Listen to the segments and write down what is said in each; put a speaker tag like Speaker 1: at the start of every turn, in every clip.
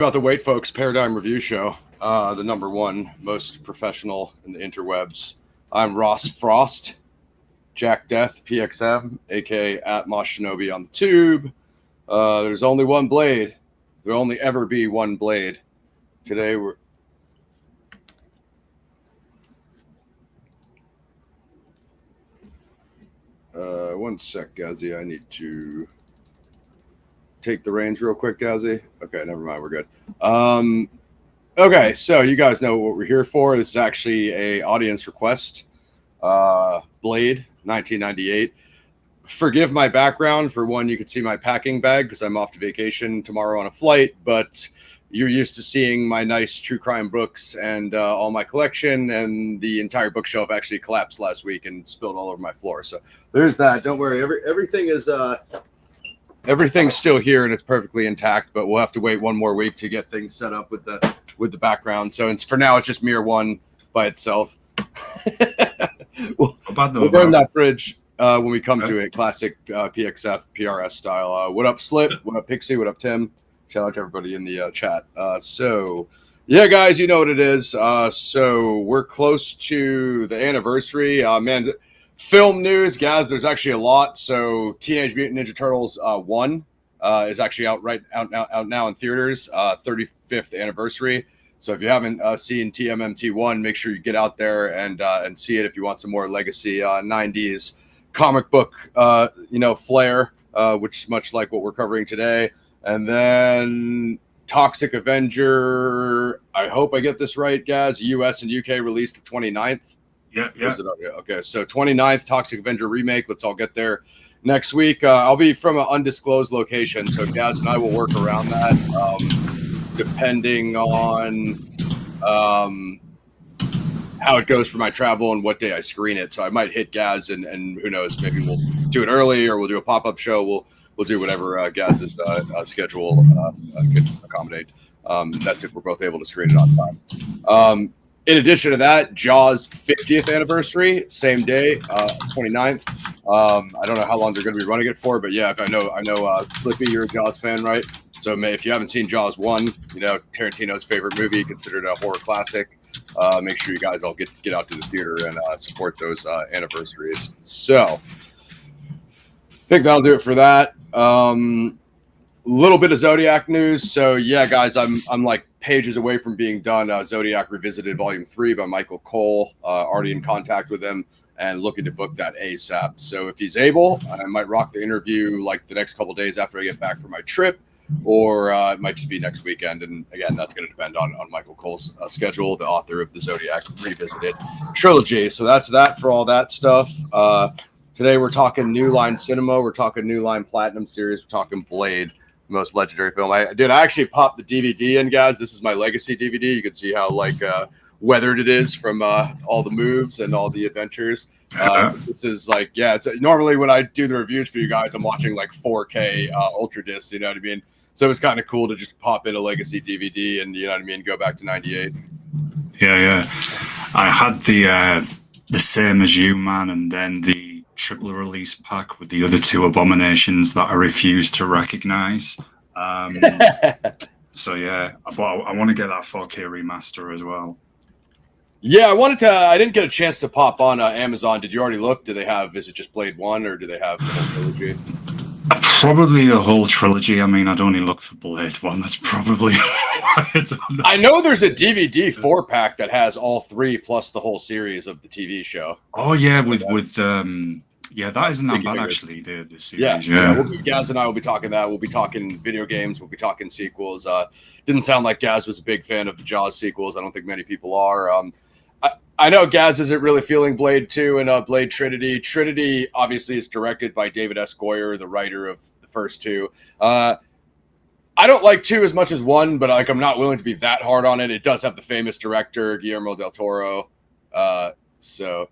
Speaker 1: About the Wait Folks Paradigm Review Show, the number one most professional in the interwebs. I'm Ross Frost, Jack Death, PXM, aka at Mosh Shinobi on the tube. There's only one blade. There'll only ever be one blade. Today we're one sec, Gazzy. I need to take the reins real quick, Gazzy. Okay, never mind. We're good. Okay, so you guys know what we're here for. This is actually a audience request. Blade, 1998. Forgive my background. For one, you can see my packing bag because I'm off to vacation tomorrow on a flight, but you're used to seeing my nice true crime books and all my collection, and the entire bookshelf actually collapsed last week and spilled all over my floor. So there's that. Don't worry. Everything's still here and it's perfectly intact, but we'll have to wait one more week to get things set up with the background. So for now, it's just Mirror 1 by itself. we'll burn that bridge when we come to it. Classic PXF PRS style. What up, Slip? What up, Pixie? What up, Tim? Shout out to everybody in the chat. So yeah, guys, you know what it is. So we're close to the anniversary. Man, film news, guys. There's actually a lot. So Teenage Mutant Ninja Turtles 1 is actually out now in theaters. 35th anniversary. So if you haven't seen TMNT 1, make sure you get out there and see it if you want some more legacy 90s comic book flair, which is much like what we're covering today. And then Toxic Avenger, I hope I get this right, guys. US and UK released the 29th.
Speaker 2: Yeah.
Speaker 1: Okay, so 29th, Toxic Avenger remake. Let's all get there next week. I'll be from an undisclosed location, so Gaz and I will work around that, depending on how it goes for my travel and what day I screen it. So I might hit Gaz, and who knows, maybe we'll do it early or we'll do a pop-up show. We'll do whatever Gaz's schedule could accommodate. That's if we're both able to screen it on time. In addition to that, Jaws 50th anniversary, same day, 29th. I don't know how long they're going to be running it for, but yeah, I know, Slippy, you're a Jaws fan, right? So if you haven't seen Jaws 1, Tarantino's favorite movie, considered a horror classic. Make sure you guys all get out to the theater and support those anniversaries. So I think that'll do it for that. Little bit of Zodiac news. So yeah, guys, I'm like pages away from being done. Zodiac Revisited Volume 3 by Michael Cole. Already in contact with him and looking to book that ASAP. So if he's able, I might rock the interview like the next couple days after I get back from my trip, or it might just be next weekend. And again, that's going to depend on Michael Cole's schedule, the author of the Zodiac Revisited trilogy. So that's that for all that stuff. Today we're talking New Line Cinema. We're talking New Line Platinum Series. We're talking Blade, most legendary film. I actually popped the DVD in, guys. This is my legacy DVD. You can see how weathered it is from all the moves and all the adventures. This is it's normally when I do the reviews for you guys, I'm watching like 4K ultra discs, you know what I mean? So it was kind of cool to just pop in a legacy DVD and, you know what I mean, go back to 98.
Speaker 2: Yeah. I had the same as you, man, and then the triple release pack with the other two abominations that I refuse to recognize. So yeah, but I want to get that 4K remaster as well.
Speaker 1: Yeah, I didn't get a chance to pop on Amazon. Did you already look? Do they have, is it just Blade 1 or do they have the whole trilogy?
Speaker 2: Probably the whole trilogy. I mean, I'd only look for Blade 1. That's probably
Speaker 1: I know there's a DVD 4-pack that has all three plus the whole series of the TV show.
Speaker 2: Oh yeah, that isn't that bad actually, the series. Yeah.
Speaker 1: Gaz and I will be talking that. We'll be talking video games. We'll be talking sequels. Didn't sound like Gaz was a big fan of the Jaws sequels. I don't think many people are. I know Gaz isn't really feeling Blade 2 and Blade Trinity. Trinity obviously is directed by David S. Goyer, the writer of the first two. I don't like 2 as much as 1, but I'm not willing to be that hard on it. It does have the famous director Guillermo del Toro. So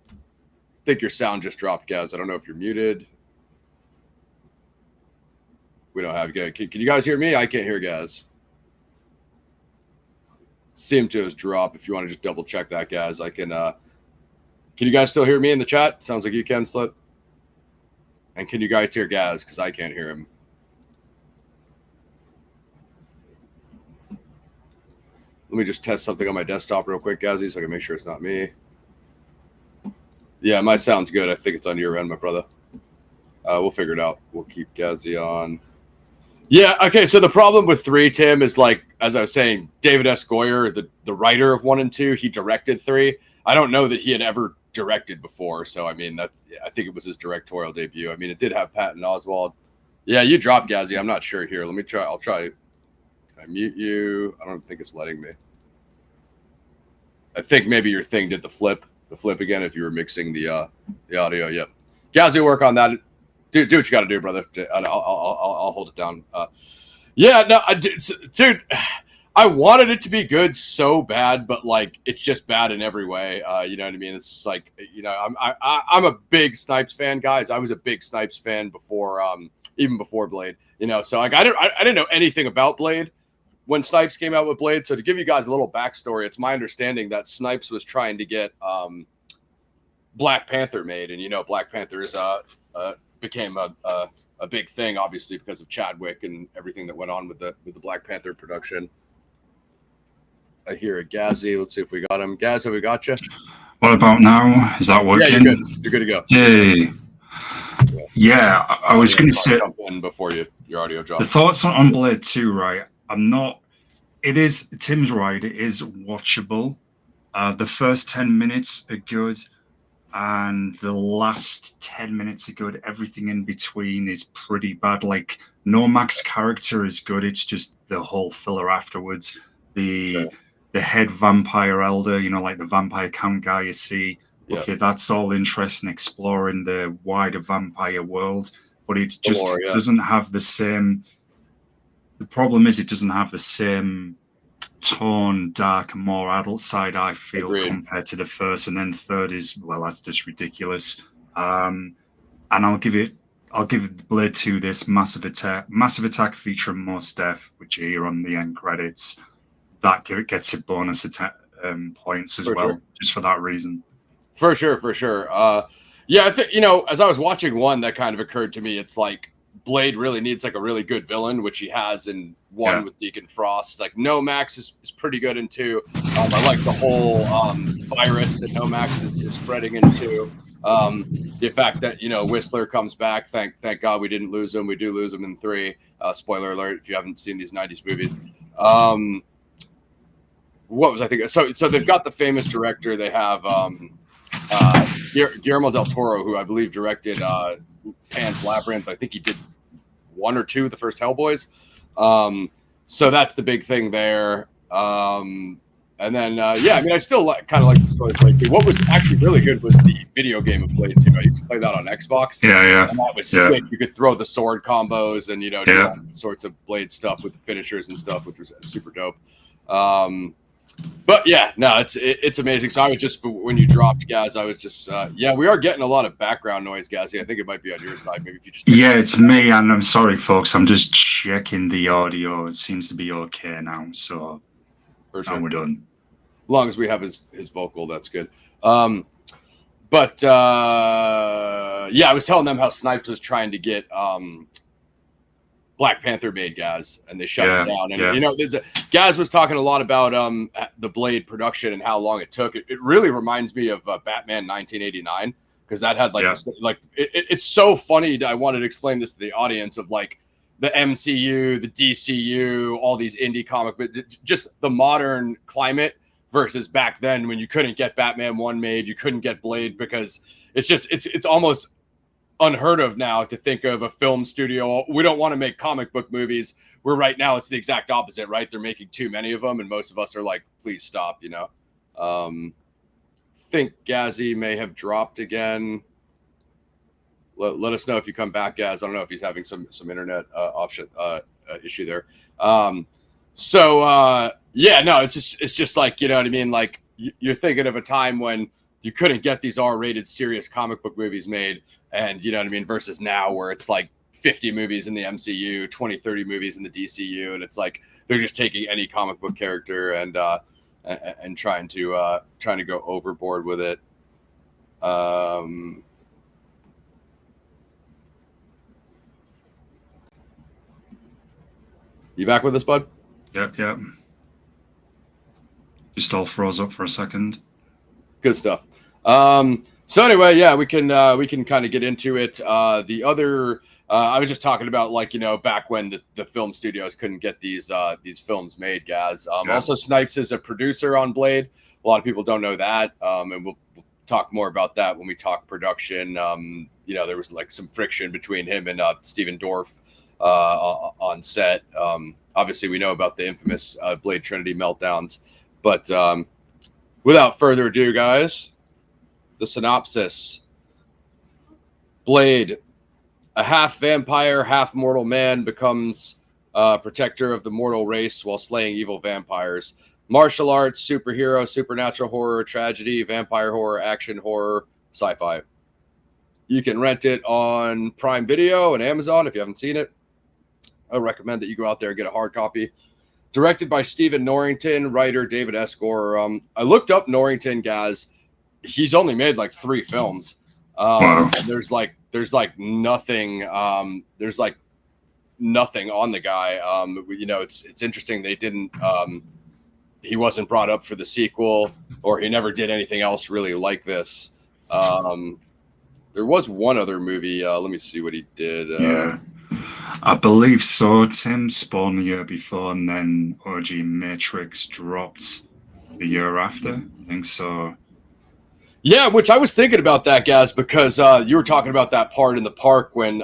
Speaker 1: I think your sound just dropped, Gaz. I don't know if you're muted. We don't have Gaz. Can you guys hear me? I can't hear Gaz. Seemed to have dropped. If you want to just double check that, Gaz, I can. Can you guys still hear me in the chat? Sounds like you can, Slip. And can you guys hear Gaz? Because I can't hear him. Let me just test something on my desktop real quick, Gazzy, so I can make sure it's not me. Yeah, my sound's good. I think it's on your end, my brother. We'll figure it out. We'll keep Gazzy on. Yeah, okay, so the problem with 3, Tim, is like, as I was saying, David S. Goyer, the writer of 1 and 2, he directed 3. I don't know that he had ever directed before, so I mean, I think it was his directorial debut. I mean, it did have Patton Oswalt. Yeah, you dropped Gazzy. I'm not sure here. Let me try. I'll try. Can I mute you? I don't think it's letting me. I think maybe your thing did the flip again if you were mixing the audio. Yep. Gazzy, work on that. Do what you got to do, brother. I'll hold it down. Yeah, no, dude, I wanted it to be good so bad, but like it's just bad in every way. You know what I mean? It's just like, you know, I'm a big Snipes fan, guys. I was a big Snipes fan before, even before Blade. You know, so like I didn't know anything about Blade when Snipes came out with Blade. So to give you guys a little backstory, it's my understanding that Snipes was trying to get Black Panther made, and you know, Black Panther is became a big thing, obviously, because of Chadwick and everything that went on with the Black Panther production. I hear a Gazzy. Let's see if we got him. Gaz, have we got you?
Speaker 2: What about now? Is that working?
Speaker 1: Yeah, you're good. You're good to go.
Speaker 2: Yay. Yeah, I was going to say
Speaker 1: before your audio dropped.
Speaker 2: The thoughts on Blade 2, right? It is, Tim's right, it is watchable. The first 10 minutes are good, and the last 10 minutes are good. Everything in between is pretty bad. Like, Nomac's character is good, it's just the whole filler afterwards. The head vampire elder, you know, like the vampire count guy you see, okay, that's all interesting, exploring the wider vampire world, but it just doesn't have the same... The problem is it doesn't have the same tone, dark, more adult side, I feel, compared to the first. And then the third is, well, that's just ridiculous. And I'll give Blade 2 this Massive Attack featuring Mos Def, which you hear on the end credits. That gets it bonus points as well, just for that reason.
Speaker 1: For sure. Yeah, I think, you know, as I was watching 1, that kind of occurred to me. It's like Blade really needs like a really good villain, which he has in 1 with Deacon Frost. Like Nomax is pretty good in 2. I like the whole virus that Nomax is spreading into. The fact that, you know, Whistler comes back. Thank God we didn't lose him. We do lose him in 3. Spoiler alert if you haven't seen these 90s movies. What was I thinking? So they've got the famous director. They have Guillermo del Toro, who I believe directed Pan's Labyrinth. I think he did 1 or 2 of the first Hellboys. So that's the big thing there. And then, yeah, I mean, I still kind of like the story of Blade 2. What was actually really good was the video game of Blade 2. I used to play that on Xbox.
Speaker 2: Yeah.
Speaker 1: And that was sick. You could throw the sword combos and, you know, do all sorts of Blade stuff with the finishers and stuff, which was super dope. But yeah, no, it's amazing. So I was just, when you dropped, guys, I was just, yeah, we are getting a lot of background noise, Gazzy. I think it might be on your side. Maybe if you just...
Speaker 2: Yeah, it's me, and I'm sorry, folks. I'm just checking the audio. It seems to be okay now, so now we're done.
Speaker 1: As long as we have his vocal, that's good. But yeah, I was telling them how Snipes was trying to get Black Panther made, Gaz, and they shut it down. And you know, Gaz was talking a lot about the Blade production and how long it took. It really reminds me of Batman 1989, because that had like it's so funny. I wanted to explain this to the audience of like the MCU, the DCU, all these indie comic, but just the modern climate versus back then when you couldn't get Batman 1 made, you couldn't get Blade, because it's almost unheard of now to think of a film studio. We don't want to make comic book movies, where right now it's the exact opposite, right? They're making too many of them, and most of us are like, please stop, you know. Think Gazzy may have dropped again. Let us know if you come back, Gaz. I don't know if he's having some internet issue there. Yeah, no, it's just like, you know what I mean? Like, you're thinking of a time when you couldn't get these R-rated serious comic book movies made, and you know what I mean, versus now where it's like 50 movies in the MCU, 20, 30 movies in the DCU, and it's like they're just taking any comic book character and trying to go overboard with it. You back with us, bud?
Speaker 2: Yep. Just all froze up for a second.
Speaker 1: Good stuff. So anyway, yeah, we can kind of get into it. The other, I was just talking about, like, you know, back when the film studios couldn't get these films made, guys. Also, Snipes is a producer on Blade. A lot of people don't know that, and we'll talk more about that when we talk production. You know, there was like some friction between him and Steven Dorff on set. Obviously, we know about the infamous Blade Trinity meltdowns, but without further ado, guys, the synopsis. Blade, a half vampire, half mortal man, becomes protector of the mortal race while slaying evil vampires. Martial arts, superhero, supernatural horror, tragedy, vampire horror, action horror, sci-fi. You can rent it on Prime Video and Amazon if you haven't seen it. I recommend that you go out there and get a hard copy. Directed by Stephen Norrington, writer David Escor. I looked up Norrington, guys. He's only made like 3 films. There's nothing. There's like nothing on the guy. You know, it's interesting they didn't. He wasn't brought up for the sequel, or he never did anything else really like this. There was one other movie. Let me see what he did.
Speaker 2: Yeah, I believe so. Tim Spawn the year before, and then OG Matrix dropped the year after. I think so.
Speaker 1: Yeah, which I was thinking about that, guys, because you were talking about that part in the park when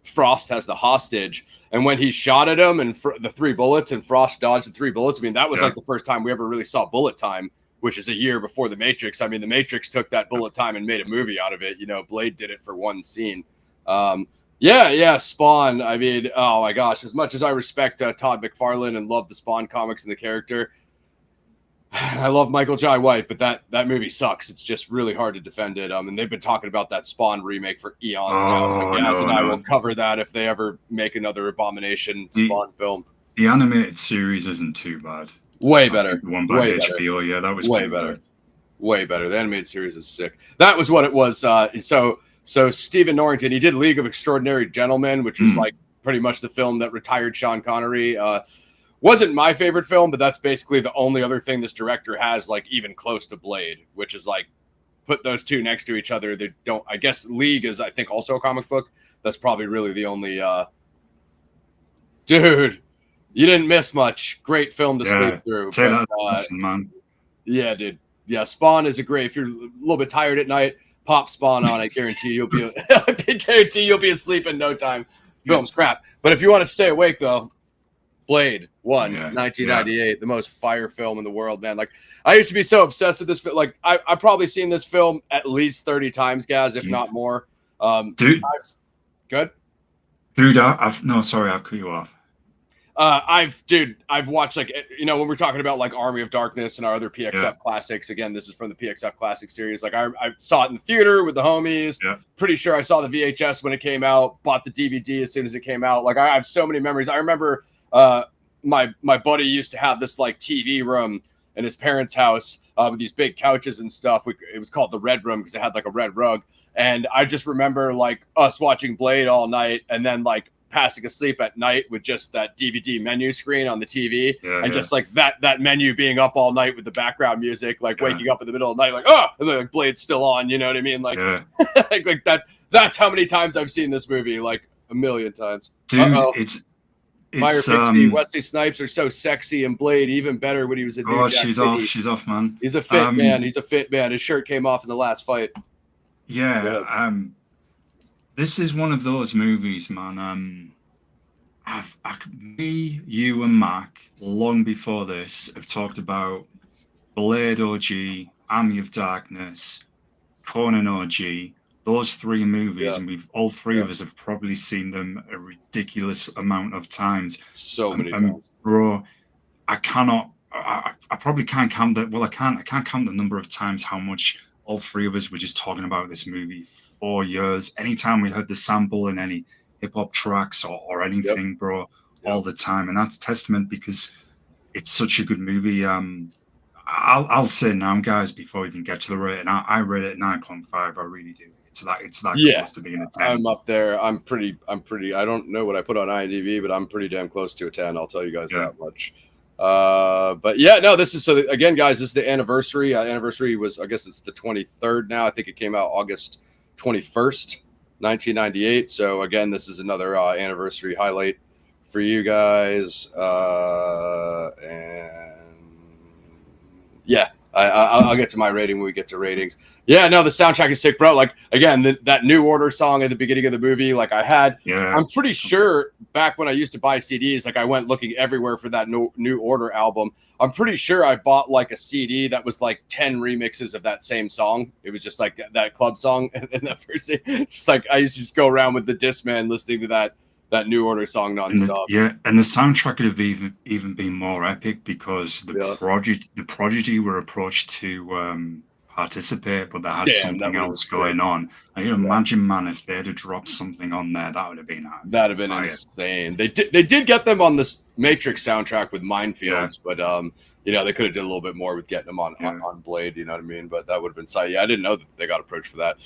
Speaker 1: Frost has the hostage, and when he shot at him and the 3 bullets, and Frost dodged the 3 bullets. I mean, that was like the first time we ever really saw bullet time, which is a year before the Matrix. I mean, the Matrix took that bullet time and made a movie out of it. You know, Blade did it for one scene. Spawn. I mean, oh my gosh, as much as I respect Todd McFarlane and love the Spawn comics and the character, I love Michael Jai White, but that movie sucks. It's just really hard to defend it. And they've been talking about that Spawn remake for eons now. So I will cover that if they ever make another Abomination Spawn film.
Speaker 2: The animated series isn't too bad.
Speaker 1: Way better.
Speaker 2: The one by HBO, yeah, that was
Speaker 1: way better. Good. Way better. The animated series is sick. That was what it was. So Stephen Norrington, he did League of Extraordinary Gentlemen, which was like pretty much the film that retired Sean Connery. Wasn't my favorite film, but that's basically the only other thing this director has like even close to Blade, which is like, put those two next to each other. They don't, I guess League is, I think, also a comic book. That's probably really the only, dude, you didn't miss much. Great film to sleep through.
Speaker 2: Man.
Speaker 1: Yeah, dude. Yeah, Spawn is a great, if you're a little bit tired at night, pop Spawn on. I guarantee you'll be asleep in no time. Film's crap. But if you want to stay awake though, Blade 1, 1998, the most fire film in the world, man. Like, I used to be so obsessed with this film. Like, I've probably seen this film at least 30 times, guys, if not more.
Speaker 2: Dude,
Speaker 1: good.
Speaker 2: Dude, I've cut you off.
Speaker 1: I've watched, like, you know, when we're talking about like Army of Darkness and our other PXF classics. Again, this is from the PXF Classic series. Like, I saw it in the theater with the homies. Yeah. Pretty sure I saw the VHS when it came out. Bought the DVD as soon as it came out. Like, I have so many memories. I remember my buddy used to have this like TV room in his parents' house with these big couches and stuff. It was called the Red Room because it had like a red rug. And I just remember like us watching Blade all night and then like passing asleep at night with just that DVD menu screen on the TV and just like that menu being up all night with the background music, like waking up in the middle of the night, like, oh, and then like Blade's still on, you know what I mean? Like, like that's how many times I've seen this movie, like a million times.
Speaker 2: Dude,
Speaker 1: Wesley Snipes are so sexy, and Blade even better when he was in New Jack
Speaker 2: City. She's off, man.
Speaker 1: He's a fit man. He's a fit man. His shirt came off in the last fight.
Speaker 2: Yeah. This is one of those movies, man. Me, you, and Mac, long before this, have talked about Blade OG, Army of Darkness, Conan OG. Those 3 movies, and we've all 3 of us have probably seen them a ridiculous amount of times.
Speaker 1: So many times,
Speaker 2: bro. I probably can't count that. Well, I can't count the number of times how much all 3 of us were just talking about this movie for years. Anytime we heard the sample in any hip hop tracks or anything, bro, all the time, and that's testament because it's such a good movie. I'll say now, guys, before we even get to the rating, I rate it 9.5. I really do. It's that close to being a 10.
Speaker 1: I'm up there. I'm pretty. I don't know what I put on IMDb, but I'm pretty damn close to a 10. I'll tell you guys that much. But yeah, no, this is so again, guys. This is the anniversary. Anniversary was, I guess, it's the 23rd now. I think it came out August 21st, 1998. So again, this is another anniversary highlight for you guys. And yeah, I'll get to my rating when we get to ratings. Yeah, no, the soundtrack is sick, bro. Like again, that New Order song at the beginning of the movie, like I'm pretty sure back when I used to buy CDs, like I went looking everywhere for that New Order album. I'm pretty sure I bought like a CD that was like 10 remixes of that same song. It was just like that club song in that first scene. Just like I used to just go around with the Discman listening to that New Order song nonstop.
Speaker 2: And the soundtrack could have even been more epic because the Prodigy were approached to participate, but they had something else going on. And you imagine, man, if they'd have dropped something on there, that would have been
Speaker 1: insane. They did get them on this Matrix soundtrack with Minefields, but they could have did a little bit more with getting them on Blade. You know what I mean? But that would have been sight. Yeah, I didn't know that they got approached for that.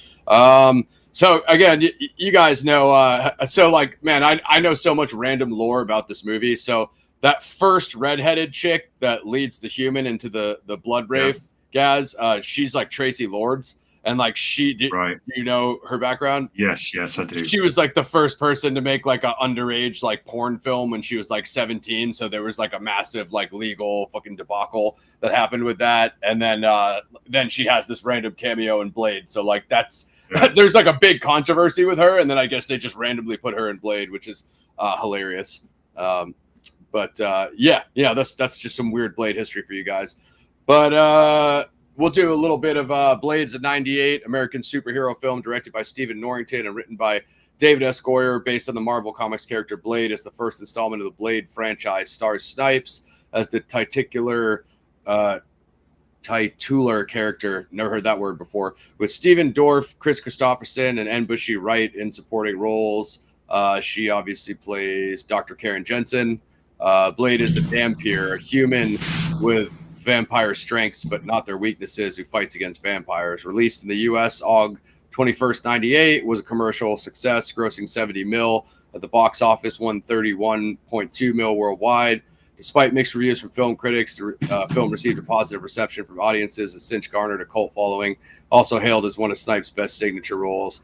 Speaker 1: So again, you guys know, so like, man, I know so much random lore about this movie. So that first redheaded chick that leads the human into the blood rave, Gaz, she's like Tracy Lords. And like do you know her background?
Speaker 2: Yes, I do.
Speaker 1: She was like the first person to make like an underage like porn film when she was like 17. So there was like a massive like legal fucking debacle that happened with that. And then she has this random cameo in Blade. So like there's like a big controversy with her, and then I guess they just randomly put her in Blade, which is hilarious. But that's just some weird Blade history for you guys. But we'll do a little bit of Blade's a '98 American superhero film directed by Stephen Norrington and written by David S. Goyer, based on the Marvel Comics character Blade. As the first installment of the Blade franchise, stars Snipes as the titular character, never heard that word before, with Stephen Dorff, Chris Christopherson, and N. Bushy Wright in supporting roles. She obviously plays Dr. Karen Jensen. Blade is a vampire, a human with vampire strengths but not their weaknesses, who fights against vampires. Released in the U.S. Aug 21st, 98, was a commercial success, grossing $70 million at the box office, won $31.2 million worldwide. Despite mixed reviews from film critics, the film received a positive reception from audiences, has since garnered a cult following, also hailed as one of Snipe's best signature roles.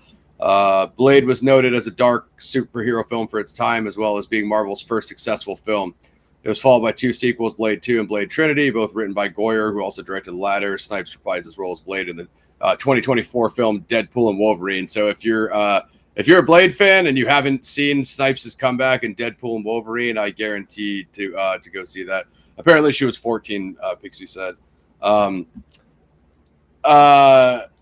Speaker 1: Blade was noted as a dark superhero film for its time, as well as being Marvel's first successful film. It was followed by two sequels, Blade 2 and Blade Trinity, both written by Goyer, who also directed the latter. Snipes reprised his role as Blade in the 2024 film Deadpool and Wolverine. So if you're a Blade fan and you haven't seen Snipes' comeback in Deadpool and Wolverine, I guarantee to go see that. Apparently she was 14, Pixie said.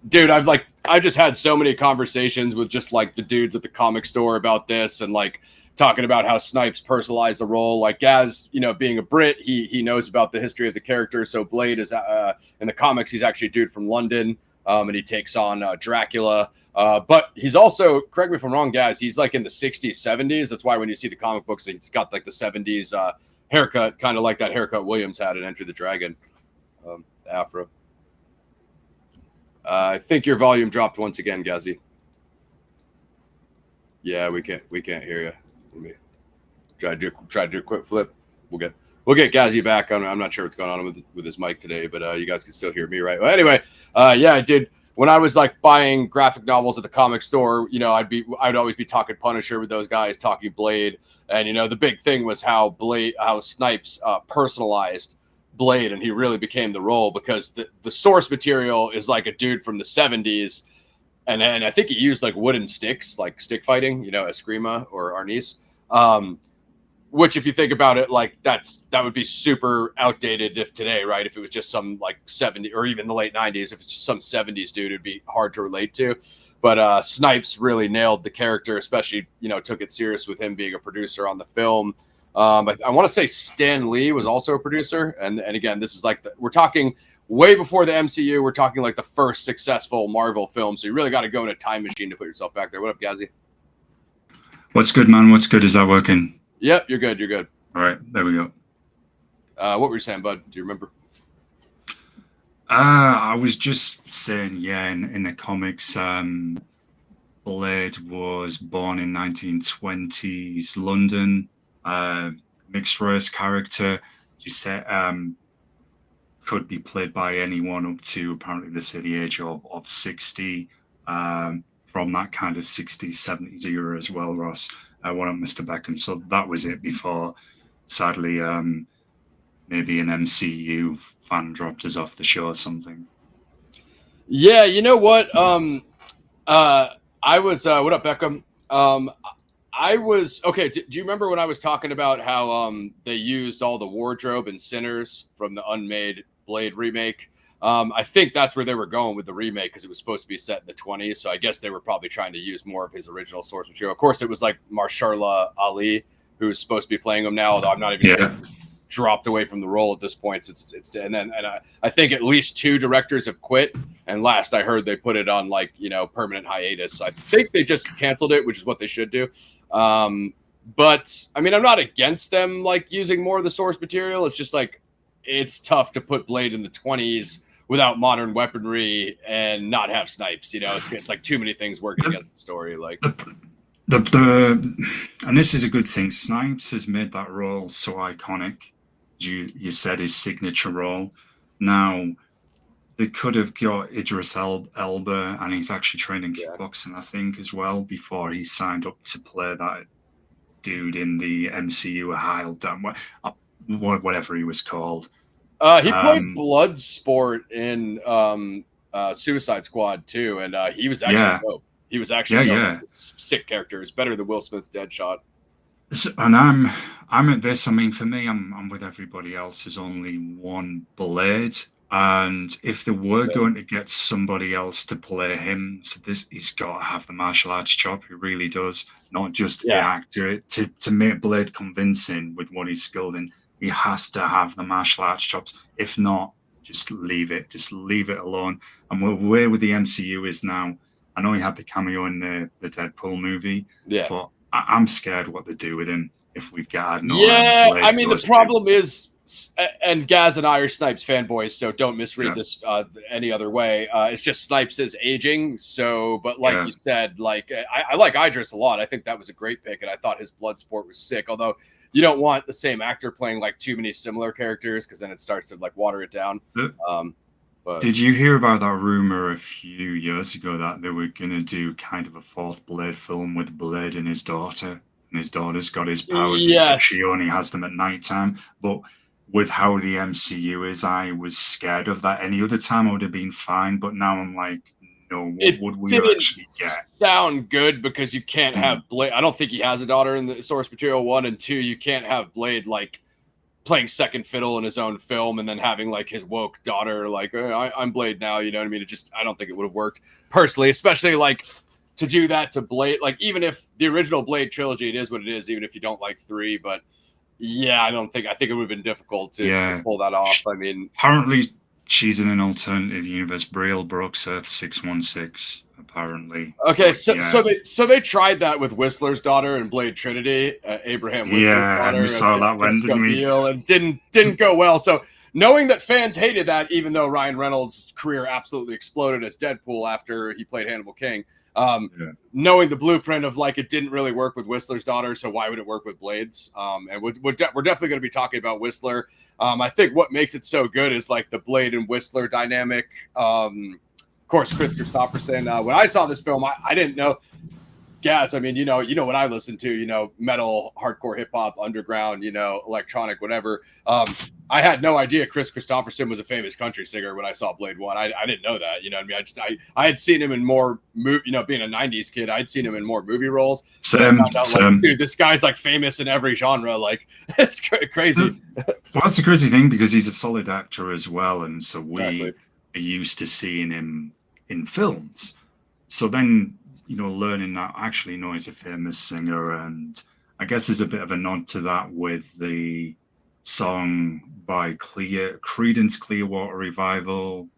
Speaker 1: Dude, I just had so many conversations with just like the dudes at the comic store about this, and like talking about how Snipes personalized the role. Like Gaz, being a Brit, he knows about the history of the character. So Blade is in the comics, he's actually a dude from London, and he takes on Dracula. But he's also, correct me if I'm wrong, Gaz, he's like in the 60s, 70s. That's why when you see the comic books, he's got like the 70s haircut, kind of like that haircut Williams had in Enter the Dragon, afro. I think your volume dropped once again, Gazzy. Yeah, we can't hear you. Let me try to do a quick flip. We'll get Gazzy back. I'm not sure what's going on with his mic today, but you guys can still hear me, right? Well, anyway, I did. When I was like buying graphic novels at the comic store, I'd always be talking Punisher with those guys, talking Blade, and the big thing was how Snipes personalized Blade, and he really became the role, because the source material is like a dude from the 70s, and I think he used like wooden sticks, like stick fighting, Eskrima or Arnis, which if you think about it, like that would be super outdated if today, right? If it was just some like 70 or even the late 90s, if it's just some 70s dude, it'd be hard to relate to. But Snipes really nailed the character, especially took it serious with him being a producer on the film. I want to say Stan Lee was also a producer. And again, this is like, we're talking way before the MCU. We're talking like the first successful Marvel film. So you really got to go in a time machine to put yourself back there. What up, Gazzy?
Speaker 2: What's good, man? What's good? Is that working?
Speaker 1: Yep, you're good. You're good.
Speaker 2: All right, there we go.
Speaker 1: What were you saying, bud? Do you remember?
Speaker 2: I was just saying, in the comics, Blade was born in 1920s London, mixed race character. you say could be played by anyone up to apparently they say the age of 60, from that kind of 60s, 70s era as well, Ross. One of Mr. Beckham. So that was it before, sadly, maybe an MCU fan dropped us off the show or something.
Speaker 1: Yeah, you know what? I was what up, Beckham? I was okay. Do you remember when I was talking about how they used all the wardrobe and Sinners from the unmade Blade remake? I think that's where they were going with the remake because it was supposed to be set in the 20s. So I guess they were probably trying to use more of his original source material. Of course, it was like Marshala Ali who was supposed to be playing him now, although I'm not even sure dropped away from the role at this point. Since it's and I think at least 2 directors have quit. And last I heard, they put it on like permanent hiatus. I think they just canceled it, which is what they should do. But I mean, I'm not against them like using more of the source material. It's just like it's tough to put Blade in the 20s without modern weaponry and not have Snipes. It's like too many things working against the story. Like
Speaker 2: and this is a good thing. Snipes has made that role so iconic. You said his signature role. Now they could have got Idris Elba, and he's actually training kickboxing, I think, as well, before he signed up to play that dude in the MCU, whatever he was called.
Speaker 1: He played Bloodsport in Suicide Squad too, and he was actually dope. He was actually sick character. It's better than Will Smith's Deadshot.
Speaker 2: So, and I'm at this. I mean, for me, I'm with everybody else. There's only one Blade, and if they were going to get somebody else to play him, so he's got to have the martial arts chop. He really does, not just the actor. To make Blade convincing with what he's skilled in, he has to have the martial arts chops. If not, just leave it. Just leave it alone. And where with the MCU is now. I know he had the cameo in the Deadpool movie, but I'm scared what they do with him if we've got
Speaker 1: I mean, the problem is, and Gaz and I are Snipes fanboys, so don't misread this any other way. It's just Snipes is aging. So, but like you said, like I like Idris a lot. I think that was a great pick, and I thought his Bloodsport was sick. Although you don't want the same actor playing like too many similar characters because then it starts to like water it down.
Speaker 2: But did you hear about that rumor a few years ago that they were going to do kind of a 4th Blade film with Blade and his daughter? And his daughter's got his powers, so she only has them at nighttime. But with how the MCU is, I was scared of that. Any other time I would have been fine, but now I'm like, no, what would we actually get?
Speaker 1: Sound good because you can't have Blade. I don't think he has a daughter in the source material, 1, and 2. You can't have Blade like playing second fiddle in his own film and then having like his woke daughter like I'm Blade now, you know what I mean? I don't think it would have worked personally, especially like to do that to Blade. Like even if the original Blade trilogy, it is what it is, even if you don't like 3, but I think it would have been difficult to pull that off. I mean,
Speaker 2: apparently she's in an alternative universe. Brielle Brooks, Earth 616. Apparently.
Speaker 1: Okay, so they tried that with Whistler's daughter in Blade Trinity, Abraham Whistler's daughter.
Speaker 2: And we saw that one, didn't we?
Speaker 1: And didn't go well. So knowing that fans hated that, even though Ryan Reynolds' career absolutely exploded as Deadpool after he played Hannibal King, knowing the blueprint of like it didn't really work with Whistler's daughter, so why would it work with Blade's? And we're definitely going to be talking about Whistler. I think what makes it so good is like the Blade and Whistler dynamic. Of course, Chris Christopherson. When I saw this film, I didn't know. Gaz, I mean, you know what I listen to, metal, hardcore, hip hop, underground, electronic, whatever. I had no idea Chris Christopherson was a famous country singer when I saw Blade 1. I didn't know that. You know what I mean? I had seen him in more, being a 90s kid, I'd seen him in more movie roles.
Speaker 2: Same.
Speaker 1: Like, dude, this guy's like famous in every genre. Like, it's crazy.
Speaker 2: Well, that's the crazy thing because he's a solid actor as well. And so we are used to seeing him in films. So then, learning that actually he's a famous singer. And I guess there's a bit of a nod to that with the song by Creedence Clearwater Revival.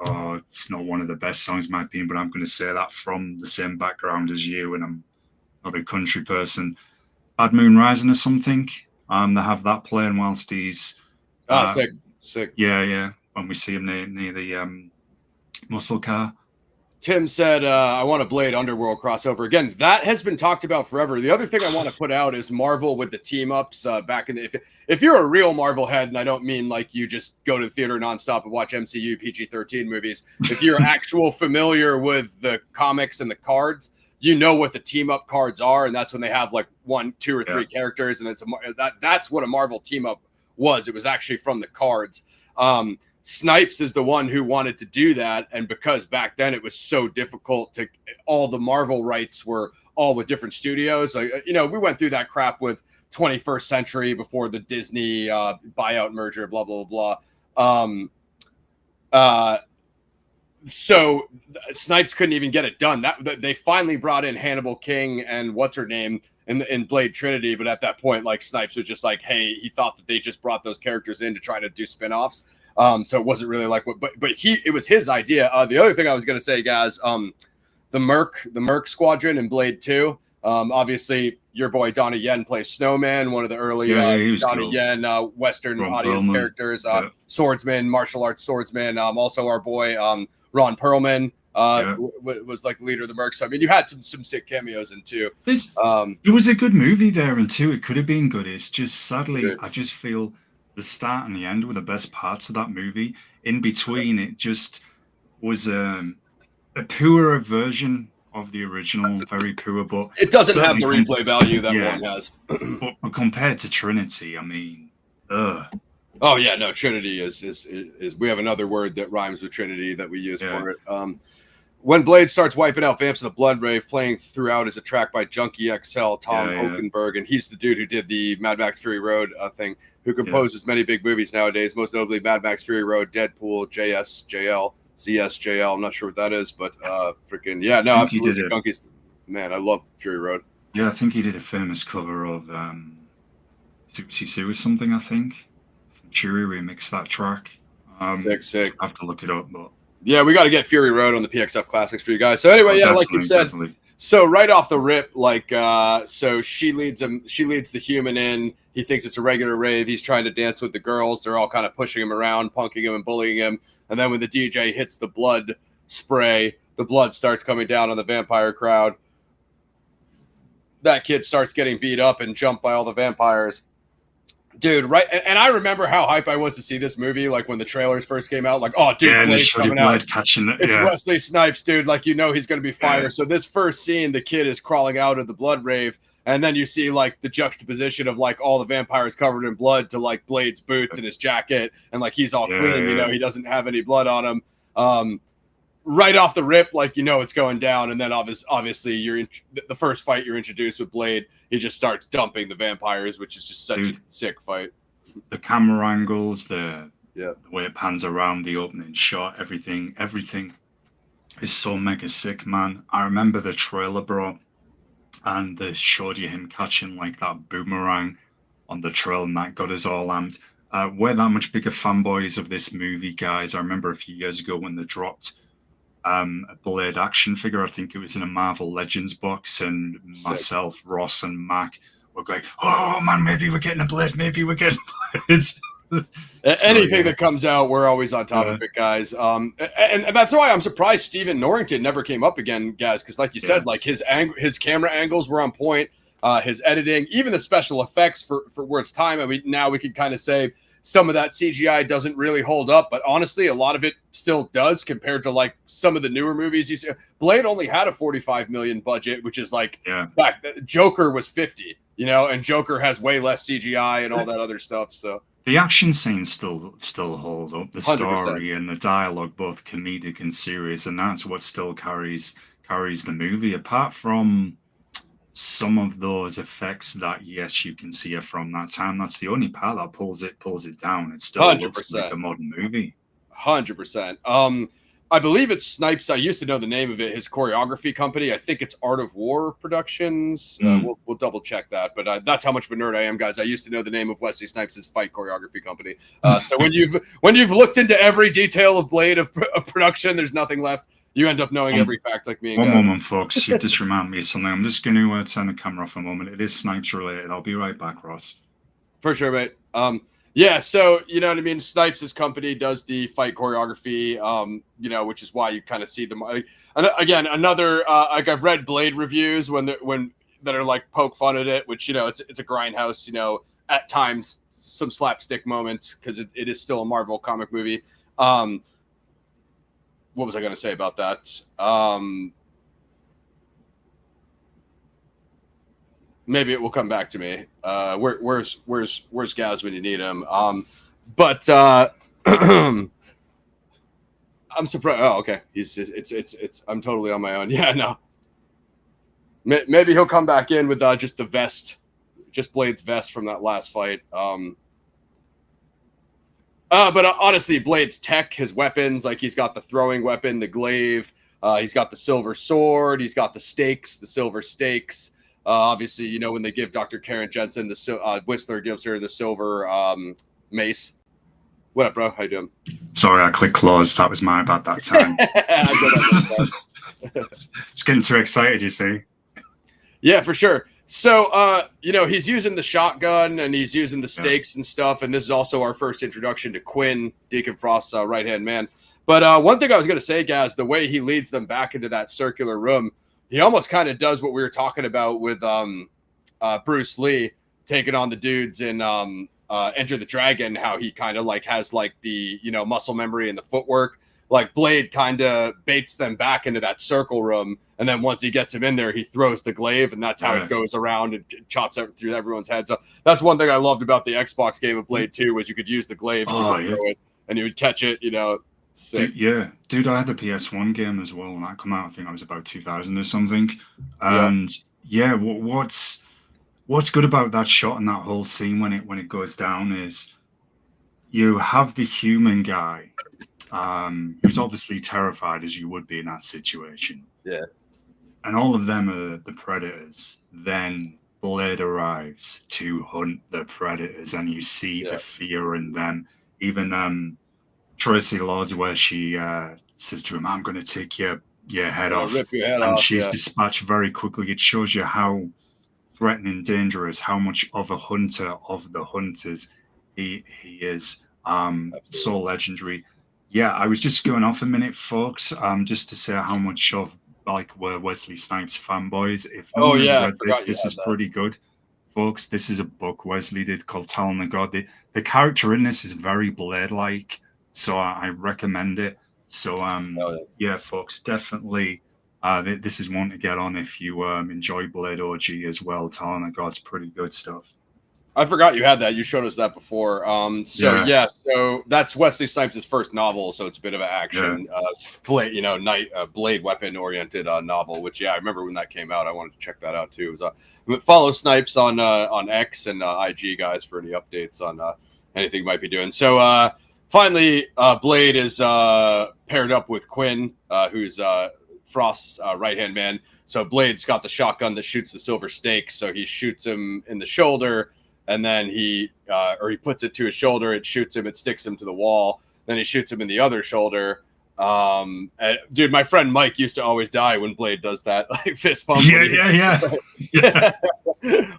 Speaker 2: It's not one of the best songs in my opinion, but I'm going to say that from the same background as you, and I'm not a country person. Bad Moon Rising or something. They have that playing whilst he's
Speaker 1: sick.
Speaker 2: Yeah. When we see him near the muscle car.
Speaker 1: Tim said, I want a Blade Underworld crossover. Again, that has been talked about forever. The other thing I want to put out is Marvel with the team ups back in the. If you're a real Marvel head, and I don't mean like you just go to the theater nonstop and watch MCU PG-13 movies, if you're actual familiar with the comics and the cards, you know what the team up cards are. And that's when they have like 1, 2, or 3 characters. And that's what a Marvel team up was. It was actually from the cards. Snipes is the one who wanted to do that, and because back then it was so difficult to, all the Marvel rights were all with different studios. Like, you know, we went through that crap with 21st Century before the Disney buyout merger, blah blah blah. So Snipes couldn't even get it done. That they finally brought in Hannibal King and what's her name in Blade Trinity, but at that point, like Snipes was just like, hey, he thought that they just brought those characters in to try to do spinoffs. So it wasn't really like what, but it was his idea. The other thing I was going to say, guys, the Merc Squadron in Blade 2. Obviously, your boy Donnie Yen plays Snowman, one of the early Donnie Yen Western audience characters, swordsman, martial arts swordsman. Also, our boy Ron Perlman was like the leader of the Mercs. So, I mean, you had some sick cameos in too.
Speaker 2: It was a good movie there, and too, it could have been good. It's just sadly, I just feel the start and the end were the best parts of that movie. In between, it just was a poorer version of the original, very poor, but
Speaker 1: it doesn't have the replay value that one has.
Speaker 2: but compared to Trinity, I mean,
Speaker 1: oh yeah, no, Trinity is we have another word that rhymes with Trinity that we use for it. When Blade starts wiping out vamps of the Blood Rave, playing throughout is a track by Junkie XL, Tom Oakenberg, and he's the dude who did the Mad Max Fury Road thing, who composes many big movies nowadays, most notably Mad Max Fury Road, Deadpool, JSJL, CSJL. I'm not sure what that is, but freaking absolutely. Junkie's, man, I love Fury Road.
Speaker 2: Yeah, I think he did a famous cover of Susie Sue or something, I think. From Fury remixed that track.
Speaker 1: Sick.
Speaker 2: I have to look it up, but
Speaker 1: yeah, we got to get Fury Road on the PXF Classics for you guys. So anyway, like you said, so right off the rip, like, so she leads the human in. He thinks it's a regular rave. He's trying to dance with the girls. They're all kind of pushing him around, punking him and bullying him. And then when the DJ hits the blood spray, the blood starts coming down on the vampire crowd. That kid starts getting beat up and jumped by all the vampires. Dude, right? And I remember how hype I was to see this movie, like when the trailers first came out. Like, oh, dude, Blade's coming out. It's Wesley Snipes, dude. Like, you know he's going to be fire. Yeah. So this first scene, the kid is crawling out of the blood rave. And then you see, like, the juxtaposition of, like, all the vampires covered in blood to, like, Blade's boots and his jacket. And, like, he's all clean. You know, he doesn't have any blood on him. Right off the rip, like, you know it's going down. And then, obviously, the first fight you're introduced with Blade, he just starts dumping the vampires, which is just such a sick fight.
Speaker 2: The camera angles, the way it pans around, the opening shot, everything is so mega sick, man. I remember the trailer, bro. And they showed you him catching like that boomerang on the trail, and that got us all amped. We're that much bigger fanboys of this movie, guys. I remember a few years ago when they dropped a Blade action figure. I think it was in a Marvel Legends box, and myself, Ross, and Mac were going, "Oh man, maybe we're getting a Blade. Maybe we're getting Blades."
Speaker 1: Anything that comes out, we're always on top of it, guys. And that's why I'm surprised Stephen Norrington never came up again, guys. Because, like you said, like his camera angles were on point. His editing, even the special effects for where it's time. I mean, now we can kind of say some of that CGI doesn't really hold up, but honestly, a lot of it still does compared to like some of the newer movies you see. Blade only had a $45 million budget, which is like back. Joker was 50, you know, and Joker has way less CGI and all that other stuff. So.
Speaker 2: The action scenes still hold up. The story 100%. And the dialogue, both comedic and serious, and that's what still carries the movie. Apart from some of those effects that, yes, you can see it from that time. That's the only part that pulls it down. It still 100%. Looks like a modern movie.
Speaker 1: 100%. I believe it's Snipes. I used to know the name of it. His choreography company. I think it's Art of War Productions. We'll double check that. But that's how much of a nerd I am, guys. I used to know the name of Wesley Snipes' fight choreography company. So when you've looked into every detail of Blade of production, there's nothing left. You end up knowing every fact, like me.
Speaker 2: One moment, folks. You just remind me of something. I'm just going to turn the camera off a moment. It is Snipes related. I'll be right back, Ross.
Speaker 1: For sure, mate. Yeah, so you know what I mean. Snipes' company does the fight choreography, you know, which is why you kind of see them. And again, another like I've read Blade reviews when that are like poke fun at it, which you know it's a grindhouse. You know, at times some slapstick moments because it is still a Marvel comic movie. Um, what was I going to say about that? Maybe it will come back to me. Where's Gaz when you need him? But I'm surprised. Oh, okay. It's. I'm totally on my own. Yeah, no. Maybe he'll come back in with just the vest, just Blade's vest from that last fight. But honestly, Blade's tech, his weapons, like he's got the throwing weapon, the glaive. He's got the silver sword. He's got the stakes, the silver stakes. Obviously, you know when they give Dr. Karen Jensen the Whistler gives her the silver mace. What up, bro? How you doing?
Speaker 2: Sorry, I clicked close. That was my bad that time. It's getting too excited, you see.
Speaker 1: Yeah, for sure. So, you know, he's using the shotgun and he's using the stakes and stuff. And this is also our first introduction to Quinn, Deacon Frost's right-hand man. But one thing I was going to say, Gaz, the way he leads them back into that circular room, he almost kind of does what we were talking about with Bruce Lee taking on the dudes in Enter the Dragon, how he kind of like has like the, you know, muscle memory and the footwork. Like Blade kind of baits them back into that circle room, and then once he gets him in there, he throws the glaive, and that's how it goes around and chops through everyone's head. So that's one thing I loved about the Xbox game of Blade 2 was you could use the glaive, throw it, and you would catch it. You know,
Speaker 2: dude, I had the PS1 game as well, and that come out. I think I was about 2000 or something. And what's good about that shot and that whole scene when it goes down is you have the human guy. Who's obviously terrified as you would be in that situation.
Speaker 1: Yeah.
Speaker 2: And all of them are the predators. Then Blade arrives to hunt the predators, and you see the fear in them. Even Tracy Lords, where she says to him, "I'm going to take your head off,"
Speaker 1: rip your head
Speaker 2: and
Speaker 1: off,
Speaker 2: she's dispatched very quickly. It shows you how threatening, dangerous, how much of a hunter of the hunters he is. So legendary. Yeah, I was just going off a minute, folks, just to say how much of we're Wesley Snipes fanboys. If no one has read this is pretty good, folks. This is a book Wesley did called Talon the God. The character in this is very Blade-like, so I recommend it. So yeah, folks, definitely. This is one to get on if you enjoy Blade OG as well. Talon the God's pretty good stuff.
Speaker 1: I forgot you had that. You showed us that before. So that's Wesley Snipes' first novel. So it's a bit of an action, Blade weapon oriented novel. Which I remember when that came out. I wanted to check that out too. It was, follow Snipes on X and IG guys for any updates on anything you might be doing. So finally, Blade is paired up with Quinn, who's Frost's right-hand man. So Blade's got the shotgun that shoots the silver stakes. So he shoots him in the shoulder. And then he puts it to his shoulder. It shoots him. It sticks him to the wall. Then he shoots him in the other shoulder. Dude, my friend Mike used to always die when Blade does that, like fist pump.
Speaker 2: Yeah.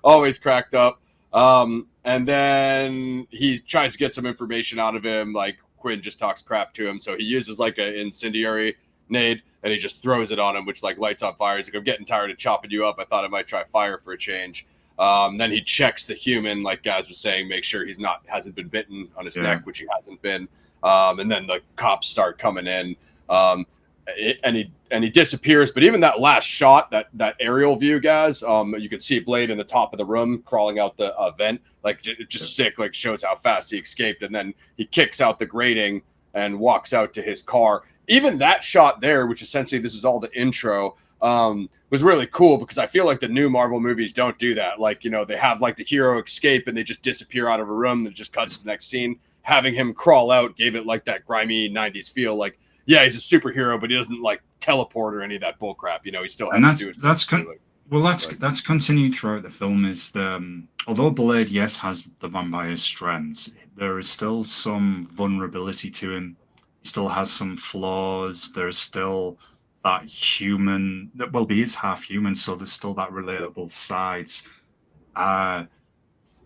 Speaker 1: Always cracked up. And then he tries to get some information out of him. Like Quinn just talks crap to him. So he uses like an incendiary nade and he just throws it on him, which like lights on fire. He's like, I'm getting tired of chopping you up. I thought I might try fire for a change. Then he checks the human, like Gaz was saying, make sure hasn't been bitten on his neck, which he hasn't been. And then the cops start coming in, and he disappears. But even that last shot, that aerial view, Gaz, you can see Blade in the top of the room crawling out the vent, like just sick, like shows how fast he escaped. And then he kicks out the grating and walks out to his car. Even that shot there, which essentially this is all the intro. Was really cool because I feel like the new Marvel movies don't do that. Like, you know, they have like the hero escape and they just disappear out of a room that just cuts to the next scene. Having him crawl out gave it like that grimy 90s feel. Like, yeah, he's a superhero, but he doesn't like teleport or any of that bull crap. You know, he still has to do it.
Speaker 2: That's continued throughout the film. Is although Blade, yes, has the vampire's strengths, there is still some vulnerability to him. He still has some flaws. There's still that human, he is half human, so there's still that relatable sides.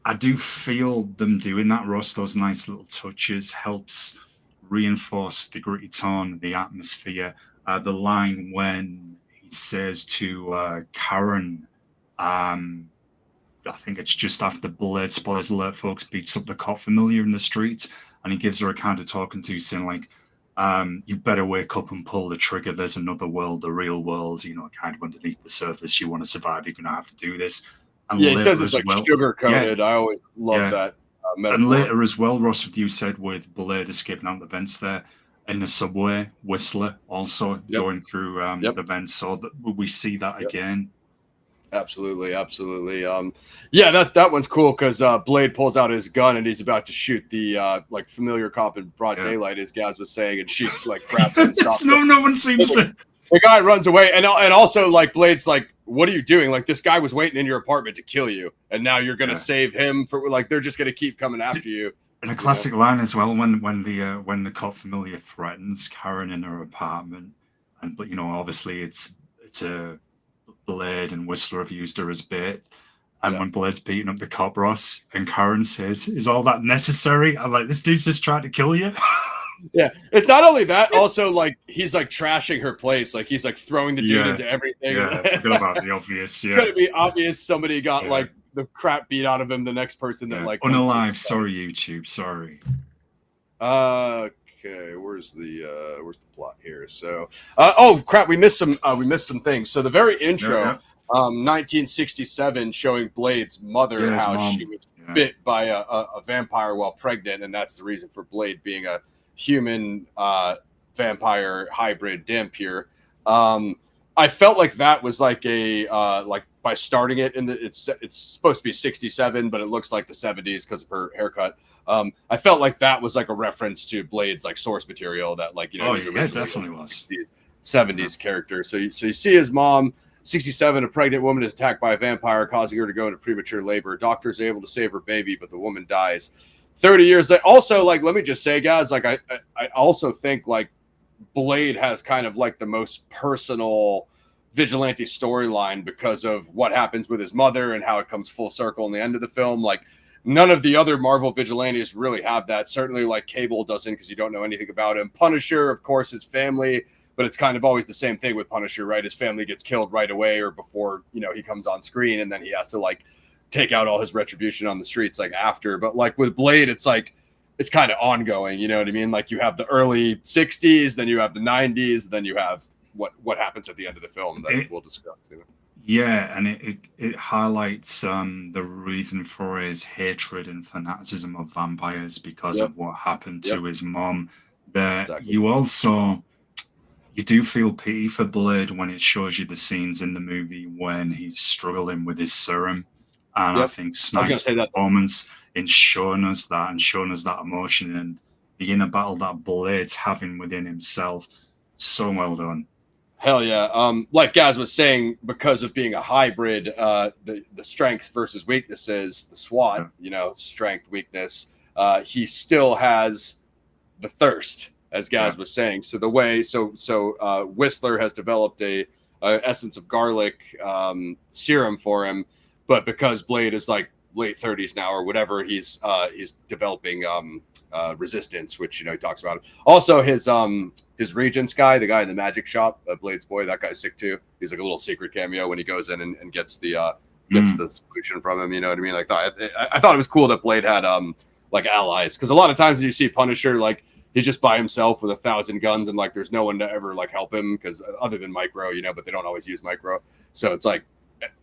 Speaker 2: I do feel them doing that, Ross. Those nice little touches helps reinforce the gritty tone, the atmosphere. The line when he says to Karen, um, I think it's just after Blade, spoilers alert, folks, beats up the cop familiar in the streets, and he gives her a kind of talking to, saying like, "You better wake up and pull the trigger. There's another world, the real world. You know, kind of underneath the surface. You want to survive, you're gonna have to do this." And
Speaker 1: Yeah, he says
Speaker 2: later
Speaker 1: it's
Speaker 2: as
Speaker 1: like
Speaker 2: well,
Speaker 1: sugar
Speaker 2: yeah,
Speaker 1: coated. I always love
Speaker 2: yeah,
Speaker 1: that
Speaker 2: and
Speaker 1: metaphor.
Speaker 2: later as well, Ross, what you said with Blade escaping out the vents there in the subway, Whistler also
Speaker 1: Yep.
Speaker 2: going through
Speaker 1: Yep.
Speaker 2: the vents, so that we see that
Speaker 1: Yep.
Speaker 2: again.
Speaker 1: Absolutely, absolutely. Yeah, that one's cool because Blade pulls out his gun and he's about to shoot the like familiar cop in broad daylight, as Gaz was saying, and she like grabs him and stops him.
Speaker 2: No one seems to.
Speaker 1: The guy runs away, and also like Blade's like, "What are you doing? Like this guy was waiting in your apartment to kill you, and now you're gonna save him for like they're just gonna keep coming after you."
Speaker 2: And a classic line as well when the cop familiar threatens Karen in her apartment, and but obviously it's a Blade and Whistler have used her as bait. And when Blade's beating up the cop, Ross, and Karen says, "Is all that necessary?" I'm like, this dude's just trying to kill you.
Speaker 1: Yeah, it's not only that. Also, like he's like trashing her place. Like he's like throwing the dude into everything.
Speaker 2: Yeah, forget about the obvious. Yeah,
Speaker 1: it's gonna be obvious somebody got like the crap beat out of him. The next person that like
Speaker 2: unalive. Sorry, YouTube. Sorry.
Speaker 1: Okay, where's the plot here? So, oh crap, we missed some things. So the very intro, 1967, showing Blade's mother how she was bit by a vampire while pregnant, and that's the reason for Blade being a human vampire hybrid Dhampir. I felt like that was like a like by starting it in it's supposed to be 67, but it looks like the 70s because of her haircut. I felt like that was like a reference to Blade's like source material that like
Speaker 2: it definitely was
Speaker 1: 70s character. So you see his mom, 67, a pregnant woman is attacked by a vampire, causing her to go into premature labor. Doctors are able to save her baby, but the woman dies. 30 years later. Also, like, let me just say, guys, like I also think like Blade has kind of like the most personal vigilante storyline because of what happens with his mother and how it comes full circle in the end of the film. Like none of the other Marvel vigilantes really have that. Certainly like Cable doesn't because you don't know anything about him. Punisher, of course, his family, but it's kind of always the same thing with Punisher, right? His family gets killed right away or before, he comes on screen, and then he has to like take out all his retribution on the streets like after. But like with Blade, it's like it's kind of ongoing, you know what I mean? Like you have the early 60s, then you have the 90s, then you have what happens at the end of the film that we'll discuss.
Speaker 2: Yeah, and it highlights the reason for his hatred and fanaticism of vampires because of what happened to his mom. There, you do feel pity for Blade when it shows you the scenes in the movie when he's struggling with his serum. And I think Snipe's performance in showing us that and showing us that emotion and the inner battle that Blade's having within himself, so well done.
Speaker 1: Hell yeah. Like Gaz was saying, because of being a hybrid, the strengths versus weaknesses, the SWAT, strength, weakness, he still has the thirst, as Gaz was saying. So the way, Whistler has developed a essence of garlic serum for him, but because Blade is like late 30s now or whatever, he's developing resistance, which he talks about. Also, his Regents guy, the guy in the magic shop, Blade's boy, that guy's sick too. He's like a little secret cameo when he goes in and gets the solution from him. You know what I mean? Like I thought it was cool that Blade had like allies, because a lot of times when you see Punisher, like he's just by himself with 1,000 guns and like there's no one to ever like help him because other than Micro, but they don't always use Micro. So it's like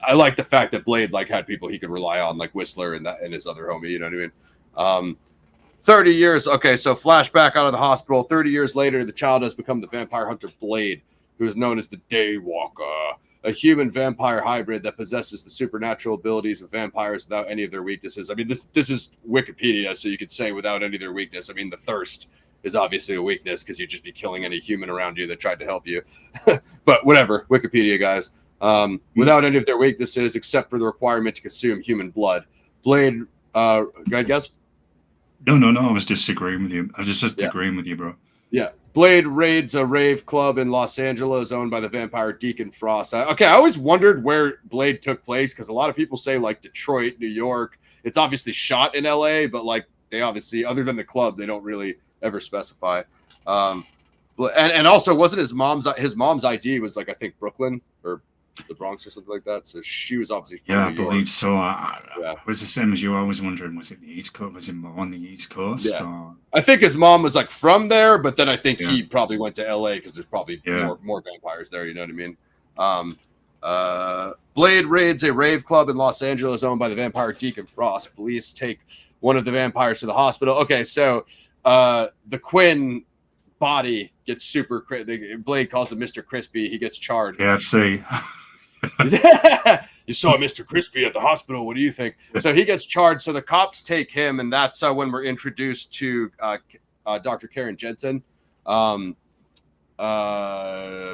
Speaker 1: I like the fact that Blade like had people he could rely on, like Whistler and his other homie. You know what I mean? 30 years. Okay, so flashback out of the hospital. 30 years later, the child has become the vampire hunter Blade, who is known as the Daywalker, a human vampire hybrid that possesses the supernatural abilities of vampires without any of their weaknesses. I mean, this is Wikipedia, so you could say without any of their weakness. I mean, the thirst is obviously a weakness because you'd just be killing any human around you that tried to help you. But whatever, Wikipedia, guys. Without any of their weaknesses, except for the requirement to consume human blood. Blade, go ahead, guys.
Speaker 2: No. I was just agreeing with you. I was just agreeing with you, bro.
Speaker 1: Yeah. Blade raids a rave club in Los Angeles owned by the vampire Deacon Frost. I always wondered where Blade took place because a lot of people say like Detroit, New York. it's obviously shot in LA, but like they obviously, other than the club, they don't really ever specify. And also wasn't his mom's ID was like, I think Brooklyn or the Bronx or something like that. So she was obviously from
Speaker 2: Yeah, I
Speaker 1: New York.
Speaker 2: believe so. It was the same as you. I was wondering, was it the East Coast? Was it more on the East Coast?
Speaker 1: Yeah.
Speaker 2: Or...
Speaker 1: I think his mom was like from there, but then I think he probably went to LA because there's probably more vampires there. You know what I mean? Blade raids a rave club in Los Angeles owned by the vampire Deacon Frost. Police take one of the vampires to the hospital. Okay, so the Quinn body gets super. Blade calls him Mr. Crispy. He gets charred.
Speaker 2: KFC.
Speaker 1: You saw Mr. Crispy at the hospital. What do you think? So he gets charged. So the cops take him, and that's when we're introduced to Dr. Karen Jensen.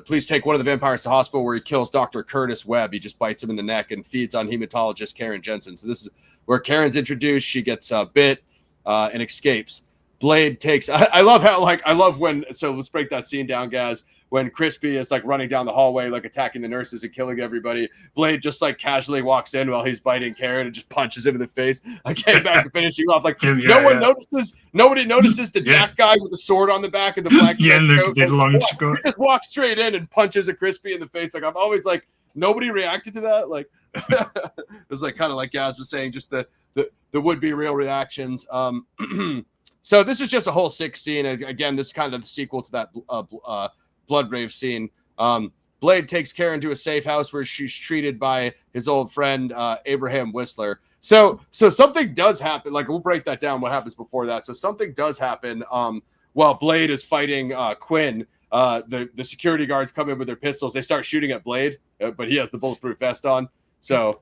Speaker 1: Please take one of the vampires to the hospital where he kills Dr. Curtis Webb. He just bites him in the neck and feeds on hematologist Karen Jensen. So this is where Karen's introduced. She gets bit and escapes. Blade takes. I love how I love when. So let's break that scene down, guys. When Crispy is like running down the hallway, like attacking the nurses and killing everybody, Blade just like casually walks in while he's biting Karen and just punches him in the face. I came back to finish you off. Like notices. Nobody notices the Jack guy with the sword on the back and the black.
Speaker 2: The long
Speaker 1: he just walks straight in and punches a Crispy in the face. Like I'm always like, nobody reacted to that. Like it was like kind of like Gaz was saying, just the would be real reactions. So this is just a whole 16. Again, this is kind of the sequel to that blood rave scene. Blade takes Karen to a safe house where she's treated by his old friend Abraham Whistler. So something does happen. Like we'll break that down. What happens before that? So something does happen while Blade is fighting Quinn. The security guards come in with their pistols. They start shooting at Blade, but he has the bulletproof vest on. So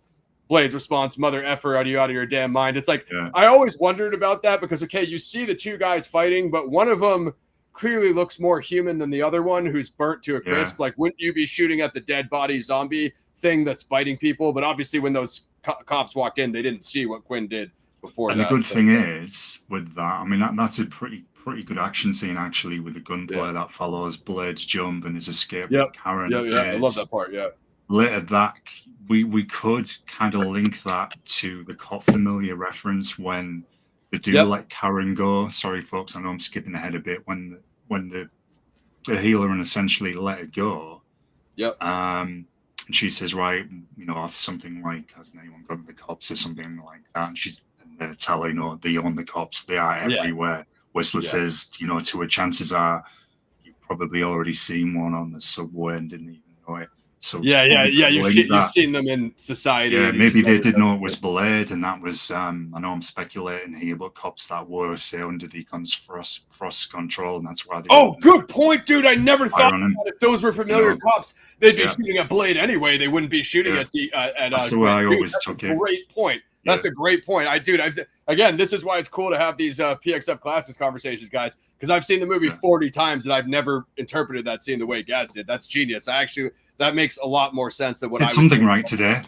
Speaker 1: Blade's response, "Mother effer, are you out of your damn mind?" It's like I always wondered about that because you see the two guys fighting, but one of them clearly looks more human than the other one who's burnt to a crisp. Like, wouldn't you be shooting at the dead body zombie thing that's biting people? But obviously when those cops walked in, they didn't see what Quinn did before that.
Speaker 2: And the good thing is with that, I mean, that's a pretty good action scene actually, with the gunplay that follows Blade's jump and his escape with Karen.
Speaker 1: I love that part.
Speaker 2: Later that we could kind of link that to the Cop Familiar reference when they do let Karen go. Sorry, folks, I know I'm skipping ahead a bit. When the healer and essentially let her go. And she says, right, after something like, hasn't anyone got the cops or something like that? And they're telling her they own the cops. They are everywhere. Whistler says, to her, chances are you've probably already seen one on the subway and didn't even know it. So
Speaker 1: you've seen them in society.
Speaker 2: Yeah, maybe they did know it was Blade, and that was I know I'm speculating here, but cops that were, say, under Deacon's Frost control, and that's why they.
Speaker 1: Oh, good point, dude. I never thought that if those were familiar cops, they'd be shooting at Blade anyway. They wouldn't be shooting at
Speaker 2: That's the way I always took it.
Speaker 1: Great point. That's a great point. Again, this is why it's cool to have these PXF classes conversations, guys, because I've seen the movie 40 times and I've never interpreted that scene the way Gaz did. That's genius. That makes a lot more sense than what I was
Speaker 2: something right today.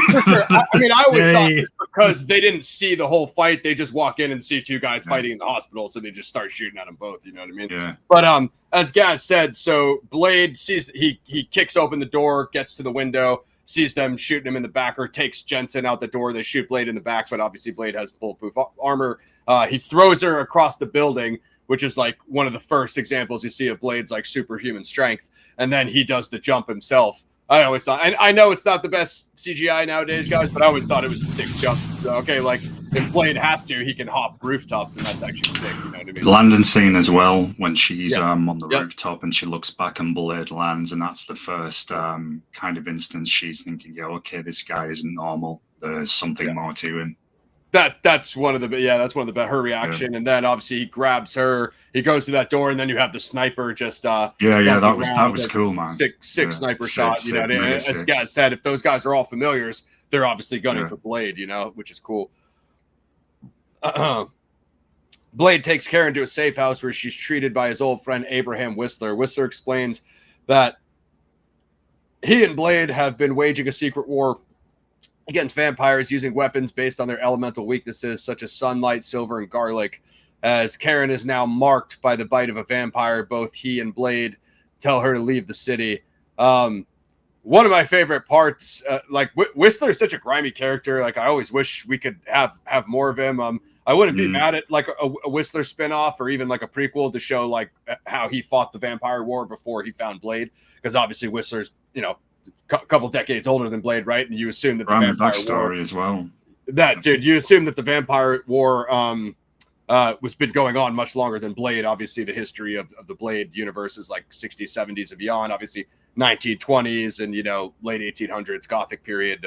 Speaker 1: For sure. I always thought it's because they didn't see the whole fight. They just walk in and see two guys fighting in the hospital, so they just start shooting at them both. You know what I mean?
Speaker 2: Yeah.
Speaker 1: But as Gaz said, so Blade sees he kicks open the door, gets to the window, sees them shooting him in the back, or takes Jensen out the door. They shoot Blade in the back, but obviously Blade has bulletproof armor. He throws her across the building, which is like one of the first examples you see of Blade's like superhuman strength. And then he does the jump himself. I always thought, and I know it's not the best CGI nowadays, guys, but I always thought it was a sick jump. So, okay, like if Blade has to, he can hop rooftops, and that's actually sick. You know what I mean?
Speaker 2: Landing scene as well, when she's on the rooftop and she looks back and Blade lands, and that's the first kind of instance she's thinking, okay, this guy isn't normal. There's something more to him.
Speaker 1: That's one of the her reaction, and then obviously he grabs her. He goes to that door, and then you have the sniper just that
Speaker 2: was cool, man.
Speaker 1: Sick sniper shot. As Gaz said, if those guys are all familiars, they're obviously gunning for Blade, which is cool. Blade takes Karen to a safe house where she's treated by his old friend Abraham Whistler. Whistler explains that he and Blade have been waging a secret war against vampires using weapons based on their elemental weaknesses, such as sunlight, silver, and garlic. As Karen is now marked by the bite of a vampire, both he and Blade tell her to leave the city. one of my favorite parts, like Whistler is such a grimy character. Like I always wish we could have more of him. I wouldn't be mad at like a Whistler spinoff or even like a prequel to show like how he fought the Vampire War before he found Blade, because obviously Whistler's a couple decades older than Blade, right? And you assume that the Vampire War
Speaker 2: as well.
Speaker 1: You assume that the Vampire War was been going on much longer than Blade. Obviously, the history of the Blade universe is like 60s, 70s, and beyond. Obviously, 1920s and late 1800s Gothic period.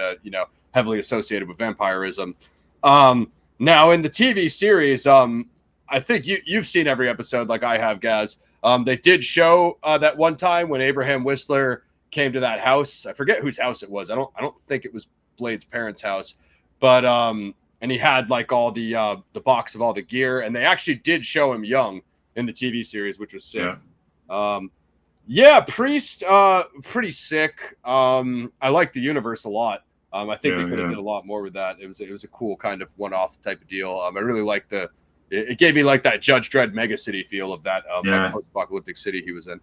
Speaker 1: Heavily associated with vampirism. Now in the TV series, I think you've seen every episode like I have, Gaz. They did show that one time when Abraham Whistler came to that house. I forget whose house it was. I don't think it was Blade's parents' house, but and he had like all the box of all the gear, and they actually did show him young in the TV series, which was sick. Priest, pretty sick. I like the universe a lot. I think they could have did a lot more with that. It was a cool kind of one-off type of deal. I really liked it gave me like that Judge Dredd mega city feel of that like post-apocalyptic city he was in.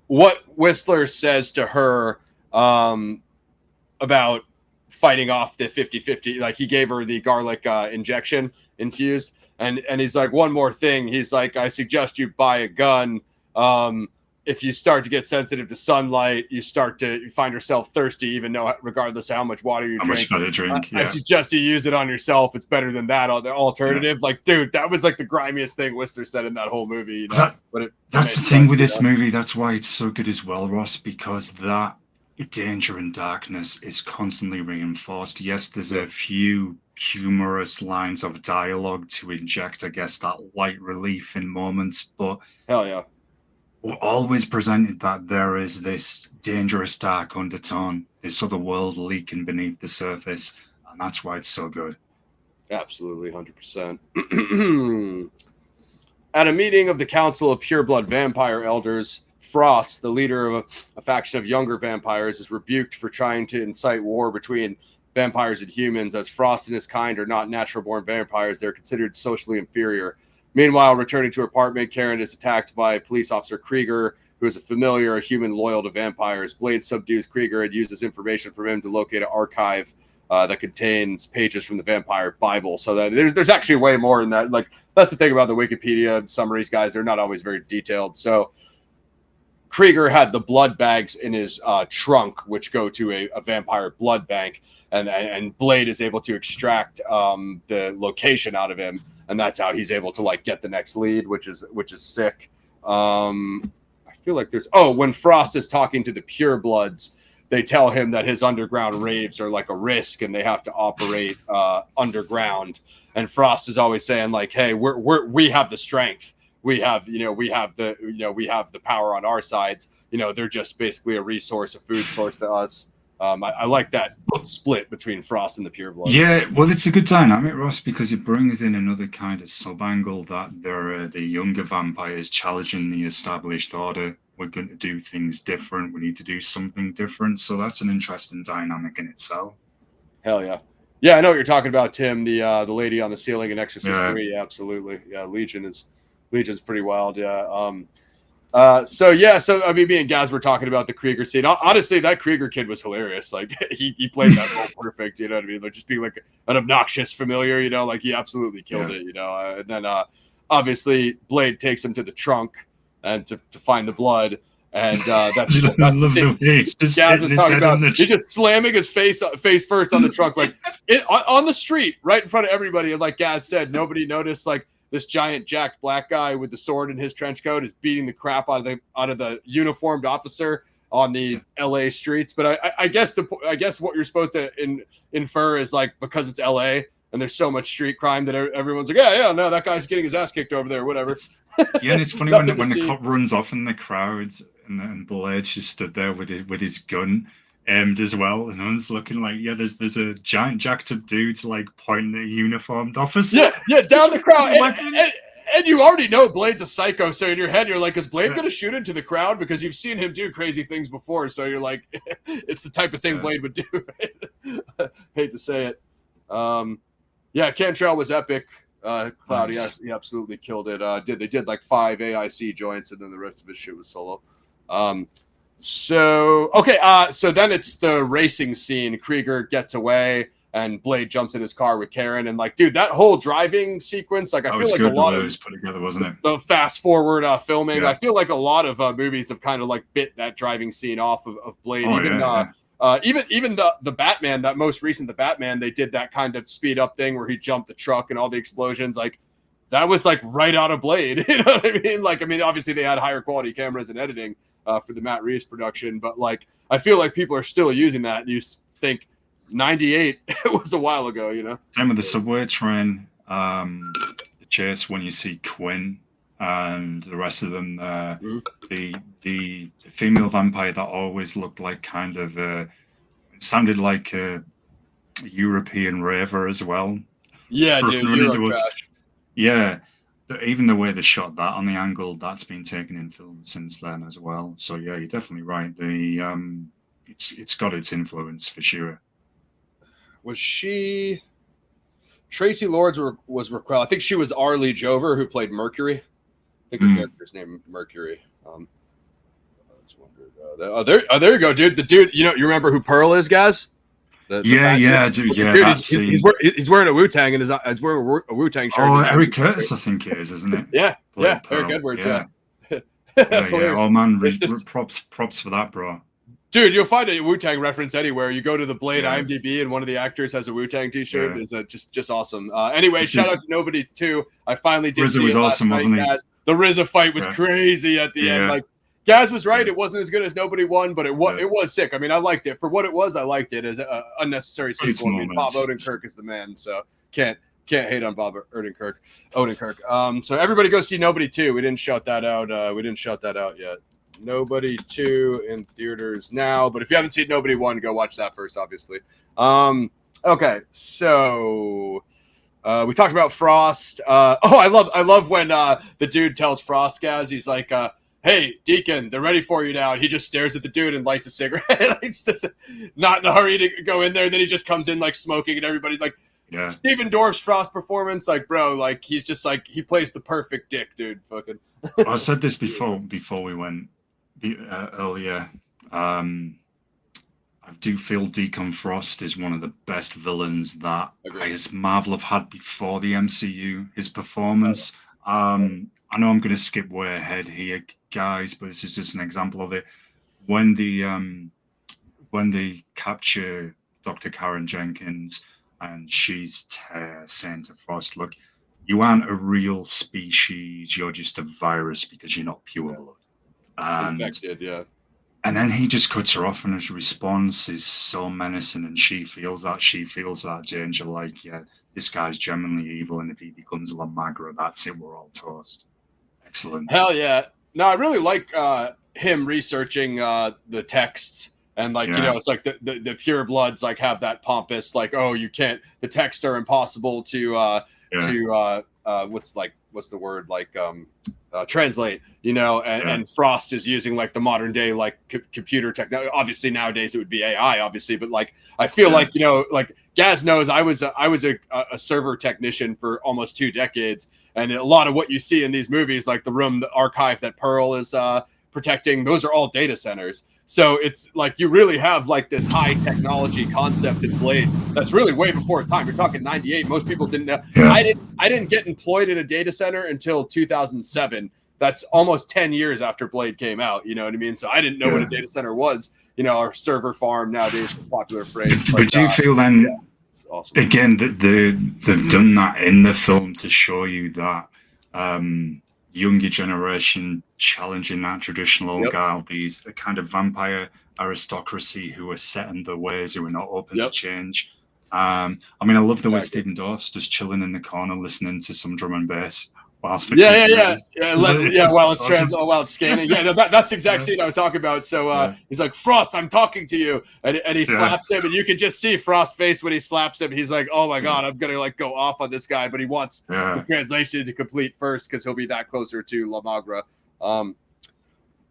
Speaker 1: What Whistler says to her about fighting off the 50-50, like he gave her the garlic injection infused, and he's like, one more thing, he's like, I suggest you buy a gun. If you start to get sensitive to sunlight, you start to find yourself thirsty, even though regardless of how much water you drink. I suggest you use it on yourself. It's better than that alternative. Like, dude, that was like the grimiest thing Whistler said in that whole movie.
Speaker 2: That's the thing with this movie. That's why it's so good as well, Ross, because that danger and darkness is constantly reinforced. Yes, there's a few humorous lines of dialogue to inject, I guess, that light relief in moments, but
Speaker 1: hell yeah,
Speaker 2: we're always presented that there is this dangerous dark undertone, this other world leaking beneath the surface, and that's why it's so good.
Speaker 1: Absolutely, 100%. At a meeting of the Council of Pureblood Vampire Elders, Frost, the leader of a faction of younger vampires, is rebuked for trying to incite war between vampires and humans. As Frost and his kind are not natural-born vampires, they're considered socially inferior. Meanwhile, returning to her apartment, Karen is attacked by police officer Krieger, who is a familiar, a human loyal to vampires. Blade subdues Krieger and uses information from him to locate an archive that contains pages from the Vampire Bible. So that there's actually way more in that. Like, that's the thing about the Wikipedia summaries, guys. They're not always very detailed. So Krieger had the blood bags in his trunk, which go to a vampire blood bank, and Blade is able to extract the location out of him, and that's how he's able to like get the next lead, which is sick. I feel like when Frost is talking to the Purebloods, they tell him that his underground raves are like a risk, and they have to operate underground. And Frost is always saying like, "Hey, we have the strength." We have the power on our sides. They're just basically a resource, a food source to us. I like that split between Frost and the Pureblood.
Speaker 2: Yeah, well, it's a good dynamic, Ross, because it brings in another kind of sub-angle that they're the younger vampires challenging the established order. We're going to do things different. We need to do something different. So that's an interesting dynamic in itself.
Speaker 1: Hell yeah. Yeah, I know what you're talking about, Tim. The lady on the ceiling in Exorcist 3. Yeah, absolutely. Yeah, Legion's pretty wild. Yeah. So I mean, me and Gaz were talking about the Krieger scene. Honestly, that Krieger kid was hilarious. Like he played that role perfect. You know what I mean? Like just being like an obnoxious familiar. Like he absolutely killed it. And then obviously Blade takes him to the trunk and to find the blood. And that's the thing. Gaz was talking about. He's just slamming his face first on the trunk, like on the street, right in front of everybody. And like Gaz said, nobody noticed like. This giant jacked black guy with the sword in his trench coat is beating the crap out of the uniformed officer on the LA streets. But I guess what you're supposed to infer is like, because it's LA and there's so much street crime that everyone's like, no, that guy's getting his ass kicked over there, whatever.
Speaker 2: Yeah, and it's funny when the cop runs off in the crowd and Blade just stood there with his gun aimed as well, and everyone's looking like, there's a giant jacked up dude like pointing at a uniformed officer.
Speaker 1: Yeah, down the crowd. And you already know Blade's a psycho, so in your head you're like, is Blade going to shoot into the crowd? Because you've seen him do crazy things before, so you're like, it's the type of thing Blade would do. Hate to say it. Cantrell was epic. Cloud, he absolutely killed it. They did like 5 AIC joints, and then the rest of his shit was solo. So okay, so then it's the racing scene. Krieger gets away, and Blade jumps in his car with Karen, and like, dude, that whole driving sequence, like, I
Speaker 2: That
Speaker 1: feel
Speaker 2: was
Speaker 1: like
Speaker 2: good
Speaker 1: a
Speaker 2: the
Speaker 1: lot
Speaker 2: way it
Speaker 1: of
Speaker 2: was put together, wasn't it?
Speaker 1: the fast forward filming.
Speaker 2: Yeah.
Speaker 1: I feel like a lot of movies have kind of like bit that driving scene off of Blade.
Speaker 2: Oh,
Speaker 1: Even even the Batman, that most recent the Batman, they did that kind of speed up thing where he jumped the truck and all the explosions. Like, that was like right out of Blade. You know what I mean? Like, I mean, obviously they had higher quality cameras and editing for the Matt Reeves production, but like, I feel like people are still using that. And you think 98 it was a while ago, you know?
Speaker 2: Same with the subway train, the chase when you see Quinn and the rest of them. The female vampire that always looked like kind of it sounded like a European raver as well.
Speaker 1: Yeah, dude, Euro trash.
Speaker 2: Yeah, even the way they shot that on the angle, that's been taken in film since then as well. So yeah, you're definitely right. It's got its influence for sure.
Speaker 1: Was she Tracy Lords was Raquel? I think she was Arlie Jover, who played Mercury. I think her character's name Mercury. I just wondered. There you go, dude. The dude, you remember who Pearl is, guys?
Speaker 2: Dude. Yeah,
Speaker 1: dude, he's wearing a Wu-Tang and he's wearing a Wu-Tang shirt.
Speaker 2: Oh, Eric Curtis, I think it is, isn't it?
Speaker 1: Yeah, Eric Edwards. Yeah. That's hilarious.
Speaker 2: Oh man, props for that, bro.
Speaker 1: Dude, you'll find a Wu-Tang reference anywhere. You go to the Blade IMDb, and one of the actors has a Wu-Tang t-shirt. Is just awesome. Anyway, shout out to Nobody too. I finally did.
Speaker 2: RZA was awesome, wasn't he?
Speaker 1: The RZA fight was crazy at the end. Like, Gaz was right. It wasn't as good as Nobody Won, but it was sick. I mean, I liked it for what it was. I liked it as an unnecessary sequel. I mean, Bob Odenkirk is the man, so can't hate on Bob Odenkirk. So everybody go see Nobody 2. We didn't shout that out yet. Nobody 2 in theaters now, but if you haven't seen Nobody 1, go watch that first, obviously. Okay, so we talked about Frost. I love when the dude tells Frost, Gaz, he's like, hey, Deacon, they're ready for you now. And he just stares at the dude and lights a cigarette. Like, just not in a hurry to go in there. Then he just comes in like smoking, and everybody's like, Stephen Dorff's Frost performance, like, bro, like, he's just like, he plays the perfect dick, dude. Fucking.
Speaker 2: I said this before we went earlier. I do feel Deacon Frost is one of the best villains that Marvel have had before the MCU. His performance. I know I'm going to skip way ahead here, guys, but this is just an example of it. When they capture Dr. Karen Jenkins and she's saying to Frost, look, you aren't a real species, you're just a virus because you're not pure blood.
Speaker 1: Infected, yeah.
Speaker 2: And then he just cuts her off, and his response is so menacing, and she feels that danger, like, yeah, this guy's genuinely evil, and if he becomes La Magra, that's it, we're all toast. Excellent.
Speaker 1: Hell yeah. No, I really like him researching the texts. And like, it's like the pure bloods like have that pompous, like, oh, you can't, the texts are impossible to what's the word, like translate, and Frost is using like the modern day like computer technology. Obviously nowadays it would be AI, obviously, but like I feel like like Gaz knows I was a server technician for almost 2 decades, and a lot of what you see in these movies, like the archive that Pearl is protecting, those are all data centers. So it's like you really have like this high technology concept in Blade that's really way before its time. You're talking 98. Most people didn't know. Yeah. I didn't get employed in a data center until 2007. That's almost 10 years after Blade came out. You know what I mean? So I didn't know what a data center was. Our server farm nowadays is a popular phrase.
Speaker 2: But do you feel then, awesome. Again, that they've done that in the film to show you that younger generation challenging that traditional old guard, these kind of vampire aristocracy who are set in their ways, who are not open to change. I mean, I love the way Stephen Dorff's just chilling in the corner listening to some drum and bass whilst while it's scanning. That's exact scene I was talking about. So he's like, Frost, I'm talking to you, and he slaps him, and you can just see Frost's face when he slaps him. He's like, oh my god, I'm gonna like go off on this guy, but he wants the translation to complete first because he'll be that closer to La Magra.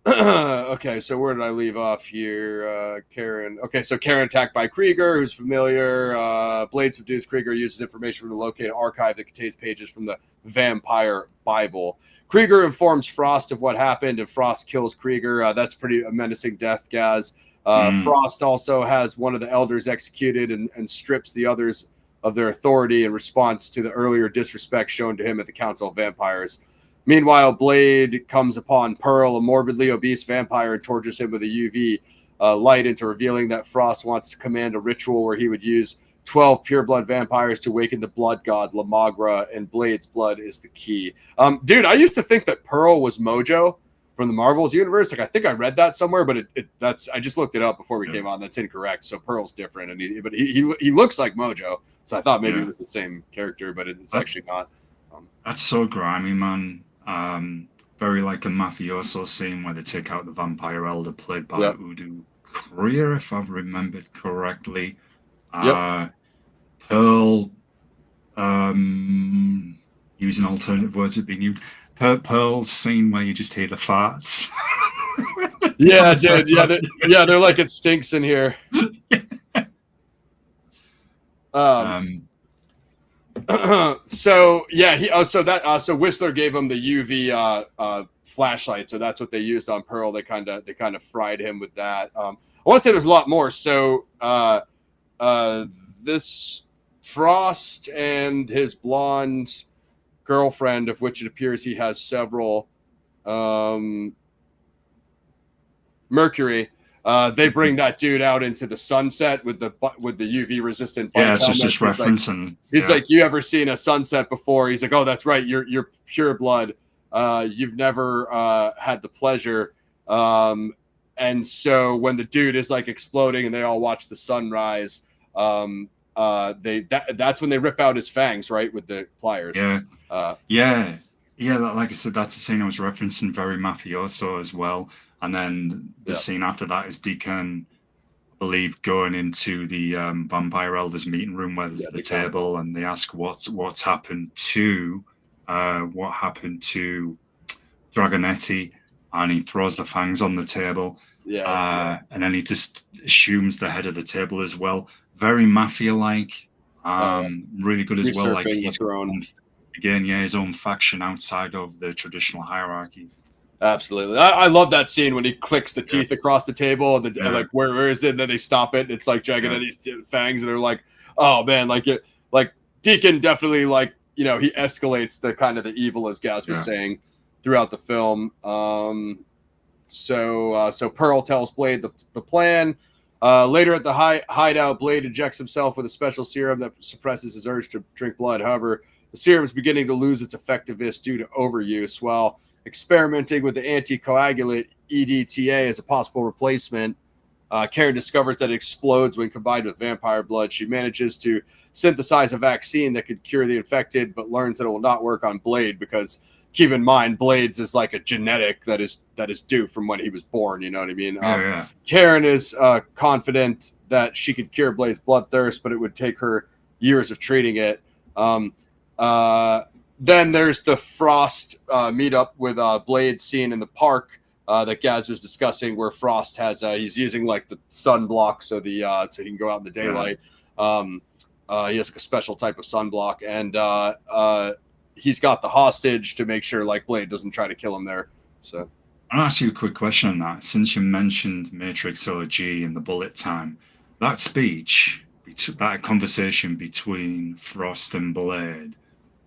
Speaker 1: Okay, so where did I leave off here? Karen. Okay, so Karen attacked by Krieger, who's familiar. Blade subdues Krieger, uses information from the located archive that contains pages from the Vampire Bible. Krieger informs Frost of what happened, and Frost kills Krieger. That's pretty a menacing death, guys. Frost also has one of the elders executed and strips the others of their authority in response to the earlier disrespect shown to him at the Council of Vampires. Meanwhile, Blade comes upon Pearl, a morbidly obese vampire, and tortures him with a UV light into revealing that Frost wants to command a ritual where he would use 12 pureblood vampires to awaken the blood god La Magra, and Blade's blood is the key. Dude, I used to think that Pearl was Mojo from the Marvels universe. Like, I think I read that somewhere, but that's I just looked it up before we came on. That's incorrect. So Pearl's different, and he looks like Mojo. So I thought maybe it was the same character, but it's actually not.
Speaker 2: That's so grimy, man. Very like a mafioso scene where they take out the vampire elder played by Udo Kier, if I've remembered correctly. Pearl, using alternative words that have been used. Pearl scene where you just hear the farts.
Speaker 1: Yeah, dude. Yeah, they're like, it stinks in here. So yeah, so Whistler gave him the UV flashlight, so that's what they used on Pearl. They kind of fried him with that. I want to say there's a lot more. So this Frost and his blonde girlfriend, of which it appears he has several, Mercury. They bring that dude out into the sunset with the UV resistant.
Speaker 2: Yeah, it's just referencing.
Speaker 1: He's like, you ever seen a sunset before? He's like, oh, that's right. You're pure blood. You've never had the pleasure. And so when the dude is like exploding and they all watch the sunrise, that's when they rip out his fangs, right, with the pliers.
Speaker 2: Yeah. Like I said, that's the scene I was referencing, very mafioso as well. And then the scene after that is Deacon, I believe, going into the vampire elders meeting room where there's the table, and they ask what's happened to Dragonetti, and he throws the fangs on the table. And then he just assumes the head of the table as well. Very mafia-like, really good as well. Like he's his own faction outside of the traditional hierarchy.
Speaker 1: Absolutely. I love that scene when he clicks the teeth across the table and like, where is it? And then they stop it. It's like Dragonetti's fangs, and they're like, oh man, like Deacon definitely, like, you know, he escalates the kind of the evil, as Gaz was saying, throughout the film. So Pearl tells Blade the plan. Later at the hideout, Blade injects himself with a special serum that suppresses his urge to drink blood. However, the serum is beginning to lose its effectiveness due to overuse. While experimenting with the anticoagulant EDTA as a possible replacement, Karen discovers that it explodes when combined with vampire blood. She manages to synthesize a vaccine that could cure the infected, but learns that it will not work on Blade because, keep in mind, Blade's is like a genetic that is due from when he was born. You know what I mean? Karen is confident that she could cure Blade's bloodthirst, but it would take her years of treating it. Then there's the Frost meetup with Blade scene in the park that Gaz was discussing, where Frost has he's using like the sunblock so he can go out in the daylight. He has like a special type of sunblock, and he's got the hostage to make sure like Blade doesn't try to kill him there. So
Speaker 2: I'll ask you a quick question on that. Since you mentioned Matrix OG and the bullet time, that speech, that conversation between Frost and Blade,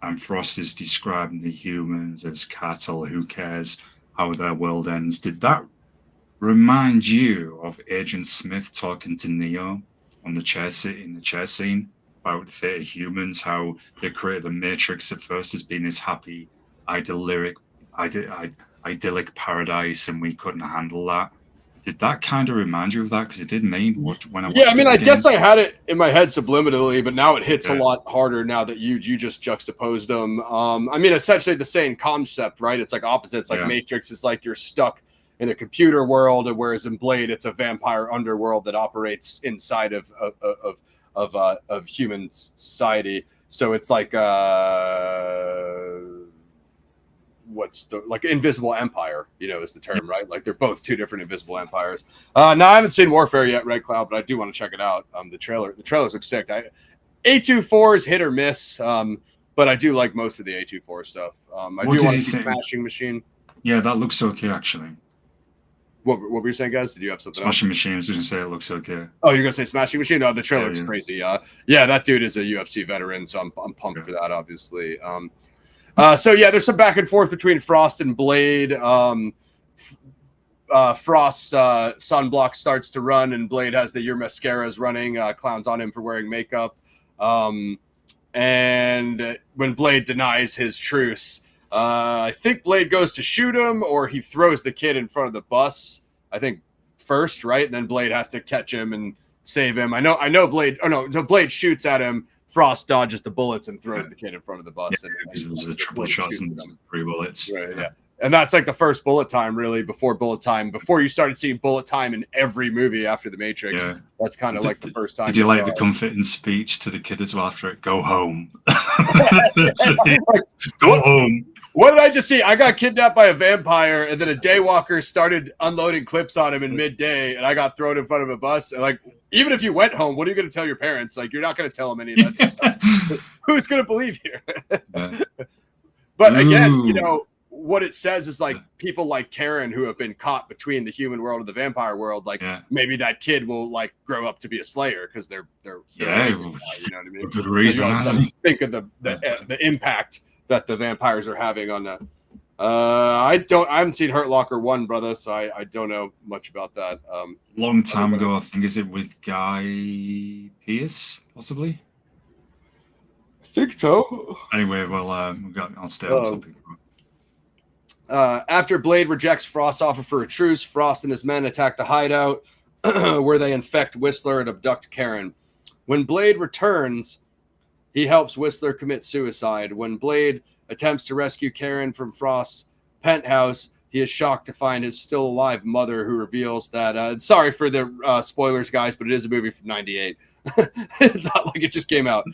Speaker 2: and Frost is describing the humans as cattle, who cares how their world ends. Did that remind you of Agent Smith talking to Neo on the chair scene about the fate of humans, how they created the Matrix at first as being this happy, idyllic paradise, and we couldn't handle that? Did that kind of remind you of that? Because it did mean when I watched it.
Speaker 1: I mean, I guess I had it in my head subliminally, but now it hits a lot harder now that you just juxtaposed them. I mean, essentially the same concept, right? It's like opposites. Like Matrix is like you're stuck in a computer world, whereas in Blade, it's a vampire underworld that operates inside of human society. So it's like what's the like invisible empire, is the term, right? Like they're both two different invisible empires. No, I haven't seen Warfare yet, Red Cloud, but I do want to check it out. The trailers look sick. A24 is hit or miss, but I do like most of the A24 stuff. I do want to see Smashing Machine.
Speaker 2: Yeah, that looks okay actually.
Speaker 1: What were you saying, guys? Did you have something?
Speaker 2: Smashing Machine. I was going to say it looks okay.
Speaker 1: Oh, you're gonna say Smashing Machine? No, the trailer looks crazy. Yeah, that dude is a UFC veteran, so I'm pumped for that, obviously. So yeah, there's some back and forth between Frost and Blade. Frost's sunblock starts to run, and Blade has the "Your mascara's running" clowns on him for wearing makeup. And when Blade denies his truce, I think Blade goes to shoot him, or he throws the kid in front of the bus. I think first, right? And then Blade has to catch him and save him. I know Blade. Oh no, so Blade shoots at him. Frost dodges the bullets and throws the kid in front of the bus.
Speaker 2: Yeah, there's a triple shots and 3 bullets.
Speaker 1: Right, yeah. And that's like the first bullet time, really, before you started seeing bullet time in every movie after The Matrix. Yeah. That's kind of like the first time.
Speaker 2: Did you like the comforting speech to the kid as well after it? Go home. Go home.
Speaker 1: What did I just see? I got kidnapped by a vampire, and then a daywalker started unloading clips on him in midday, and I got thrown in front of a bus. And like, even if you went home, what are you going to tell your parents? Like, you're not going to tell them any of that stuff. Who's going to believe you? But again, what it says is like people like Karen who have been caught between the human world and the vampire world. Like maybe that kid will like grow up to be a slayer because they're you know what I mean?
Speaker 2: Good reason.
Speaker 1: So think of the impact that the vampires are having on that. I haven't seen Hurt Locker 1, brother, so I don't know much about that.
Speaker 2: Long time ago, I think. Is it with Guy Pearce, possibly?
Speaker 1: I think so.
Speaker 2: Anyway, well, I'll stay on topic.
Speaker 1: After Blade rejects Frost's offer for a truce, Frost and his men attack the hideout where they infect Whistler and abduct Karen. When Blade returns, he helps Whistler commit suicide. When Blade attempts to rescue Karen from Frost's penthouse, he is shocked to find his still alive mother, who reveals that sorry for the spoilers, guys, but it is a movie from '98. Not like it just came out.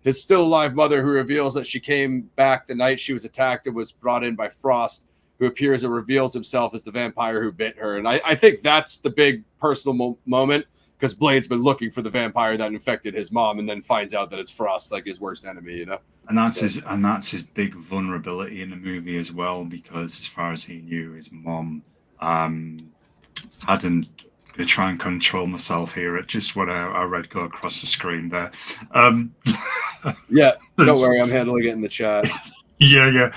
Speaker 1: His still alive mother, who reveals that she came back the night she was attacked and was brought in by Frost, who appears and reveals himself as the vampire who bit her. And I think that's the big personal moment, because Blade's been looking for the vampire that infected his mom, and then finds out that it's Frost, like his worst enemy,
Speaker 2: And that's his big vulnerability in the movie as well, because as far as he knew, his mom hadn't. To try and control myself here at just what I read go across the screen there.
Speaker 1: Yeah, don't worry, I'm handling it in the chat.
Speaker 2: Yeah.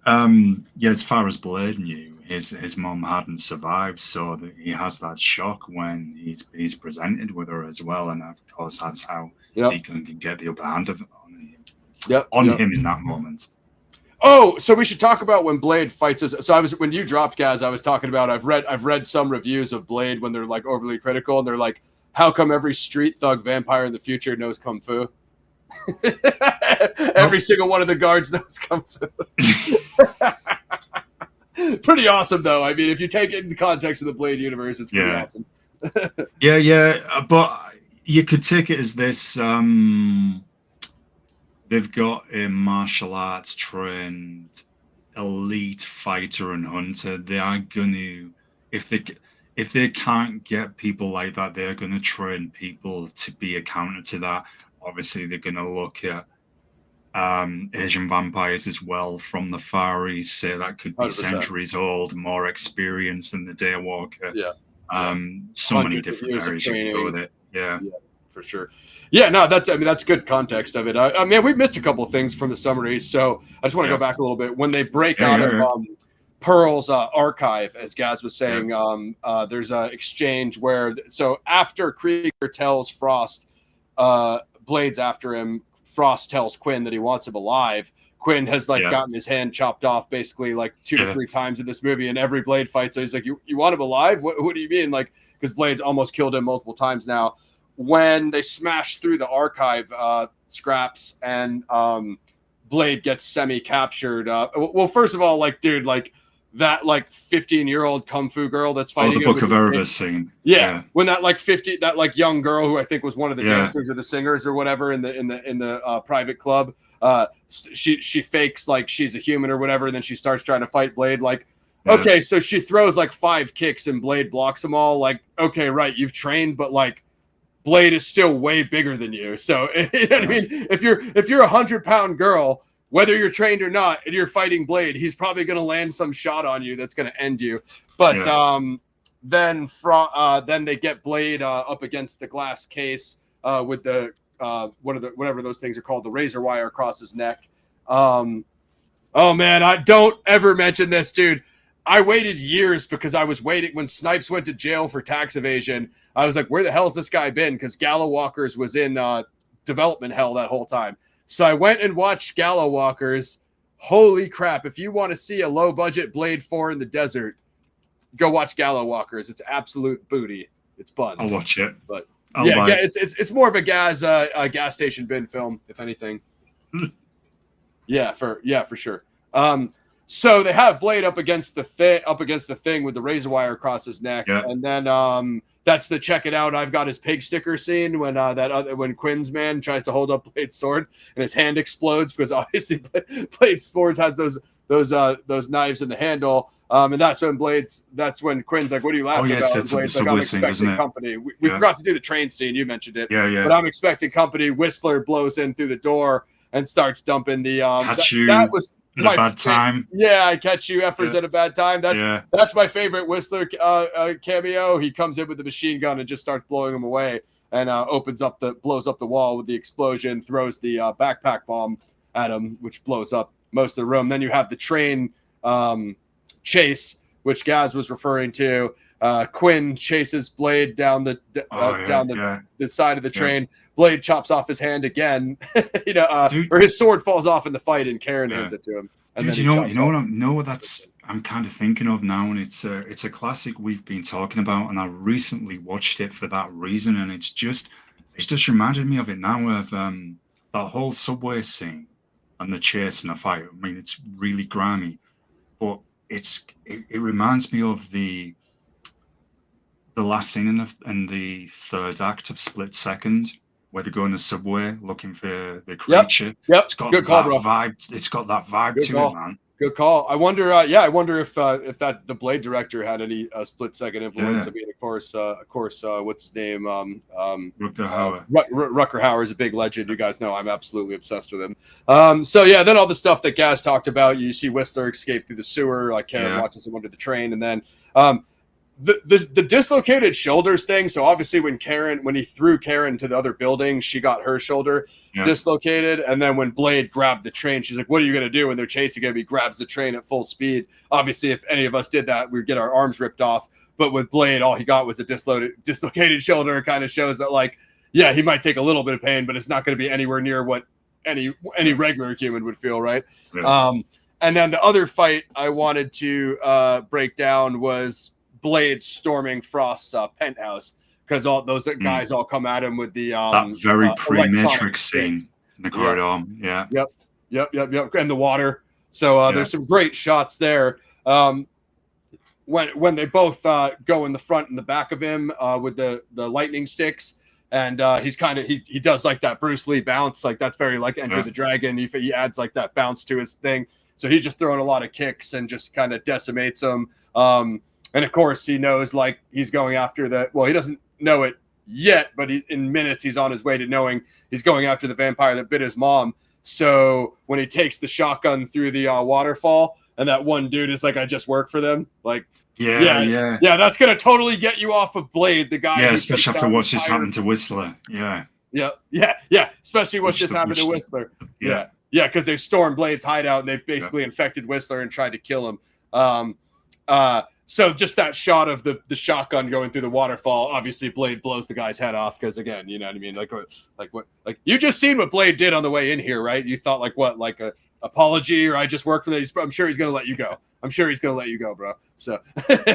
Speaker 2: As far as Blade knew, his mom hadn't survived, so that he has that shock when he's presented with her as well, and of course that's how Deacon can get the upper hand on him in that moment.
Speaker 1: Oh, so we should talk about when Blade fights us. So when you dropped, Gaz, I was talking about I've read some reviews of Blade when they're like overly critical, and they're like, how come every street thug vampire in the future knows kung fu? Every single one of the guards knows kung fu. Pretty awesome, though. I mean, if you take it in the context of the Blade universe, it's pretty awesome.
Speaker 2: But you could take it as this. They've got a martial arts trained elite fighter and hunter. They are going to, if they can't get people like that, they're going to train people to be a counter to that. Obviously, they're going to look at Asian vampires as well from the Far East. Say that could be 100%. Centuries old, more experienced than the Daywalker. So many different areas you can go with it. Yeah.
Speaker 1: For sure. Yeah, no, that's good context of it. I mean, we missed a couple of things from the summaries, so I just want to go back a little bit. When they break out of Pearl's archive, as Gaz was saying, there's an exchange where, so after Krieger tells Frost, Blade's after him, Frost tells Quinn that he wants him alive. Quinn has gotten his hand chopped off basically like 2 to 3 times in this movie, and every Blade fight, so he's like, you want him alive? What do you mean? Like, because Blade's almost killed him multiple times now. When they smash through the archive scraps and Blade gets semi-captured. Well, first of all, like, dude, like that like 15-year-old kung fu girl that's fighting.
Speaker 2: The Book of Erebus scene.
Speaker 1: Yeah, when that like young girl who I think was one of the dancers or the singers or whatever in the private club. she fakes like she's a human or whatever, and then she starts trying to fight Blade. Like, okay, so she throws like 5 kicks and Blade blocks them all. Like, okay, right, you've trained, but like Blade is still way bigger than you. So you know what I mean? If you're a 100-pound girl, whether you're trained or not, and you're fighting Blade, he's probably going to land some shot on you that's going to end you. But then they get Blade up against the glass case with the whatever those things are called, the razor wire across his neck. Oh man, I don't ever mention this, dude. I waited years because I was waiting when Snipes went to jail for tax evasion. I was like, where the hell's this guy been? Because Gallo Walkers was in development hell that whole time. So I went and watched Gallo Walkers. Holy crap. If you want to see a low budget Blade 4 in the desert, go watch Gallo Walkers. It's absolute booty. It's buns.
Speaker 2: I'll watch it.
Speaker 1: But it's more of a gas station bin film, if anything. yeah, for sure. So they have Blade up against the thing with the razor wire across his neck, and then that's the check it out. I've got his pig sticker scene when when Quinn's man tries to hold up Blade's sword and his hand explodes because obviously Blade's swords have those knives in the handle. And that's when Quinn's like, "What are you laughing about?"
Speaker 2: It's
Speaker 1: Blade's
Speaker 2: like,
Speaker 1: I'm
Speaker 2: scene,
Speaker 1: expecting company. We forgot to do the train scene. You mentioned it, but I'm expecting company. Whistler blows in through the door and starts dumping the. That was
Speaker 2: at a bad time.
Speaker 1: Yeah, I catch you effers at a bad time. That's my favorite Whistler cameo. He comes in with the machine gun and just starts blowing them away, and blows up the wall with the explosion, throws the backpack bomb at him, which blows up most of the room. Then you have the train chase, which Gaz was referring to. Quinn chases Blade down the side of the train. Blade chops off his hand again, or his sword falls off in the fight, and Karen hands it to him. And
Speaker 2: dude, I'm kind of thinking of now, and it's a classic we've been talking about, and I recently watched it for that reason, and it's just reminded me of it now, of that whole subway scene and the chase and the fight. I mean, it's really grimy, but it reminds me of the last scene in the third act of Split Second, where they go in the subway looking for the creature.
Speaker 1: Yep.
Speaker 2: It's got
Speaker 1: Good
Speaker 2: that
Speaker 1: call, bro.
Speaker 2: vibe. It's got that vibe
Speaker 1: Good
Speaker 2: to
Speaker 1: call.
Speaker 2: it, man.
Speaker 1: Good call. I wonder if that the Blade director had any split second influence. I mean, of course, what's his name?
Speaker 2: Rutger Hauer.
Speaker 1: Rutger Hauer is a big legend. You guys know I'm absolutely obsessed with him. So yeah, then all the stuff that Gaz talked about. You see Whistler escape through the sewer, like Karen watches him under the train, and then the dislocated shoulders thing. So obviously when he threw Karen to the other building, she got her shoulder dislocated. And then when Blade grabbed the train, she's like, what are you going to do when they're chasing him? He grabs the train at full speed. Obviously, if any of us did that, we'd get our arms ripped off. But with Blade, all he got was a dislocated shoulder. It kind of shows that, like, yeah, he might take a little bit of pain, but it's not going to be anywhere near what any regular human would feel, right? Yeah. And then the other fight I wanted to break down was Blade storming Frost's penthouse, because all those guys all come at him with the
Speaker 2: that very pre-Matrix scene in the corridor.
Speaker 1: Yep. And the water. So there's some great shots there. When they both go in the front and the back of him with the lightning sticks, and he's kind of he does like that Bruce Lee bounce, like that's very like Enter the Dragon. He adds like that bounce to his thing. So he's just throwing a lot of kicks and just kind of decimates him. And of course, he knows like he's going after that. Well, he doesn't know it yet, but in minutes he's on his way to knowing he's going after the vampire that bit his mom. So when he takes the shotgun through the waterfall, and that one dude is like, "I just work for them," like, yeah, that's gonna totally get you off of Blade, the guy.
Speaker 2: Yeah, especially after what's just happened to Whistler. Yeah.
Speaker 1: Especially what's just happened to Whistler. Yeah, because they stormed Blade's hideout and they basically infected Whistler and tried to kill him. So just that shot of the shotgun going through the waterfall, obviously Blade blows the guy's head off because, again, you know what I mean? Like you just seen what Blade did on the way in here, right? You thought like a apology, or I just work for them. I'm sure he's going to let you go. I'm sure he's going to let you go, bro. So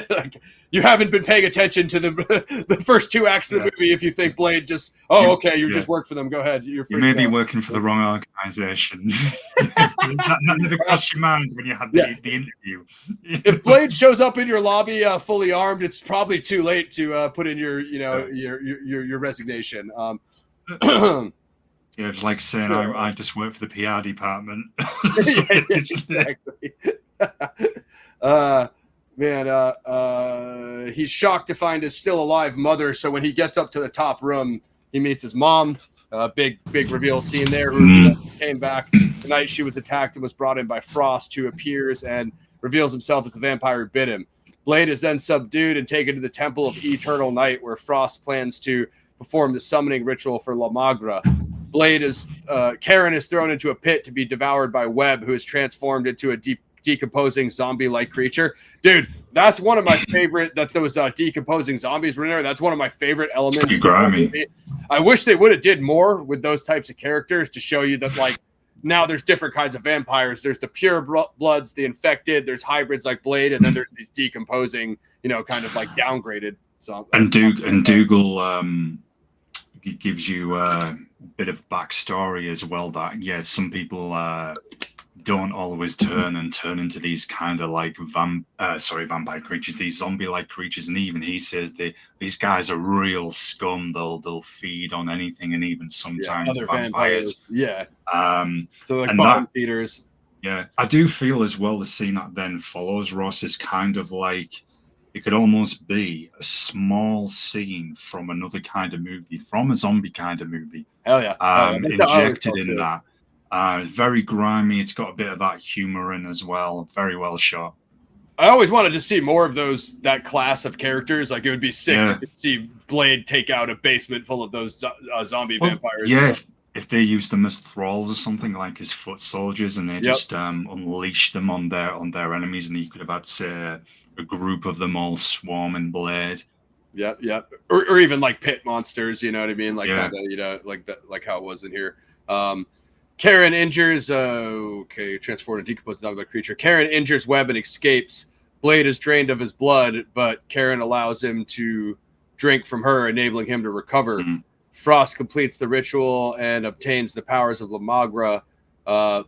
Speaker 1: like, you haven't been paying attention to the first 2 acts of the movie if you think Blade just, you just work for them. Go ahead. You
Speaker 2: may be working for the wrong organization. that never crossed your mind when you had the interview.
Speaker 1: If Blade shows up in your lobby fully armed, it's probably too late to put in your resignation.
Speaker 2: Yeah, it's like saying
Speaker 1: Sure.
Speaker 2: I just work for the PR department.
Speaker 1: Yeah, exactly. He's shocked to find his still alive mother. So when he gets up to the top room, he meets his mom. Big reveal scene there. Who came back the night she was attacked and was brought in by Frost, who appears and reveals himself as the vampire who bit him. Blade is then subdued and taken to the Temple of Eternal Night, where Frost plans to perform the summoning ritual for La Magra. Karen is thrown into a pit to be devoured by Webb, who is transformed into a decomposing zombie-like creature. Dude, that's one of my favorite, that those decomposing zombies were in there. That's one of my favorite elements.
Speaker 2: Pretty grimy.
Speaker 1: I wish they would have did more with those types of characters to show you that, like, now there's different kinds of vampires. There's the pure bloods, the infected, there's hybrids like Blade, and then there's these decomposing, kind of like downgraded.
Speaker 2: And Dougal gives you a bit of backstory as well, that some people don't always turn into these kind of like vampire creatures, these zombie-like creatures, and even he says these guys are real scum. They'll feed on anything, and even sometimes
Speaker 1: other
Speaker 2: vampires.
Speaker 1: Yeah. So like
Speaker 2: bottom
Speaker 1: feeders.
Speaker 2: Yeah, I do feel as well the scene that then follows, Ross, is kind of like it could almost be a small scene from another kind of movie, from a zombie kind of movie.
Speaker 1: Hell yeah.
Speaker 2: Injected in that. It's very grimy. It's got a bit of that humor in as well. Very well shot.
Speaker 1: I always wanted to see more of that class of characters. Like, it would be sick to see Blade take out a basement full of those zombie vampires.
Speaker 2: Yeah, if they used them as thralls or something, like his foot soldiers, and they just unleashed them on their enemies, and you could have had, say, a group of them all swarming Blade.
Speaker 1: Yep. Or even like pit monsters, you know what I mean? Like like how it was in here. Karen injures transformed and decomposed zombie creature. Karen injures Webb and escapes. Blade is drained of his blood, but Karen allows him to drink from her, enabling him to recover.
Speaker 2: Mm-hmm.
Speaker 1: Frost completes the ritual and obtains the powers of La Magra.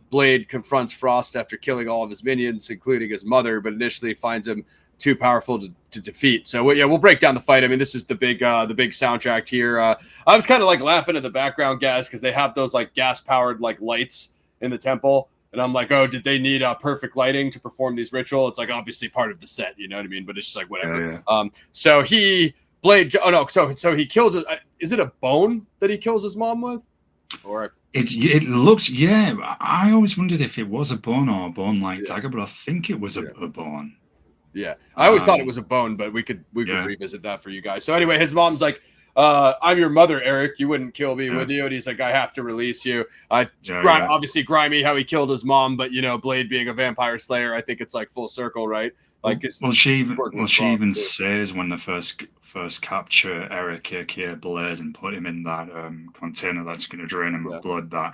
Speaker 1: Blade confronts Frost after killing all of his minions, including his mother, but initially finds him too powerful to defeat. So we'll break down the fight. I mean, this is the big soundtrack here. I was kind of like laughing in the background, guys, because they have those like gas powered like lights in the temple, and I'm like, oh, did they need perfect lighting to perform these ritual? It's like obviously part of the set, you know what I mean? But it's just like whatever.
Speaker 2: Yeah.
Speaker 1: So he kills his. Is it a bone that he kills his mom with, or?
Speaker 2: It looks, I always wondered if it was a bone or a bone-like dagger, but I think it was a bone.
Speaker 1: Yeah, I always thought it was a bone, but we could revisit that for you guys. So anyway, his mom's like, I'm your mother, Eric. You wouldn't kill me with you. And he's like, I have to release you. Obviously grimy how he killed his mom, but Blade being a vampire slayer, I think it's like full circle, right? Like,
Speaker 2: she even says when the first capture Eric, aka Blade, and put him in that container that's going to drain him of blood, that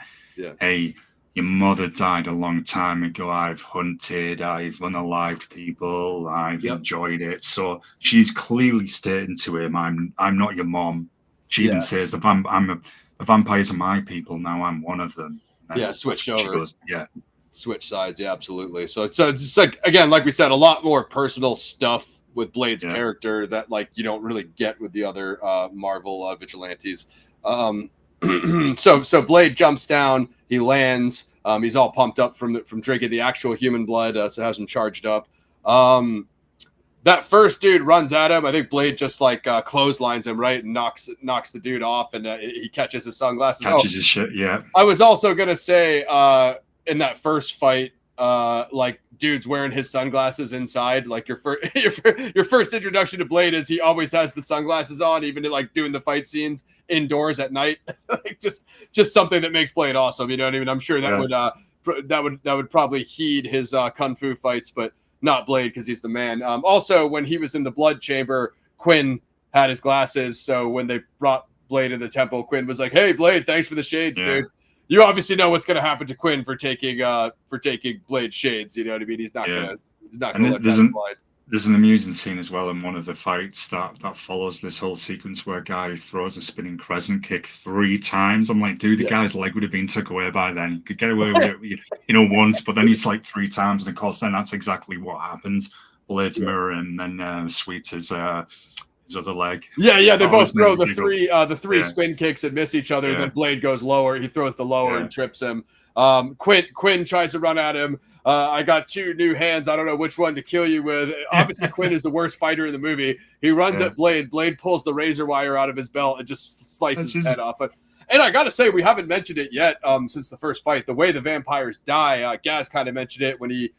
Speaker 2: hey, your mother died a long time ago. I've hunted, I've unalived people, I've enjoyed it. So she's clearly stating to him, I'm not your mom. She even says, the vampires are my people now. I'm one of them.
Speaker 1: Switch over.
Speaker 2: Goes,
Speaker 1: switch sides. Yeah, absolutely. So it's like, again, like we said, a lot more personal stuff with Blade's character that like you don't really get with the other Marvel vigilantes. So Blade jumps down, he lands, he's all pumped up from drinking the actual human blood, so has him charged up. That first dude runs at him. I think Blade just like clotheslines him, right, and knocks the dude off, and he catches his sunglasses.
Speaker 2: Catches his shit, yeah.
Speaker 1: I was also gonna say in that first fight, like dude's wearing his sunglasses inside. Like your first introduction to Blade is he always has the sunglasses on, even like doing the fight scenes indoors at night. Like just something that makes Blade awesome. You know what I mean? I'm sure that would probably heed his kung fu fights, but not Blade because he's the man. Also, when he was in the blood chamber, Quinn had his glasses. So when they brought Blade in the temple, Quinn was like, "Hey, Blade, thanks for the shades, dude." You obviously know what's going to happen to Quinn for taking Blade's shades. You know what I mean? He's not going to let that slide.
Speaker 2: There's an amusing scene as well in one of the fights that follows this whole sequence where a guy throws a spinning crescent kick 3 times. I'm like, dude, the guy's leg would have been took away by then. You could get away with it, once, but then he's like 3 times, and of course, then that's exactly what happens. Blade's mirror and then sweeps his his other leg.
Speaker 1: Yeah. They
Speaker 2: That
Speaker 1: both
Speaker 2: always made
Speaker 1: throw
Speaker 2: me
Speaker 1: the three
Speaker 2: Yeah.
Speaker 1: spin kicks and miss each other.
Speaker 2: Yeah.
Speaker 1: Then Blade goes lower. He throws the lower
Speaker 2: Yeah.
Speaker 1: and trips him. Quinn tries to run at him. I got two new hands. I don't know which one to kill you with. Obviously, Quinn is the worst fighter in the movie. He runs at Blade. Blade pulls the razor wire out of his belt and just slices his head off. And I got to say, we haven't mentioned it yet since the first fight. The way the vampires die, Gaz kind of mentioned it when he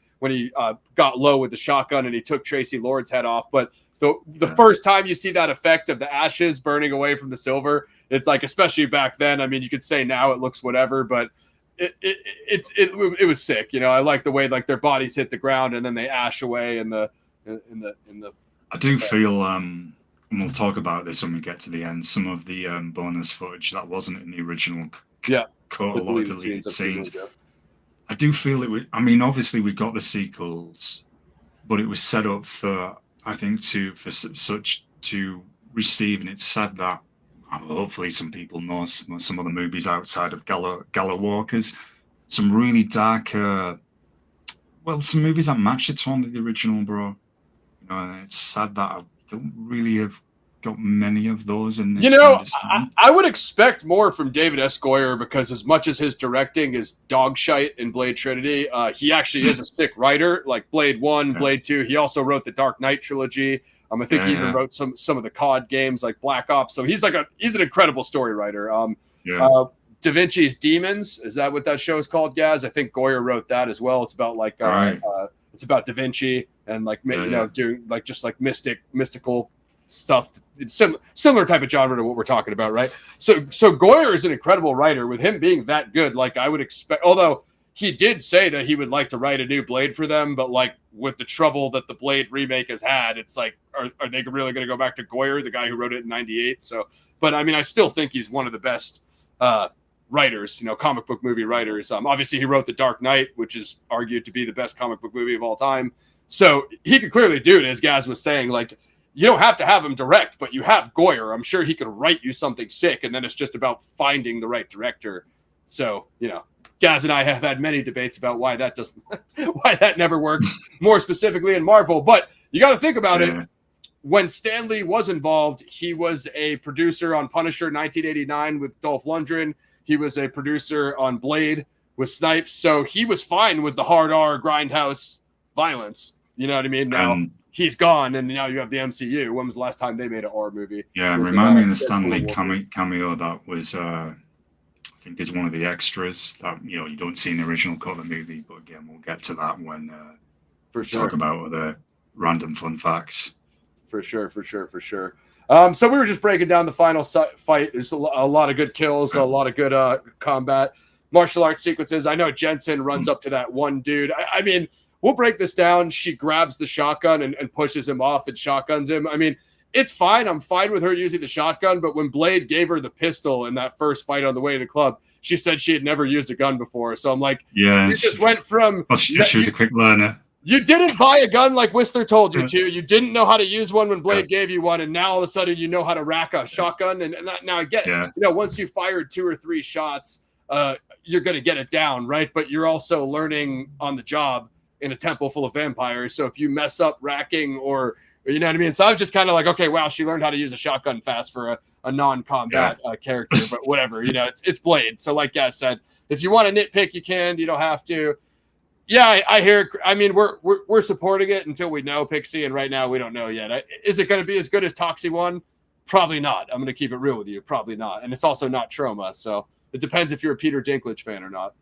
Speaker 1: got low with the shotgun and he took Tracy Lord's head off. But the first time you see that effect of the ashes burning away from the silver, it's like, especially back then. I mean, you could say now it looks whatever, but it was sick. I like the way like their bodies hit the ground and then they ash away in the.
Speaker 2: I do feel and we'll talk about this when we get to the end. Some of the bonus footage that wasn't in the original cut, a lot of deleted scenes. I do feel it was. I mean, obviously we got the sequels, but it was set up for, I think, to receive, and it's sad that hopefully some people know some of the movies outside of Gala Walkers, some really dark, some movies that match the tone of the original, bro. And it's sad that I don't really have got many of those in this.
Speaker 1: I would expect more from David S. Goyer because as much as his directing is dog shite in Blade Trinity, he actually is a sick writer. Like Blade 1, Blade 2. He also wrote the Dark Knight trilogy. I think he even wrote some of the COD games like Black Ops. So he's an incredible story writer. Da Vinci's Demons, is that what that show is called, Gaz? I think Goyer wrote that as well. It's about like it's about Da Vinci and like doing like just like mystical stuff. It's similar type of genre to what we're talking about, right? So Goyer is an incredible writer. With him being that good, like I would expect, although he did say that he would like to write a new Blade for them, but like with the trouble that the Blade remake has had, it's like, are they really going to go back to Goyer, the guy who wrote it in '98? So, but I mean, I still think he's one of the best writers, comic book movie writers. Obviously, he wrote The Dark Knight, which is argued to be the best comic book movie of all time. So he could clearly do it, as Gaz was saying. Like, you don't have to have him direct, but you have Goyer. I'm sure he could write you something sick, and then it's just about finding the right director. So, Gaz and I have had many debates about why that never works, more specifically in Marvel. But you got to think about it. When Stan Lee was involved, he was a producer on Punisher 1989 with Dolph Lundgren. He was a producer on Blade with Snipes. So he was fine with the hard R grindhouse violence. You know what I mean? Now he's gone, and now you have the MCU. When was the last time they made an R movie?
Speaker 2: Yeah, remind me of the Stan Lee cameo that was... I think is one of the extras that you don't see in the original cut of the movie, but again, we'll get to that when we talk about the random fun facts.
Speaker 1: For sure. So we were just breaking down the final fight. There's a lot of good kills, a lot of good combat, martial arts sequences. I know Jensen runs up to that one dude. I mean, we'll break this down. She grabs the shotgun and pushes him off and shotguns him. I mean, it's fine. I'm fine with her using the shotgun, but when Blade gave her the pistol in that first fight on the way to the club, she said she had never used a gun before. So I'm like, you just went from...
Speaker 2: Well, she said she was a quick learner.
Speaker 1: You didn't buy a gun like Whistler told you to. You didn't know how to use one when Blade gave you one, and now all of a sudden you know how to rack a shotgun. And now I get it. Once you fired 2 or 3 shots, you're going to get it down, right? But you're also learning on the job in a temple full of vampires. So if you mess up racking or... You know what I mean? So I was just kind of like, okay, wow, she learned how to use a shotgun fast for a non-combat character, but whatever, it's Blade. So like Gaz said, if you want to nitpick, you can, you don't have to. Yeah, I hear, I mean, we're supporting it until we know, Pixie, and right now we don't know yet. Is it going to be as good as Toxie 1? Probably not. I'm going to keep it real with you. Probably not. And it's also not Trauma. So it depends if you're a Peter Dinklage fan or not.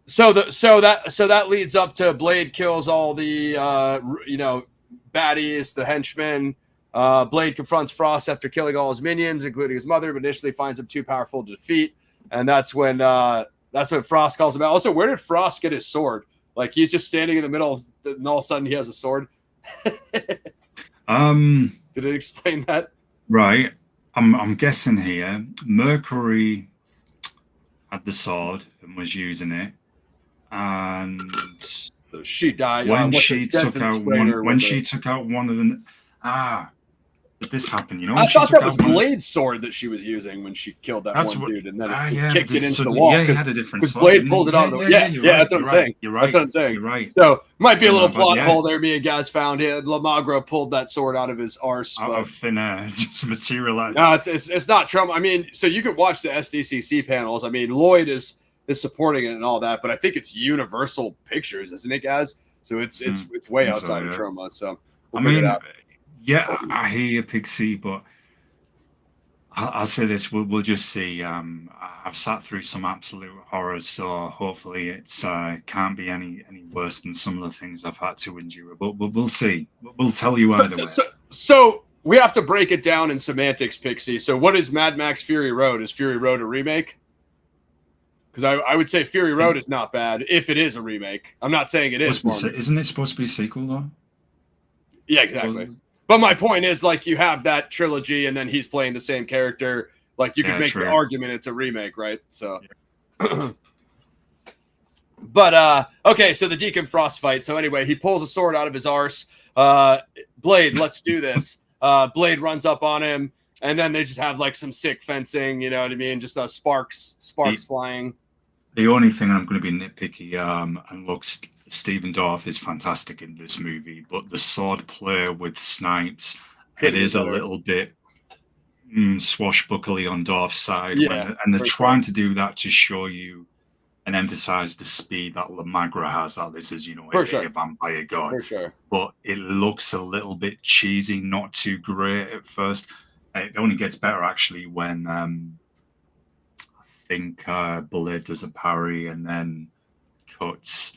Speaker 1: So that leads up to Blade kills all the baddies, the henchmen. Blade confronts Frost after killing all his minions, including his mother, but initially finds him too powerful to defeat. And that's when Frost calls him out. Also, where did Frost get his sword? Like he's just standing in the middle, and all of a sudden he has a sword. Did it explain that?
Speaker 2: Right. I'm guessing here. Mercury had the sword and was using it. And
Speaker 1: so she died
Speaker 2: when she took out one of them. did this happen? You know,
Speaker 1: I
Speaker 2: when she
Speaker 1: thought
Speaker 2: took
Speaker 1: that was
Speaker 2: out one.
Speaker 1: Blade's sword that she was using when she killed that
Speaker 2: That's
Speaker 1: one
Speaker 2: what.
Speaker 1: dude, and then it
Speaker 2: Yeah,
Speaker 1: kicked it into
Speaker 2: so
Speaker 1: the wall.
Speaker 2: yeah, he had a different
Speaker 1: Because
Speaker 2: sword,
Speaker 1: Blade
Speaker 2: didn't
Speaker 1: pulled
Speaker 2: he?
Speaker 1: it out of the
Speaker 2: You're right.
Speaker 1: that's what I'm saying.
Speaker 2: You're right.
Speaker 1: That's what I'm saying.
Speaker 2: You're right.
Speaker 1: So might be a
Speaker 2: Sorry,
Speaker 1: little
Speaker 2: my bad,
Speaker 1: plot
Speaker 2: yeah.
Speaker 1: hole there. Me and Gaz found it. Lamagra pulled that sword out of his arse.
Speaker 2: Out of thin air, just materialized.
Speaker 1: No, it's not Trump. I mean, so you could watch the SDCC panels. I mean, Lloyd is supporting it and all that, but I think it's Universal Pictures, isn't it, guys? So it's way outside of Troma. So we'll figure it out.
Speaker 2: Yeah, I hear you, Pixie, but I'll say this: we'll just see. I've sat through some absolute horrors, so hopefully it's can't be any worse than some of the things I've had to endure. But we'll see. We'll tell you either way.
Speaker 1: So we have to break it down in semantics, Pixie. So what is Mad Max Fury Road? Is Fury Road a remake? Because I would say Fury Road is not bad if it is a remake. I'm not saying it is.
Speaker 2: Isn't it supposed to be a sequel, though?
Speaker 1: Yeah, exactly. But my point is, like, you have that trilogy, and then he's playing the same character. Like, you could make the argument it's a remake, right? So, but okay. So the Deacon Frost fight. So anyway, he pulls a sword out of his arse. Blade, let's do this. Blade runs up on him, and then they just have like some sick fencing. You know what I mean? Just sparks flying.
Speaker 2: The only thing I'm going to be nitpicky, and look, Stephen Dorff is fantastic in this movie, but the sword play with Snipes, it is a little bit swashbuckly on Dorff's side.
Speaker 1: Yeah,
Speaker 2: and they're trying to do that to show you and emphasize the speed that Lamagra has, that this is, a vampire god.
Speaker 1: For sure.
Speaker 2: But it looks a little bit cheesy, not too great at first. It only gets better, actually, when... I think Blade does a parry and then cuts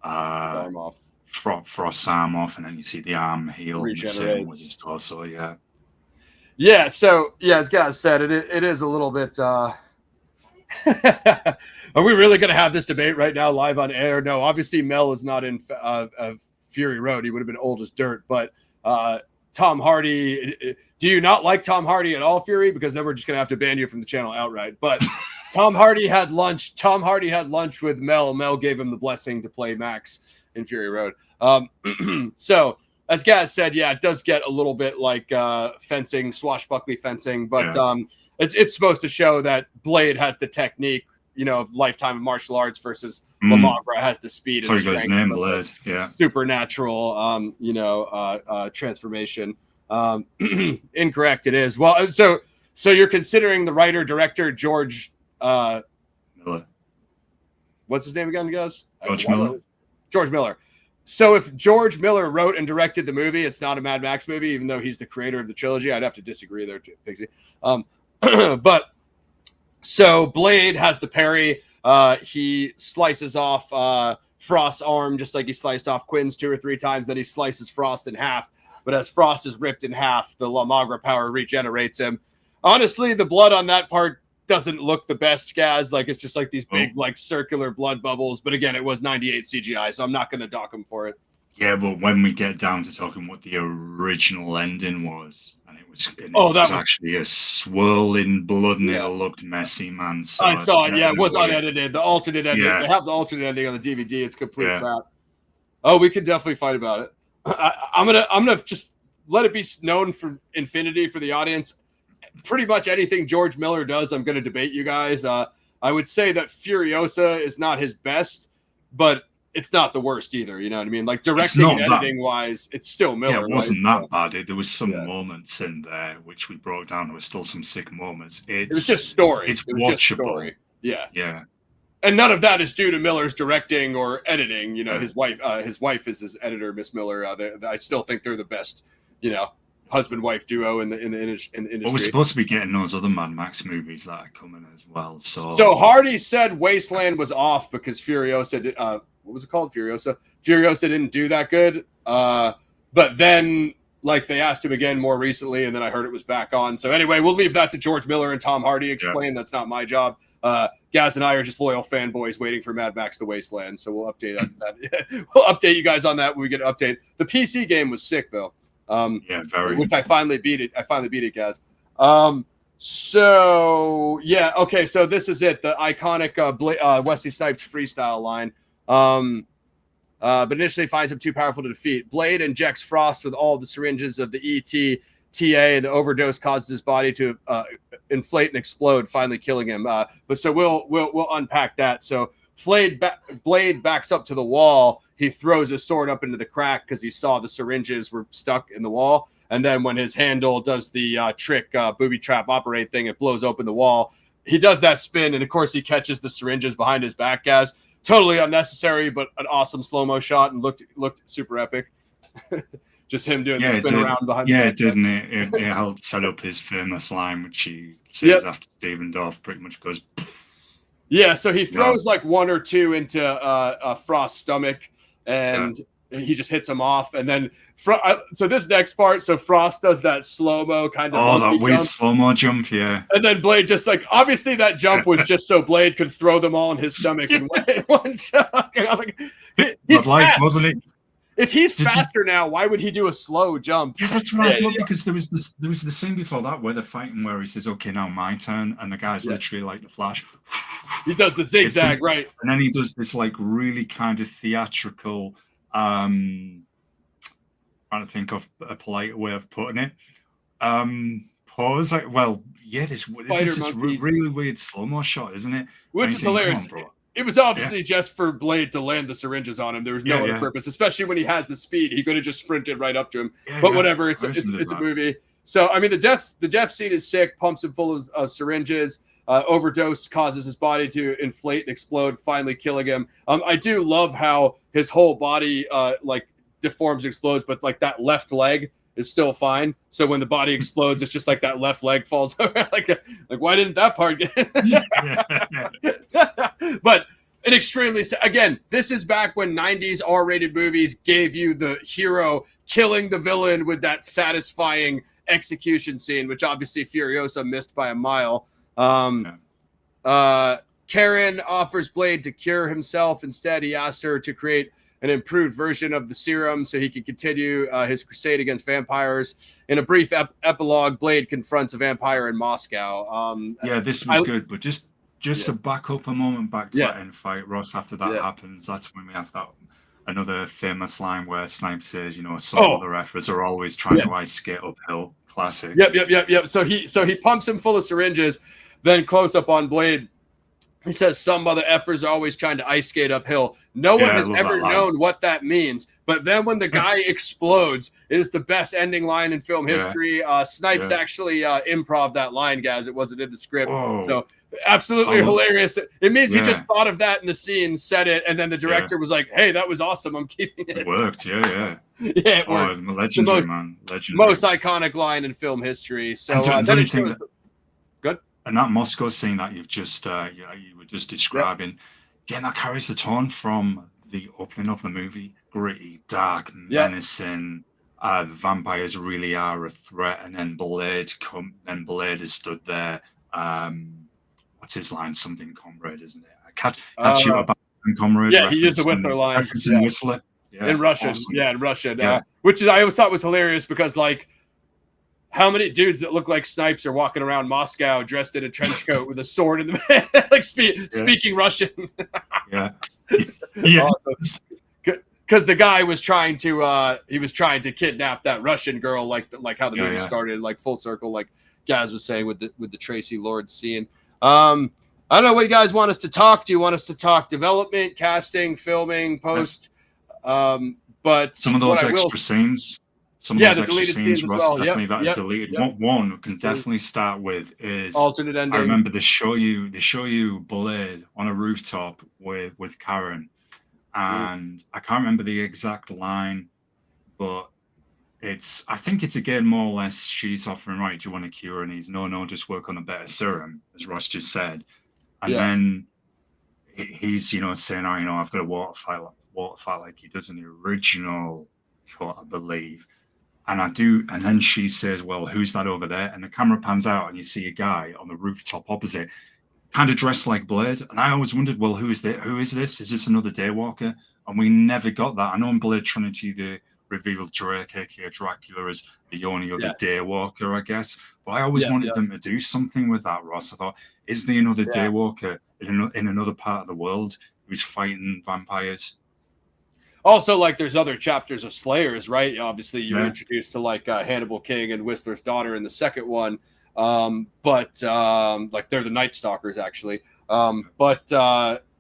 Speaker 2: Frost's arm off, and then you see the arm heal with his torso. Yeah. So as Gaz said, it is a little bit. Are we really going to have this debate right now live on air? No, obviously Mel is not in Fury Road. He would have been old as dirt, but. Tom Hardy, do you not like Tom Hardy at all, Fury? Because then we're just gonna have to ban you from the channel outright. But Tom Hardy had lunch. Tom Hardy had lunch with Mel. Mel gave him the blessing to play Max in Fury Road. So as Gaz said, yeah, it does get a little bit like fencing, swashbuckly fencing, but it's supposed to show that Blade has the technique, of lifetime of martial arts versus Lamagra has the speed and strength. His name, Blade. Yeah.
Speaker 1: Supernatural, transformation. Incorrect. It is. Well, so you're considering the writer director George
Speaker 2: Miller.
Speaker 1: What's his name again, guys?
Speaker 2: George Miller.
Speaker 1: So if George Miller wrote and directed the movie, it's not a Mad Max movie, even though he's the creator of the trilogy. I'd have to disagree there, Pixie. But so Blade has the parry. He slices off Frost's arm just like he sliced off Quinn's 2 or 3 times. Then he slices Frost in half. But as Frost is ripped in half, the Lamagra power regenerates him. Honestly, the blood on that part doesn't look the best, Gaz. Like, it's just like these big, like, circular blood bubbles. But again, it was 98 CGI, so I'm not going to dock him for it.
Speaker 2: Yeah, but when we get down to talking what the original ending was, and it was actually a swirling blood, and it looked messy, man. So
Speaker 1: I saw it. Yeah, it was unedited. The alternate ending. Yeah. They have the alternate ending on the DVD. It's complete crap. Oh, we could definitely fight about it. I'm gonna just let it be known for infinity for the audience. Pretty much anything George Miller does, I'm gonna debate you guys. I would say that Furiosa is not his best, but it's not the worst either. You know what I mean? Like, directing and editing wise, it's still Miller.
Speaker 2: Yeah, it wasn't that bad. There was some moments in there which we broke down. There was still some sick moments. It was just story. It's watchable.
Speaker 1: Yeah. And none of that is due to Miller's directing or editing. His wife is his editor, Miss Miller. I still think they're the best, husband-wife duo in the industry.
Speaker 2: Well, we're supposed to be getting those other Mad Max movies that are coming as well.
Speaker 1: So Hardy said Wasteland was off because Furiosa did. What was it called? Furiosa. Furiosa didn't do that good. But then, like, they asked him again more recently, and then I heard it was back on. So anyway, we'll leave that to George Miller and Tom Hardy explain. That's not my job. Gaz and I are just loyal fanboys waiting for Mad Max: The Wasteland. So we'll update on that. We'll update you guys on that when we get an update. The PC game was sick though.
Speaker 2: Very.
Speaker 1: Which I finally beat it, Gaz. So yeah, okay. So this is it. The iconic Wesley Snipes freestyle line. But initially finds him too powerful to defeat. Blade injects Frost with all the syringes of the ET TA. The overdose causes his body to inflate and explode, finally killing him. But so we'll unpack that. So Blade backs up to the wall. He throws his sword up into the crack because he saw the syringes were stuck in the wall. And then when his handle does the trick booby trap operate thing, it blows open the wall. He does that spin, and of course he catches the syringes behind his back, guys. Totally unnecessary, but an awesome slow-mo shot and looked super epic. Just him doing the spin around behind.
Speaker 2: Yeah, didn't it? It helped set up his famous line, which he says after Steven Dorff pretty much goes.
Speaker 1: Yeah, so he throws like one or two into Frost's stomach, and he just hits him off. And then, so this next part, so Frost does that slow-mo kind of
Speaker 2: that weird slow-mo jump, yeah.
Speaker 1: And then Blade just like, obviously that jump was just so Blade could throw them all in his stomach in one shot. He's fast.
Speaker 2: Wasn't it?
Speaker 1: If he's faster now, why would he do a slow jump?
Speaker 2: Yeah, that's what I thought, because there was the scene before that where they're fighting where he says, okay, now my turn, and the guy's literally like the Flash.
Speaker 1: He does the zigzag, right?
Speaker 2: And then he does this like really kind of theatrical, trying to think of a polite way of putting it. Pause. Like, well, yeah, this is really weird slow-mo shot, isn't it?
Speaker 1: Which is hilarious. It was obviously just for Blade to land the syringes on him. There was no other purpose, especially when he has the speed. He could have just sprinted right up to him. But whatever, it's a movie. So I mean, the death scene is sick. Pumps him full of syringes. Overdose causes his body to inflate and explode, finally killing him. I do love how his whole body like deforms, explodes, but like that left leg is still fine. So when the body explodes, it's just like that left leg falls over. like why didn't that part get? But an extremely, again, this is back when 90s R-rated movies gave you the hero killing the villain with that satisfying execution scene, which obviously Furiosa missed by a mile. Karen offers Blade to cure himself. Instead, he asks her to create an improved version of the serum so he can continue his crusade against vampires. In a brief epilogue, Blade confronts a vampire in Moscow.
Speaker 2: This was good, but just to back up a moment back to that end fight, Ross, after that happens, that's when we have that another famous line where Snipe says, some other efforts are always trying to ice skate uphill. Classic.
Speaker 1: Yep. So he pumps him full of syringes, then close up on Blade. He says some other effers are always trying to ice skate uphill. No one has ever known what that means. But then when the guy explodes, it is the best ending line in film history. Snipes actually improv that line, guys. It wasn't in the script. Whoa. So absolutely hilarious. It means he just thought of that in the scene, said it, and then the director was like, hey, that was awesome. I'm keeping it.
Speaker 2: It worked, yeah.
Speaker 1: It worked.
Speaker 2: Legendary, man. Legendary.
Speaker 1: Most iconic line in film history. So good.
Speaker 2: And that Moscow scene that you've just you were just describing, that carries the tone from the opening of the movie. Gritty, dark, menacing. The vampires really are a threat, and then Blade is stood there. What's his line? Something comrade, isn't it? Catch you about comrade.
Speaker 1: Yeah, he used the Whistler line.
Speaker 2: Whistler. Yeah,
Speaker 1: in Russian. Awesome. Yeah, in Russian. Which I always thought was hilarious because like, how many dudes that look like Snipes are walking around Moscow dressed in a trench coat with a sword in the like speaking Russian? Because the guy was trying to kidnap that Russian girl, like how the movie started, like full circle, like Gaz was saying with the Tracy Lord scene. I don't know what you guys want us to talk. Do you want us to talk development, casting, filming, post? But
Speaker 2: some of those extra scenes. Some of those extra scenes, Ross,
Speaker 1: well.
Speaker 2: definitely that is deleted. One we can definitely start with is
Speaker 1: alternate ending.
Speaker 2: I remember they show you Blade on a rooftop with Karen, and I can't remember the exact line, but I think it's again more or less she's offering, right, do you want a cure? And he's no, just work on a better serum, as Ross just said. And then he's saying, I've got a water fight like he does in the original cut, I believe. And then she says, well, who's that over there? And the camera pans out and you see a guy on the rooftop opposite, kind of dressed like Blade. And I always wondered, well, who is this? Is this another Daywalker? And we never got that. I know in Blade Trinity they revealed Drake, aka Dracula, as the only other Daywalker, I guess. But I always wanted them to do something with that, Ross. I thought, is there another Daywalker in another part of the world who's fighting vampires?
Speaker 1: Also, like, there's other chapters of Slayers, right? Obviously, you're introduced to like Hannibal King and Whistler's daughter in the second one, but like they're the Night Stalkers actually.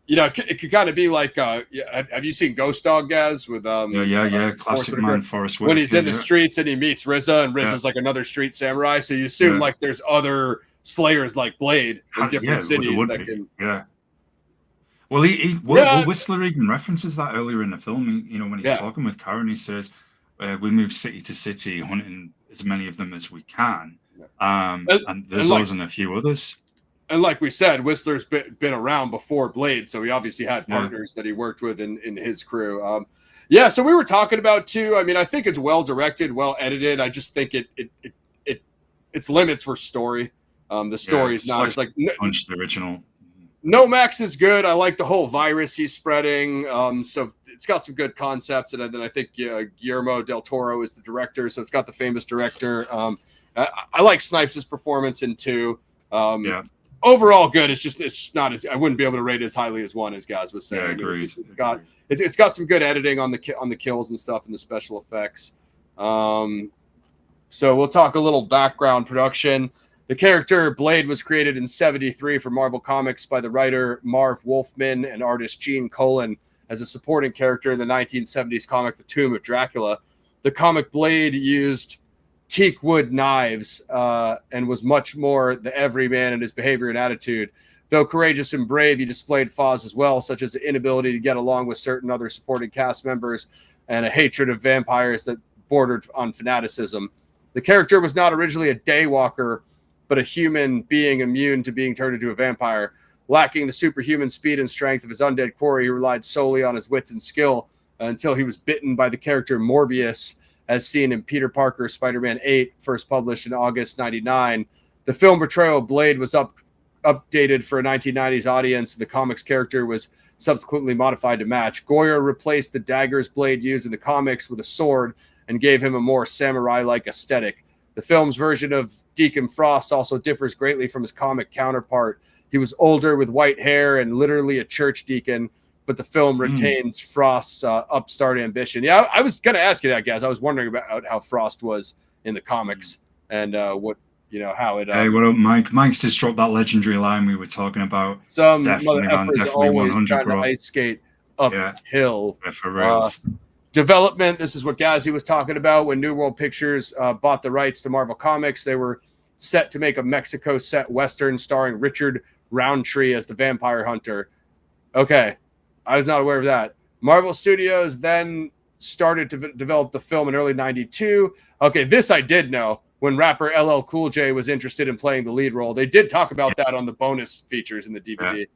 Speaker 1: You know, it could kind of be like, have you seen Ghost Dog, Gaz? With
Speaker 2: classic man, Forrest
Speaker 1: when
Speaker 2: Whitaker.
Speaker 1: he's in the streets and he meets RZA, and RZA's like another street samurai. So you assume like there's other Slayers like Blade in different cities that can.
Speaker 2: Well, Whistler even references that earlier in the film. You know, when he's talking with Karen, he says, "We move city to city, hunting as many of them as we can." And there's those and a few others.
Speaker 1: And like we said, Whistler's been around before Blade, so he obviously had partners that he worked with in his crew. So we were talking about too. I mean, I think it's well directed, well edited. I just think its limits were story. The story is not as like
Speaker 2: Punch the original.
Speaker 1: Nomax is good. I like the whole virus he's spreading. So it's got some good concepts, and then I think Guillermo del Toro is the director, so it's got the famous director. I like Snipes' performance in 2. Overall good. It's not as I wouldn't be able to rate it as highly as 1, as Gaz was saying.
Speaker 2: Yeah, agreed.
Speaker 1: It's got some good editing on the kills and stuff and the special effects. So we'll talk a little background production. The character Blade was created in '73 for Marvel Comics by the writer Marv Wolfman and artist Gene Colan as a supporting character in the 1970s comic The Tomb of Dracula. The comic Blade used teak wood knives and was much more the everyman in his behavior and attitude. Though courageous and brave, he displayed flaws as well, such as the inability to get along with certain other supporting cast members and a hatred of vampires that bordered on fanaticism. The character was not originally a daywalker, but a human being immune to being turned into a vampire. Lacking the superhuman speed and strength of his undead quarry, he relied solely on his wits and skill until he was bitten by the character Morbius, as seen in Peter Parker's Spider-Man 8, first published in August 1999. The film portrayal of Blade was updated for a 1990s audience. The comics character was subsequently modified to match. Goyer replaced the daggers Blade used in the comics with a sword and gave him a more samurai-like aesthetic. The film's version of Deacon Frost also differs greatly from his comic counterpart. He was older with white hair and literally a church deacon, but the film retains Frost's upstart ambition. Yeah, I was going to ask you that, guys. I was wondering about how Frost was in the comics and how it.
Speaker 2: Hey, what up, Mike? Mike's just dropped that legendary line we were talking about.
Speaker 1: Some definitely 100, bro. Ice skate uphill.
Speaker 2: Yeah, for real.
Speaker 1: Development. This is what Ghazi was talking about when New World Pictures bought the rights to Marvel Comics. They were set to make a Mexico set Western starring Richard Roundtree as the vampire hunter. Okay. I was not aware of that. Marvel Studios then started to develop the film in early 92. Okay, this I did know, when rapper LL Cool J was interested in playing the lead role. They did talk about that on the bonus features in the DVD.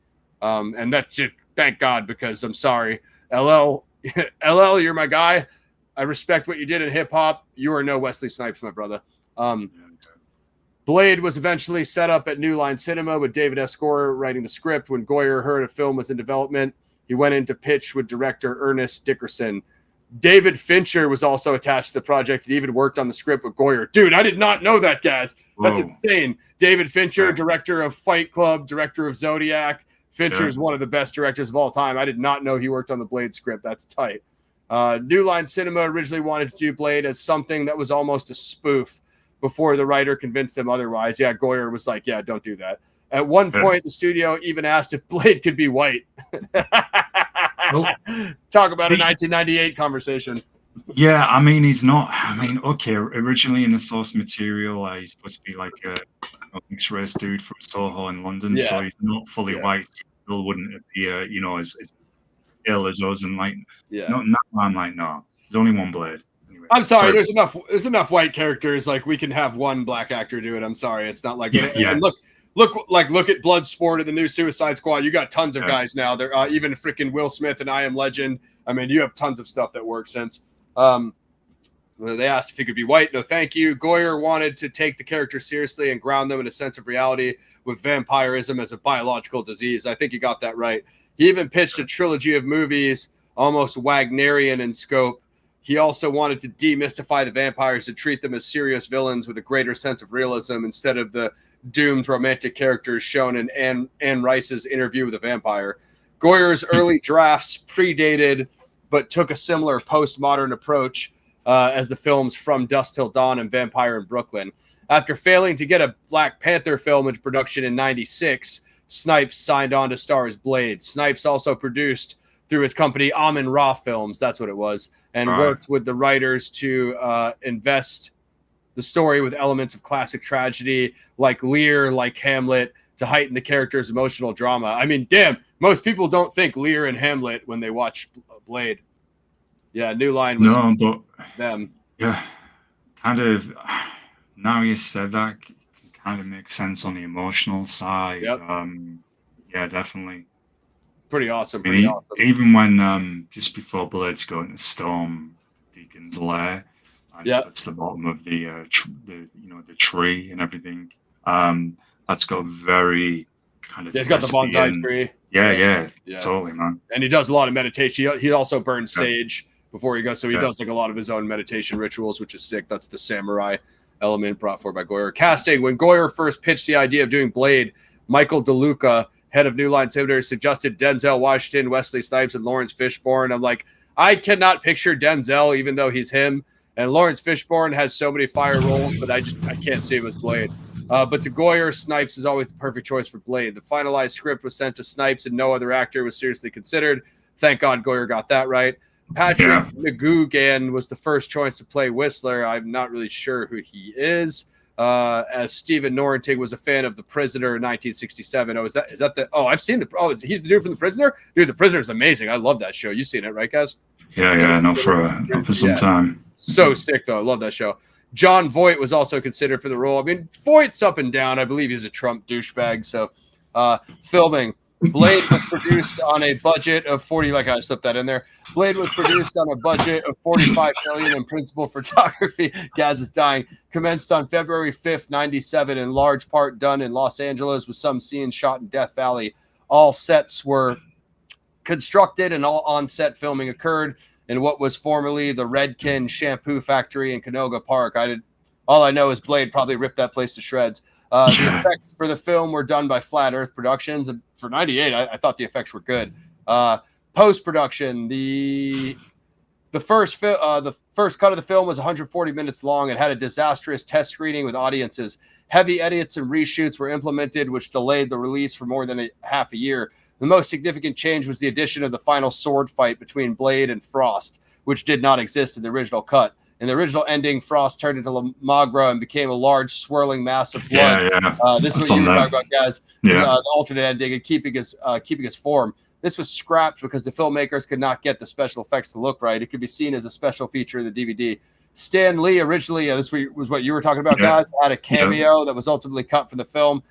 Speaker 1: And that's just, thank God, because I'm sorry. LL, you're my guy. I respect what you did in hip-hop. You are no Wesley Snipes, my brother. Blade was eventually set up at New Line Cinema with David S. Goyer writing the script. When Goyer heard a film was in development, he went in to pitch with director Ernest Dickerson. David Fincher was also attached to the project and even worked on the script with Goyer. Dude, I did not know that, guys. That's insane. David Fincher, director of Fight Club, director of Zodiac. Fincher is one of the best directors of all time. I did not know he worked on the Blade script. That's tight. New Line Cinema originally wanted to do Blade as something that was almost a spoof before the writer convinced them otherwise. Yeah, Goyer was like, yeah, don't do that. At one point, the studio even asked if Blade could be white. Talk about a 1998 conversation.
Speaker 2: Yeah, I mean, he's not. I mean, okay, originally in the source material, he's supposed to be like a mixed race dude from Soho in London, so he's not fully white. He still wouldn't appear, as ill as us. And like, not I'm like, no, there's only one Blade. Anyway,
Speaker 1: I'm sorry, there's enough white characters. Like, we can have one black actor do it. I'm sorry, it's not like and look at Bloodsport and the new Suicide Squad. You got tons of guys now. They're even freaking Will Smith and I Am Legend. I mean, you have tons of stuff that works since. They asked if he could be white. No, thank you. Goyer wanted to take the character seriously and ground them in a sense of reality with vampirism as a biological disease. I think you got that right. He even pitched a trilogy of movies, almost Wagnerian in scope. He also wanted to demystify the vampires and treat them as serious villains with a greater sense of realism instead of the doomed romantic characters shown in Anne Rice's Interview with a Vampire. Goyer's early drafts predated but took a similar postmodern approach as the films From Dusk Till Dawn and Vampire in Brooklyn. After failing to get a Black Panther film into production in 96, Snipes signed on to star as Blade. Snipes also produced through his company Amun-Ra Films, that's what it was, and worked with the writers to invest the story with elements of classic tragedy like Lear, like Hamlet, to heighten the character's emotional drama. I mean, damn, most people don't think Lear and Hamlet when they watch Blade. Yeah, New Line was
Speaker 2: but
Speaker 1: them.
Speaker 2: Yeah, kind of. Now you said that, it kind of makes sense on the emotional side.
Speaker 1: Yep.
Speaker 2: Yeah, definitely.
Speaker 1: Pretty awesome.
Speaker 2: Even when just before Blade's going to storm Deacon's lair, and it's the bottom of the tree and everything. That's got very kind of.
Speaker 1: He's got the bonsai tree.
Speaker 2: Yeah, totally, man.
Speaker 1: And he does a lot of meditation. He also burns sage before he goes, so he does like a lot of his own meditation rituals, which is sick. That's the samurai element brought forward by Goyer. Casting: when Goyer first pitched the idea of doing Blade, Michael DeLuca, head of New Line Cinematography, suggested Denzel Washington, Wesley Snipes, and Lawrence Fishburne. I'm like, I cannot picture Denzel, even though he's him. And Lawrence Fishburne has so many fire roles, but I can't see him as Blade. But to Goyer, Snipes is always the perfect choice for Blade. The finalized script was sent to Snipes, and no other actor was seriously considered. Thank God Goyer got that right. Patrick McGoogan was the first choice to play Whistler. I'm not really sure who he is. As Stephen Norrington was a fan of The Prisoner in 1967. Oh, is that the? Oh, I've seen he's the dude from The Prisoner. Dude, The Prisoner is amazing. I love that show. You've seen it, right, guys?
Speaker 2: Yeah. Not for some time.
Speaker 1: So sick though. I love that show. John Voight was also considered for the role. I mean, Voight's up and down. I believe he's a Trump douchebag. So, filming. Blade was produced on a budget of 40. Like I slipped that in there. Blade was produced on a budget of 45 million in principal photography. Gaz is dying. Commenced on February 5th, 97, in large part done in Los Angeles, with some scenes shot in Death Valley. All sets were constructed and all on-set filming occurred in what was formerly the Redken Shampoo Factory in Canoga Park. All I know is Blade probably ripped that place to shreds. The effects for the film were done by Flat Earth Productions, and for 98, I thought the effects were good. Post-production, the first cut of the film was 140 minutes long and had a disastrous test screening with audiences. Heavy edits and reshoots were implemented, which delayed the release for more than half a year. The most significant change was the addition of the final sword fight between Blade and Frost, which did not exist in the original cut. In the original ending, Frost turned into La Magra and became a large, swirling mass of blood. This is what you were talking about, guys. The alternate ending and keeping his form. This was scrapped because the filmmakers could not get the special effects to look right. It could be seen as a special feature in the DVD. Stan Lee originally, this was what you were talking about, guys, had a cameo that was ultimately cut from the film.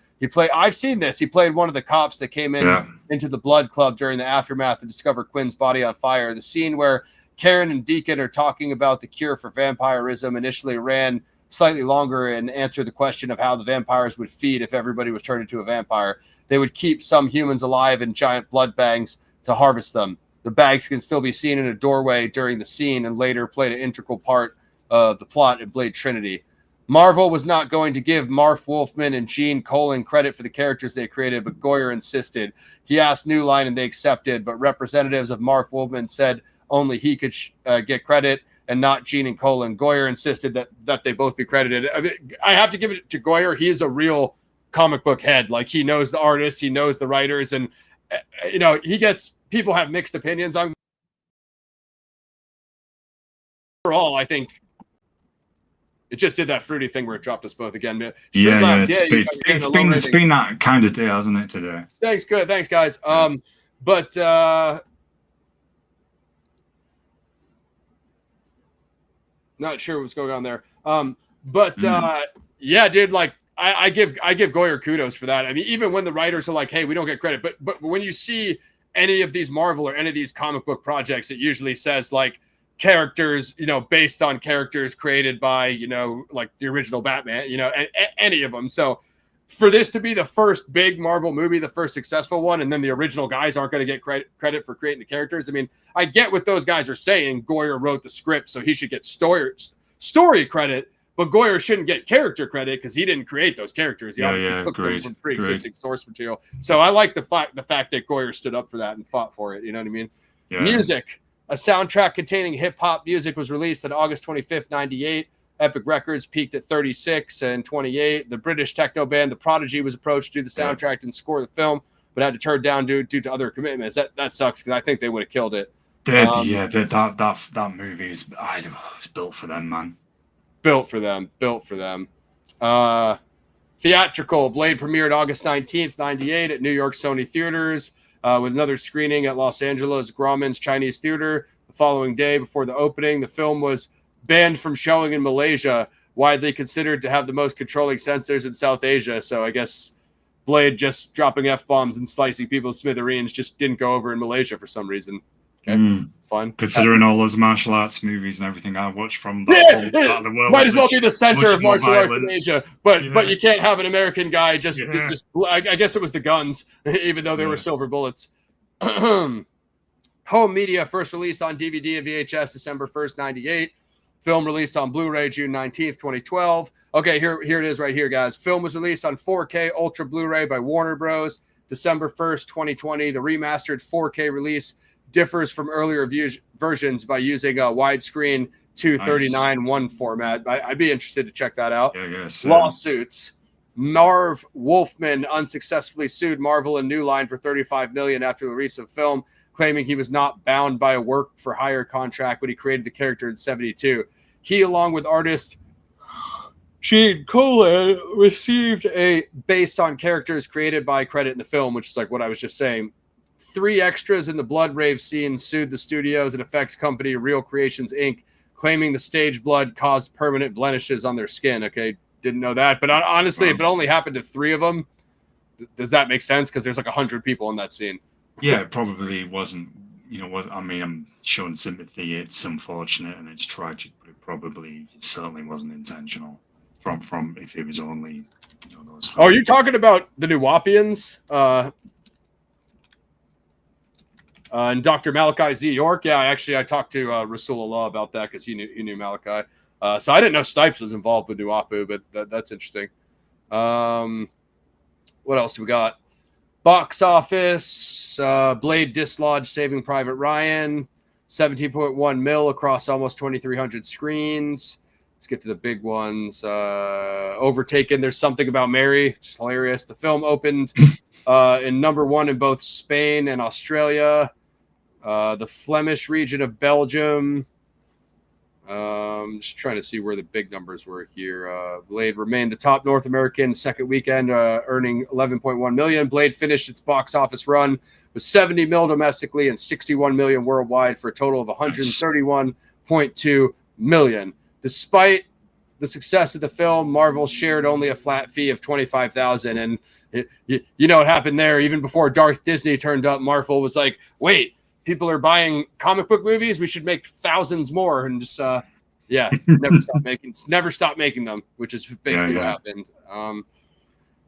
Speaker 1: I've seen this. He played one of the cops that came into the Blood Club during the aftermath to discover Quinn's body on fire. The scene where Karen and Deacon are talking about the cure for vampirism initially ran slightly longer and answered the question of how the vampires would feed if everybody was turned into a vampire. They would keep some humans alive in giant blood bags to harvest them. The bags can still be seen in a doorway during the scene and later played an integral part of the plot in Blade Trinity. Marvel was not going to give Marv Wolfman and Gene Colan credit for the characters they created, but Goyer insisted. He asked New Line and they accepted, but representatives of Marv Wolfman said only he could get credit and not Gene and Colan. Goyer insisted that they both be credited. I mean, I have to give it to Goyer. He is a real comic book head. Like, he knows the artists, he knows the writers, and people have mixed opinions on. Overall, I think it just did that fruity thing where it dropped us both again.
Speaker 2: It's been that kind of day, hasn't it, today?
Speaker 1: Thanks, good. Thanks, guys. Not sure what's going on there. Yeah, dude, like I give Goyer kudos for that. I mean, even when the writers are like, hey, we don't get credit, but when you see any of these Marvel or any of these comic book projects, it usually says like characters, based on characters created by, like the original Batman, any of them. So for this to be the first big Marvel movie, the first successful one, and then the original guys aren't going to get credit for creating the characters. I mean, I get what those guys are saying. Goyer wrote the script, so he should get story credit, but Goyer shouldn't get character credit because he didn't create those characters. He obviously took them from pre-existing source material. So I like the fact that Goyer stood up for that and fought for it. You know what I mean? Yeah. Music. A soundtrack containing hip-hop music was released on August 25th, 98. Epic Records peaked at 36 and 28. The British techno band The Prodigy was approached to do the soundtrack and score the film, but had to turn down due to other commitments. That sucks because I think they would have killed it.
Speaker 2: That movie is built for them, man.
Speaker 1: Built for them. Theatrical. Blade premiered August 19th, 98 at New York Sony Theaters, with another screening at Los Angeles Grauman's Chinese Theater the following day before the opening. The film was banned from showing in Malaysia, widely considered to have the most controlling censors in South Asia. So I guess Blade just dropping F-bombs and slicing people to smithereens just didn't go over in Malaysia for some reason. Okay, fun.
Speaker 2: Considering all those martial arts movies and everything I watched from that part of the world,
Speaker 1: might as well be the center of martial arts in Asia. But you can't have an American guy just. I guess it was the guns, even though they were silver bullets. Home media first released on DVD and VHS December 1st, 98. Film released on Blu-ray June 19th, 2012. Okay, here it is right here, guys. Film was released on 4K Ultra Blu-ray by Warner Bros. December 1st, 2020. The remastered 4K release differs from earlier versions by using a widescreen 239:1 format. I'd be interested to check that out. Lawsuits. Marv Wolfman unsuccessfully sued Marvel and New Line for $35 million after the release of the film, claiming he was not bound by a work-for-hire contract when he created the character in 1972. He, along with artist Gene Colan, received a based on characters created by credit in the film, which is like what I was just saying. 3 extras in the blood rave scene sued the studios and effects company Real Creations Inc., claiming the stage blood caused permanent blemishes on their skin. Okay, didn't know that. But honestly, if it only happened to 3 of them, does that make sense? Because there's like 100 people in that scene.
Speaker 2: Yeah, it probably wasn't. I mean, I'm showing sympathy. It's unfortunate and it's tragic, but it certainly wasn't intentional. From if it was only. Those.
Speaker 1: Oh, you're talking about the Nuwapians? And Dr. Malachi Z. York. Yeah, I talked to Rasulullah about that because he knew Malachi. So I didn't know Snipes was involved with Nuwapu, but that's interesting. What else do we got? Box office. Blade dislodged Saving Private Ryan. 17.1 mil across almost 2,300 screens. Let's get to the big ones. Overtaken. There's Something About Mary. It's hilarious. The film opened in number 1 in both Spain and Australia. The Flemish region of Belgium. Just trying to see where the big numbers were here. Blade remained the top North American second weekend, earning 11.1 million. Blade finished its box office run with 70 mil domestically and 61 million worldwide for a total of 131.2 million. Despite the success of the film, Marvel shared only a flat fee of $25,000. And you know what happened there? Even before Darth Disney turned up, Marvel was like, wait, people are buying comic book movies. We should make thousands more. And just, never stop making them, which is basically what happened.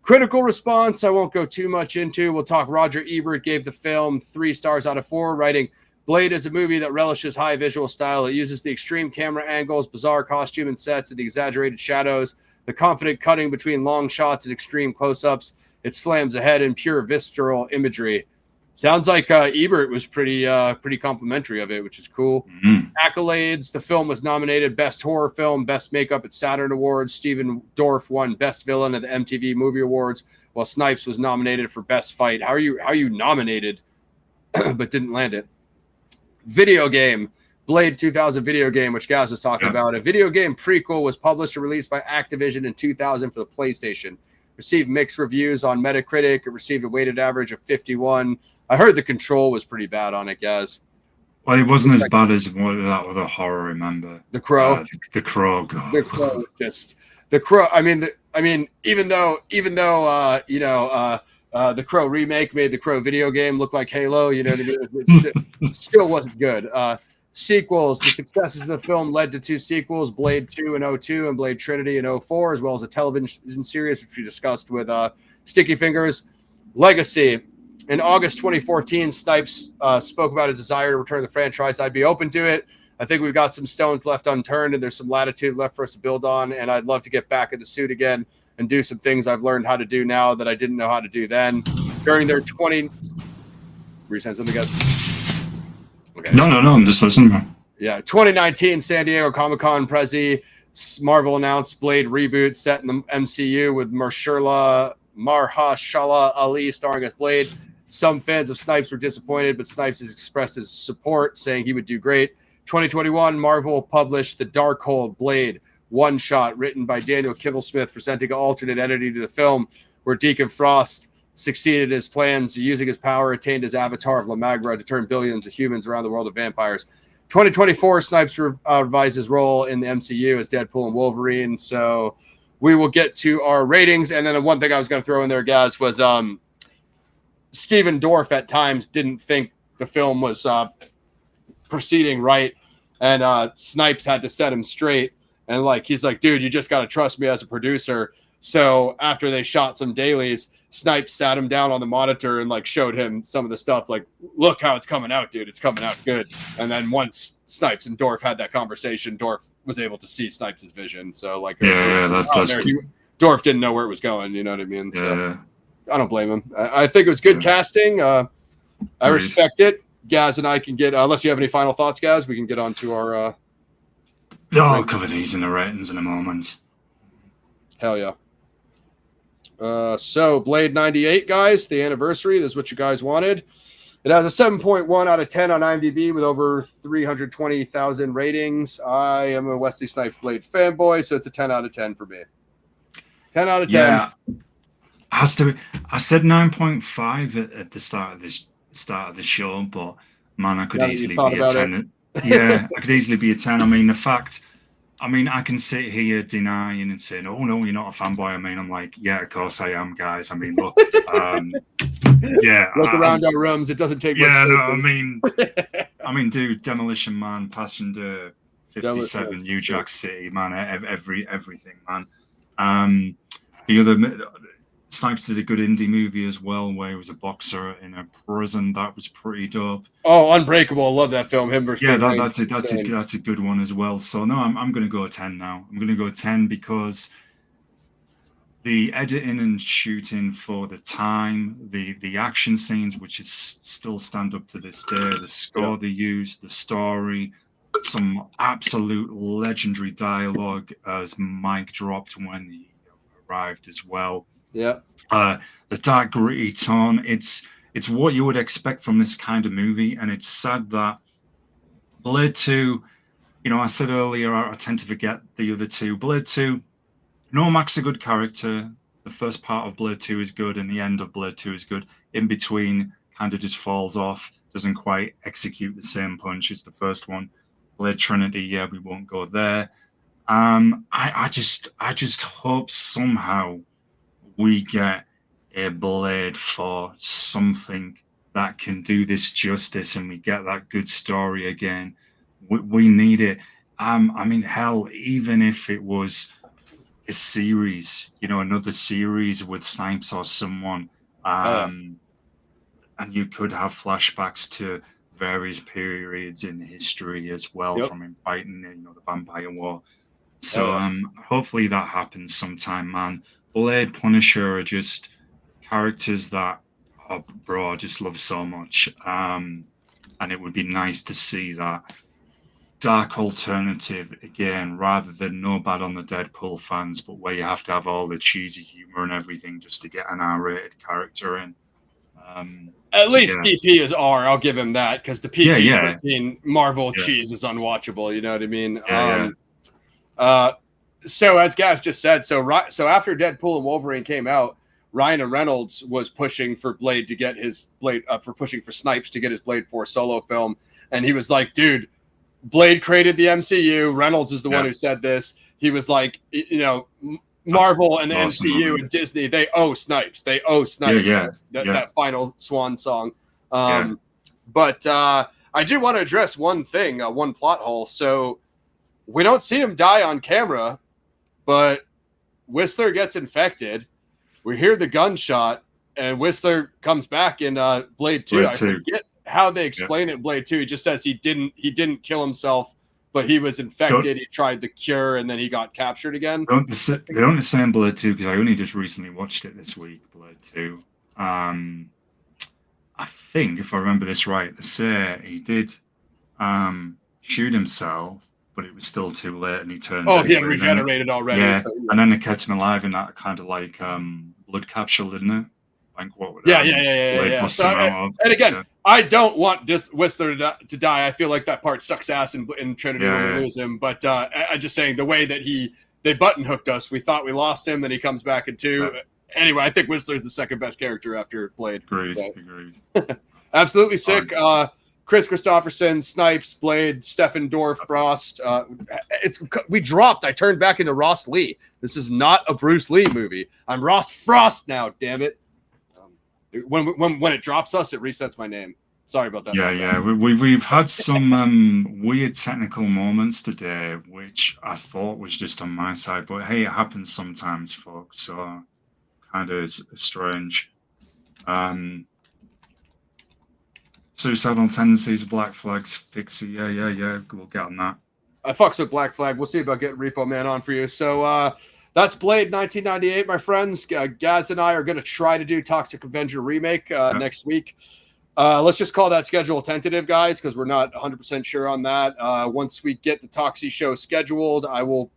Speaker 1: Critical response, I won't go too much into. We'll talk. Roger Ebert gave the film 3 stars out of 4, writing, Blade is a movie that relishes high visual style. It uses the extreme camera angles, bizarre costume and sets, and the exaggerated shadows, the confident cutting between long shots and extreme close-ups. It slams ahead in pure visceral imagery. Sounds like Ebert was pretty complimentary of it, which is cool. Accolades. The film was nominated Best Horror Film, Best Makeup at Saturn Awards. Stephen Dorff won Best Villain at the MTV Movie Awards, while Snipes was nominated for Best Fight. How are you nominated but didn't land it? Video game. Blade 2000 video game, which Gaz was talking about. A video game prequel was published and released by Activision in 2000 for the PlayStation. Received mixed reviews on Metacritic. It received a weighted average of 51. I heard the control was pretty bad on it, guys.
Speaker 2: Well, it wasn't as bad as that other horror, remember?
Speaker 1: The Crow.
Speaker 2: The Crow. God.
Speaker 1: The Crow. Just the Crow. I mean, even though the Crow remake made the Crow video game look like Halo, you know what I mean? It still wasn't good. Sequels. The successes of the film led to 2 sequels, Blade 2 in 2002 and Blade Trinity in 2004, as well as a television series, which we discussed with Sticky Fingers. Legacy. In August 2014, Snipes spoke about a desire to return to the franchise. I'd be open to it. I think we've got some stones left unturned, and there's some latitude left for us to build on, and I'd love to get back in the suit again and do some things I've learned how to do now that I didn't know how to do then. During their 20... Were you saying something, guys? Okay.
Speaker 2: No, I'm just listening, man.
Speaker 1: Yeah, 2019 San Diego Comic-Con Prezi. Marvel announced Blade reboot set in the MCU with Mahershala Ali starring as Blade. Some fans of Snipes were disappointed, but Snipes has expressed his support, saying he would do great. 2021, Marvel published The Darkhold Blade one-shot written by Daniel Kibblesmith, presenting an alternate editing to the film, where Deacon Frost succeeded in his plans, using his power, attained his avatar of La Magra to turn billions of humans around the world of vampires. 2024, Snipes revised his role in the MCU as Deadpool and Wolverine. So we will get to our ratings. And then the one thing I was going to throw in there, guys, was Steven Dorff at times didn't think the film was proceeding right. And Snipes had to set him straight. And he's like, dude, you just got to trust me as a producer. So after they shot some dailies, Snipes sat him down on the monitor and showed him some of the stuff. Look how it's coming out, dude. It's coming out good. And then once Snipes and Dorff had that conversation, Dorff was able to see Snipes' vision. So Dorff didn't know where it was going. You know what I mean? So I don't blame him. I think it was good casting. I respect it. Gaz and I can get, unless you have any final thoughts, Gaz, we can get on to our.
Speaker 2: I'll cover these in the ratings in a moment.
Speaker 1: Hell yeah. So Blade 98, guys, the anniversary. This is what you guys wanted. It has a 7.1 out of 10 on IMDb with over 320,000 ratings. I am a Wesley Snipe Blade fanboy, so it's a 10 out of 10 for me. 10 out of 10.
Speaker 2: Yeah. I said 9.5 at the start of the show, but man, I could easily be a 10. Yeah, I could easily be a 10. I mean, I can sit here denying and saying, "Oh no, you're not a fanboy." I'm like, "Yeah, of course I am, guys." I mean, look,
Speaker 1: look around our rooms. It doesn't take much.
Speaker 2: Yeah, no, dude, Demolition Man, Passenger 57, New Jack City, man, everything, man. The other Snipes did a good indie movie as well, where he was a boxer in a prison. That was pretty dope.
Speaker 1: Oh, Unbreakable! I love that film. Him versus
Speaker 2: that's a good one as well. So no, I'm going to go 10 now. I'm going to go 10 because the editing and shooting for the time, the action scenes, which is still stand up to this day, the score they used, the story, some absolute legendary dialogue as Mike dropped when he arrived as well.
Speaker 1: Yeah.
Speaker 2: The dark, gritty tone. It's what you would expect from this kind of movie, and it's sad that Blade 2, I said earlier, I tend to forget the other two. Blade 2, Nomak's a good character. The first part of Blade 2 is good, and the end of Blade 2 is good. In between, kind of just falls off, doesn't quite execute the same punch as the first one. Blade Trinity, yeah, we won't go there. I just hope somehow we get a Blade for something that can do this justice, and we get that good story again. We need it. Hell, even if it was a series, another series with Snipes or someone, and you could have flashbacks to various periods in history as well, from him fighting, the Vampire War. So hopefully that happens sometime, man. Blade, Punisher are just characters that, I just love so much. And it would be nice to see that dark alternative again, rather than no bad on the Deadpool fans, but where you have to have all the cheesy humor and everything just to get an R-rated character in.
Speaker 1: At least DP is R. I'll give him that, because the PG-13 Marvel cheese is unwatchable. You know what I mean? So as Gaz just said, so after Deadpool and Wolverine came out, Ryan Reynolds was pushing for Blade to get his Blade pushing for Snipes to get his Blade 4 solo film, and he was like, "Dude, Blade created the MCU. Reynolds is the one who said this. He was like, Marvel and the MCU and Disney, they owe Snipes. They owe Snipes that final swan song." But I do want to address one thing, one plot hole. So we don't see him die on camera, but Whistler gets infected. We hear the gunshot, and Whistler comes back in Blade 2. I forget how they explain it in Blade 2. He just says he didn't kill himself, but he was infected. He tried the cure, and then he got captured again.
Speaker 2: They don't say in Blade 2, because I only just recently watched it this week, Blade 2. I think, if I remember this right, they say he did shoot himself, but it was still too late, and he turned.
Speaker 1: Oh, he had
Speaker 2: anyway.
Speaker 1: regenerated already.
Speaker 2: Yeah,
Speaker 1: So,
Speaker 2: and then they kept him alive in that kind of like blood capsule, didn't it? Like what would
Speaker 1: yeah. So, and again, I don't want Whistler to die. I feel like that part sucks ass in Trinity when we lose him. But I'm just saying the way that they button hooked us, we thought we lost him, then he comes back in 2. Yeah. Anyway, I think Whistler is the second best character after Blade.
Speaker 2: Agreed.
Speaker 1: Absolutely sick. Chris Christopherson, Snipes, Blade, Stephen Dorff, Frost. We dropped. I turned back into Ross Lee. This is not a Bruce Lee movie. I'm Ross Frost now. Damn it. When it drops us, it resets my name. Sorry about that.
Speaker 2: Yeah. We've had some weird technical moments today, which I thought was just on my side, but hey, it happens sometimes, folks. So kind of strange. Suicidal tendencies, Black Flags, Pixie. Yeah. We'll get on that.
Speaker 1: I fucks with Black Flag. We'll see about getting Repo Man on for you. So that's Blade 1998, my friends. Gaz and I are going to try to do Toxic Avenger Remake next week. Let's just call that schedule tentative, guys, because we're not 100% sure on that. Once we get the Toxie show scheduled, I will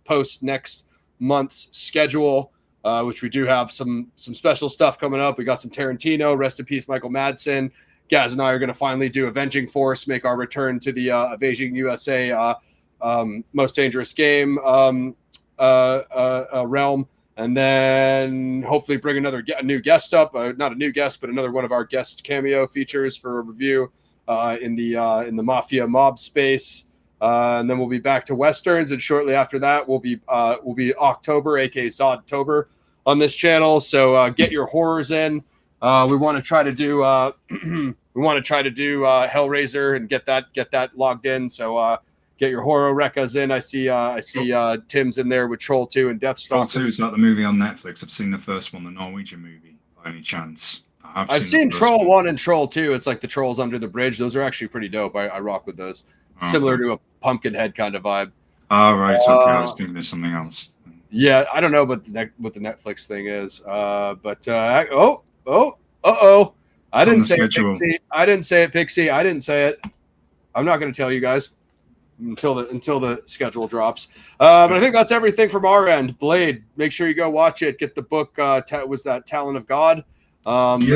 Speaker 1: post next month's schedule, which we do have some special stuff coming up. We got some Tarantino. Rest in peace, Michael Madsen. Gaz and I are going to finally do Avenging Force, make our return to the Avenging USA Most Dangerous Game realm, and then hopefully bring a new guest up, not a new guest, but another one of our guest cameo features for a review in the Mafia mob space, and then we'll be back to Westerns, and shortly after that we'll be October, aka Zodtober, on this channel. So get your horrors in. We want to try to do Hellraiser and get that logged in. So get your horror recas in. I see Tim's in there with Troll 2 and Deathstalker.
Speaker 2: Troll 2 is that the movie on Netflix? I've seen the first one, the Norwegian movie, by any chance?
Speaker 1: I've seen Troll 1 and Troll 2. It's like the trolls under the bridge. Those are actually pretty dope. I rock with those. Similar to a Pumpkinhead kind of vibe.
Speaker 2: Oh, right. Okay. I was thinking there's something else.
Speaker 1: Yeah, I don't know what the Netflix thing is. I didn't say it, Pixie. I didn't say it, Pixie. I didn't say it. I'm not going to tell you guys until the schedule drops. But I think that's everything from our end. Blade, make sure you go watch it. Get the book. Was that Talon of God? Talon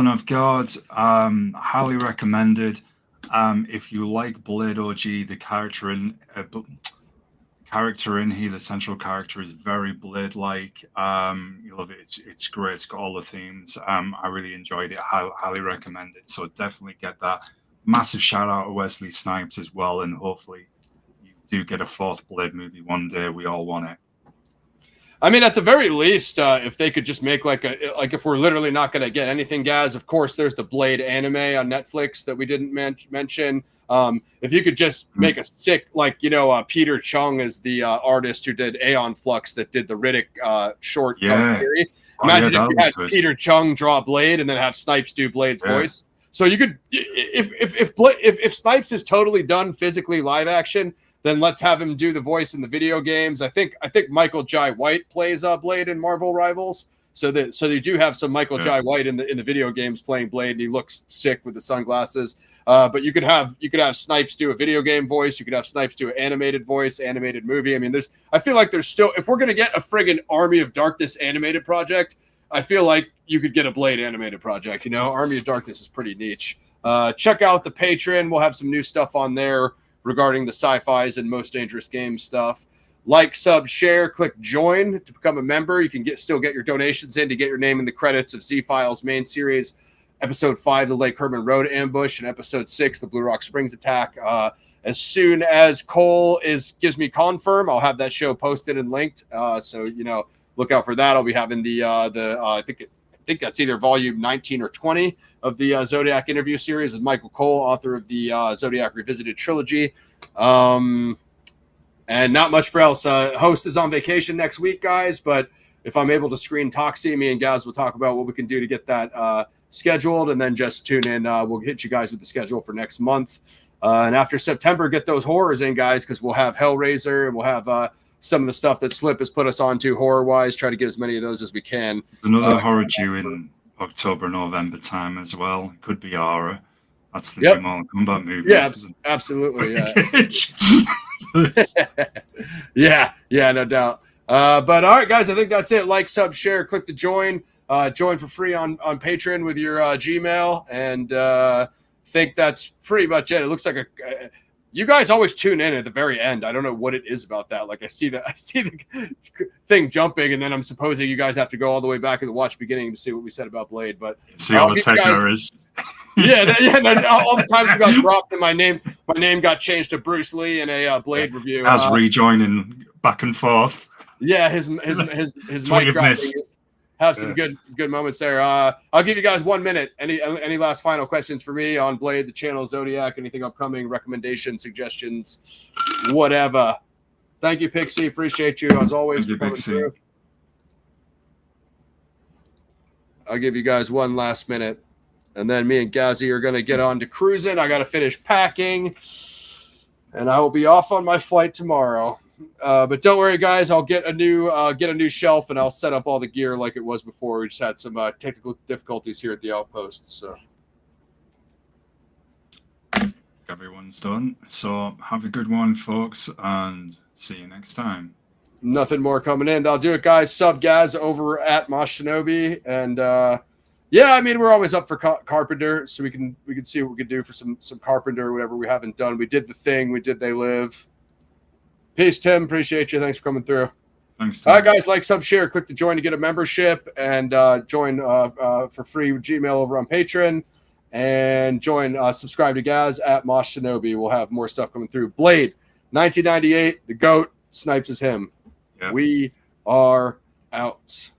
Speaker 2: of God. Highly recommended. If you like Blade OG, the character in here, the central character, is very Blade-like. You love it. It's great. It's got all the themes. I really enjoyed it. Highly recommend it. So definitely get that. Massive shout out to Wesley Snipes as well, and hopefully you do get a 4th Blade movie one day. We all want it.
Speaker 1: I mean, at the very least, if they could just make if we're literally not going to get anything, guys, of course, there's the Blade anime on Netflix that we didn't mention. If you could just make a sick, Peter Chung is the artist who did Aeon Flux that did the Riddick short theory. Imagine if you had Peter Chung draw Blade and then have Snipes do Blade's voice. So you could, if Snipes is totally done physically live action, then let's have him do the voice in the video games. I think Michael Jai White plays Blade in Marvel Rivals, so you do have some Michael Jai White in the video games playing Blade, and he looks sick with the sunglasses. But you could have Snipes do a video game voice. You could have Snipes do an animated voice, animated movie. I mean, I feel like there's still, if we're gonna get a friggin' Army of Darkness animated project, I feel like you could get a Blade animated project. Army of Darkness is pretty niche. Check out the Patreon. We'll have some new stuff on there regarding the sci-fis and Most Dangerous Games stuff. Like, sub, share, click join to become a member. You can still get your donations in to get your name in the credits of Z-Files main series, episode 5, the Lake Herman Road ambush, and episode 6, the Blue Rock Springs attack. As soon as Cole gives me confirm, I'll have that show posted and linked. So look out for that. I'll be having I think that's either volume 19 or 20 of the Zodiac interview series with Michael Cole, author of the Zodiac Revisited trilogy. And not much for else. Host is on vacation next week, guys, but if I'm able to screen Toxie, me and Gaz will talk about what we can do to get that scheduled, and then just tune in. We'll hit you guys with the schedule for next month. And after September, get those horrors in, guys, because we'll have Hellraiser, and we'll have some of the stuff that Slip has put us onto horror-wise. Try to get as many of those as we can.
Speaker 2: Another horror due in October, November time as well. Could be Aura. That's the
Speaker 1: Yep.
Speaker 2: new Mortal Kombat movie.
Speaker 1: Yeah, absolutely.
Speaker 2: Yeah.
Speaker 1: yeah, no doubt. But all right, guys, I think that's it. Like, sub, share, click to join. Join for free on Patreon with your Gmail, and think that's pretty much it. It looks like you guys always tune in at the very end. I don't know what it is about that. Like I see the thing jumping, and then I'm supposing you guys have to go all the way back and watch beginning to see what we said about Blade. But
Speaker 2: see all the tech errors.
Speaker 1: Yeah, all the times we got dropped and my name got changed to Bruce Lee in a Blade review.
Speaker 2: As rejoining back and forth.
Speaker 1: Yeah, his mic dropping. Have some good moments there. I'll give you guys 1 minute. Any last final questions for me on Blade, the channel, Zodiac, anything upcoming, recommendations, suggestions, whatever. Thank you, Pixie. Appreciate you as always for coming through. I'll give you guys one last minute. And then me and Ghazi are going to get on to cruising. I got to finish packing. And I will be off on my flight tomorrow. But don't worry, guys. I'll get a new shelf, and I'll set up all the gear like it was before. We just had some technical difficulties here at the outpost. So
Speaker 2: everyone's done. So have a good one, folks, and see you next time.
Speaker 1: Nothing more coming in. I'll do it, guys. Sub Gaz over at Mosh Shinobi, and yeah, I mean we're always up for Carpenter, so we can see what we can do for some Carpenter or whatever we haven't done. We did The Thing. We did They Live. Peace, Tim. Appreciate you. Thanks for coming through.
Speaker 2: Thanks, Tim.
Speaker 1: All right, guys. Like, sub, share. Click to join to get a membership, and join for free with Gmail over on Patreon, and join subscribe to Gaz at Mosh Shinobi. We'll have more stuff coming through. Blade, 1998. The GOAT. Snipes is him.
Speaker 2: Yep.
Speaker 1: We are out.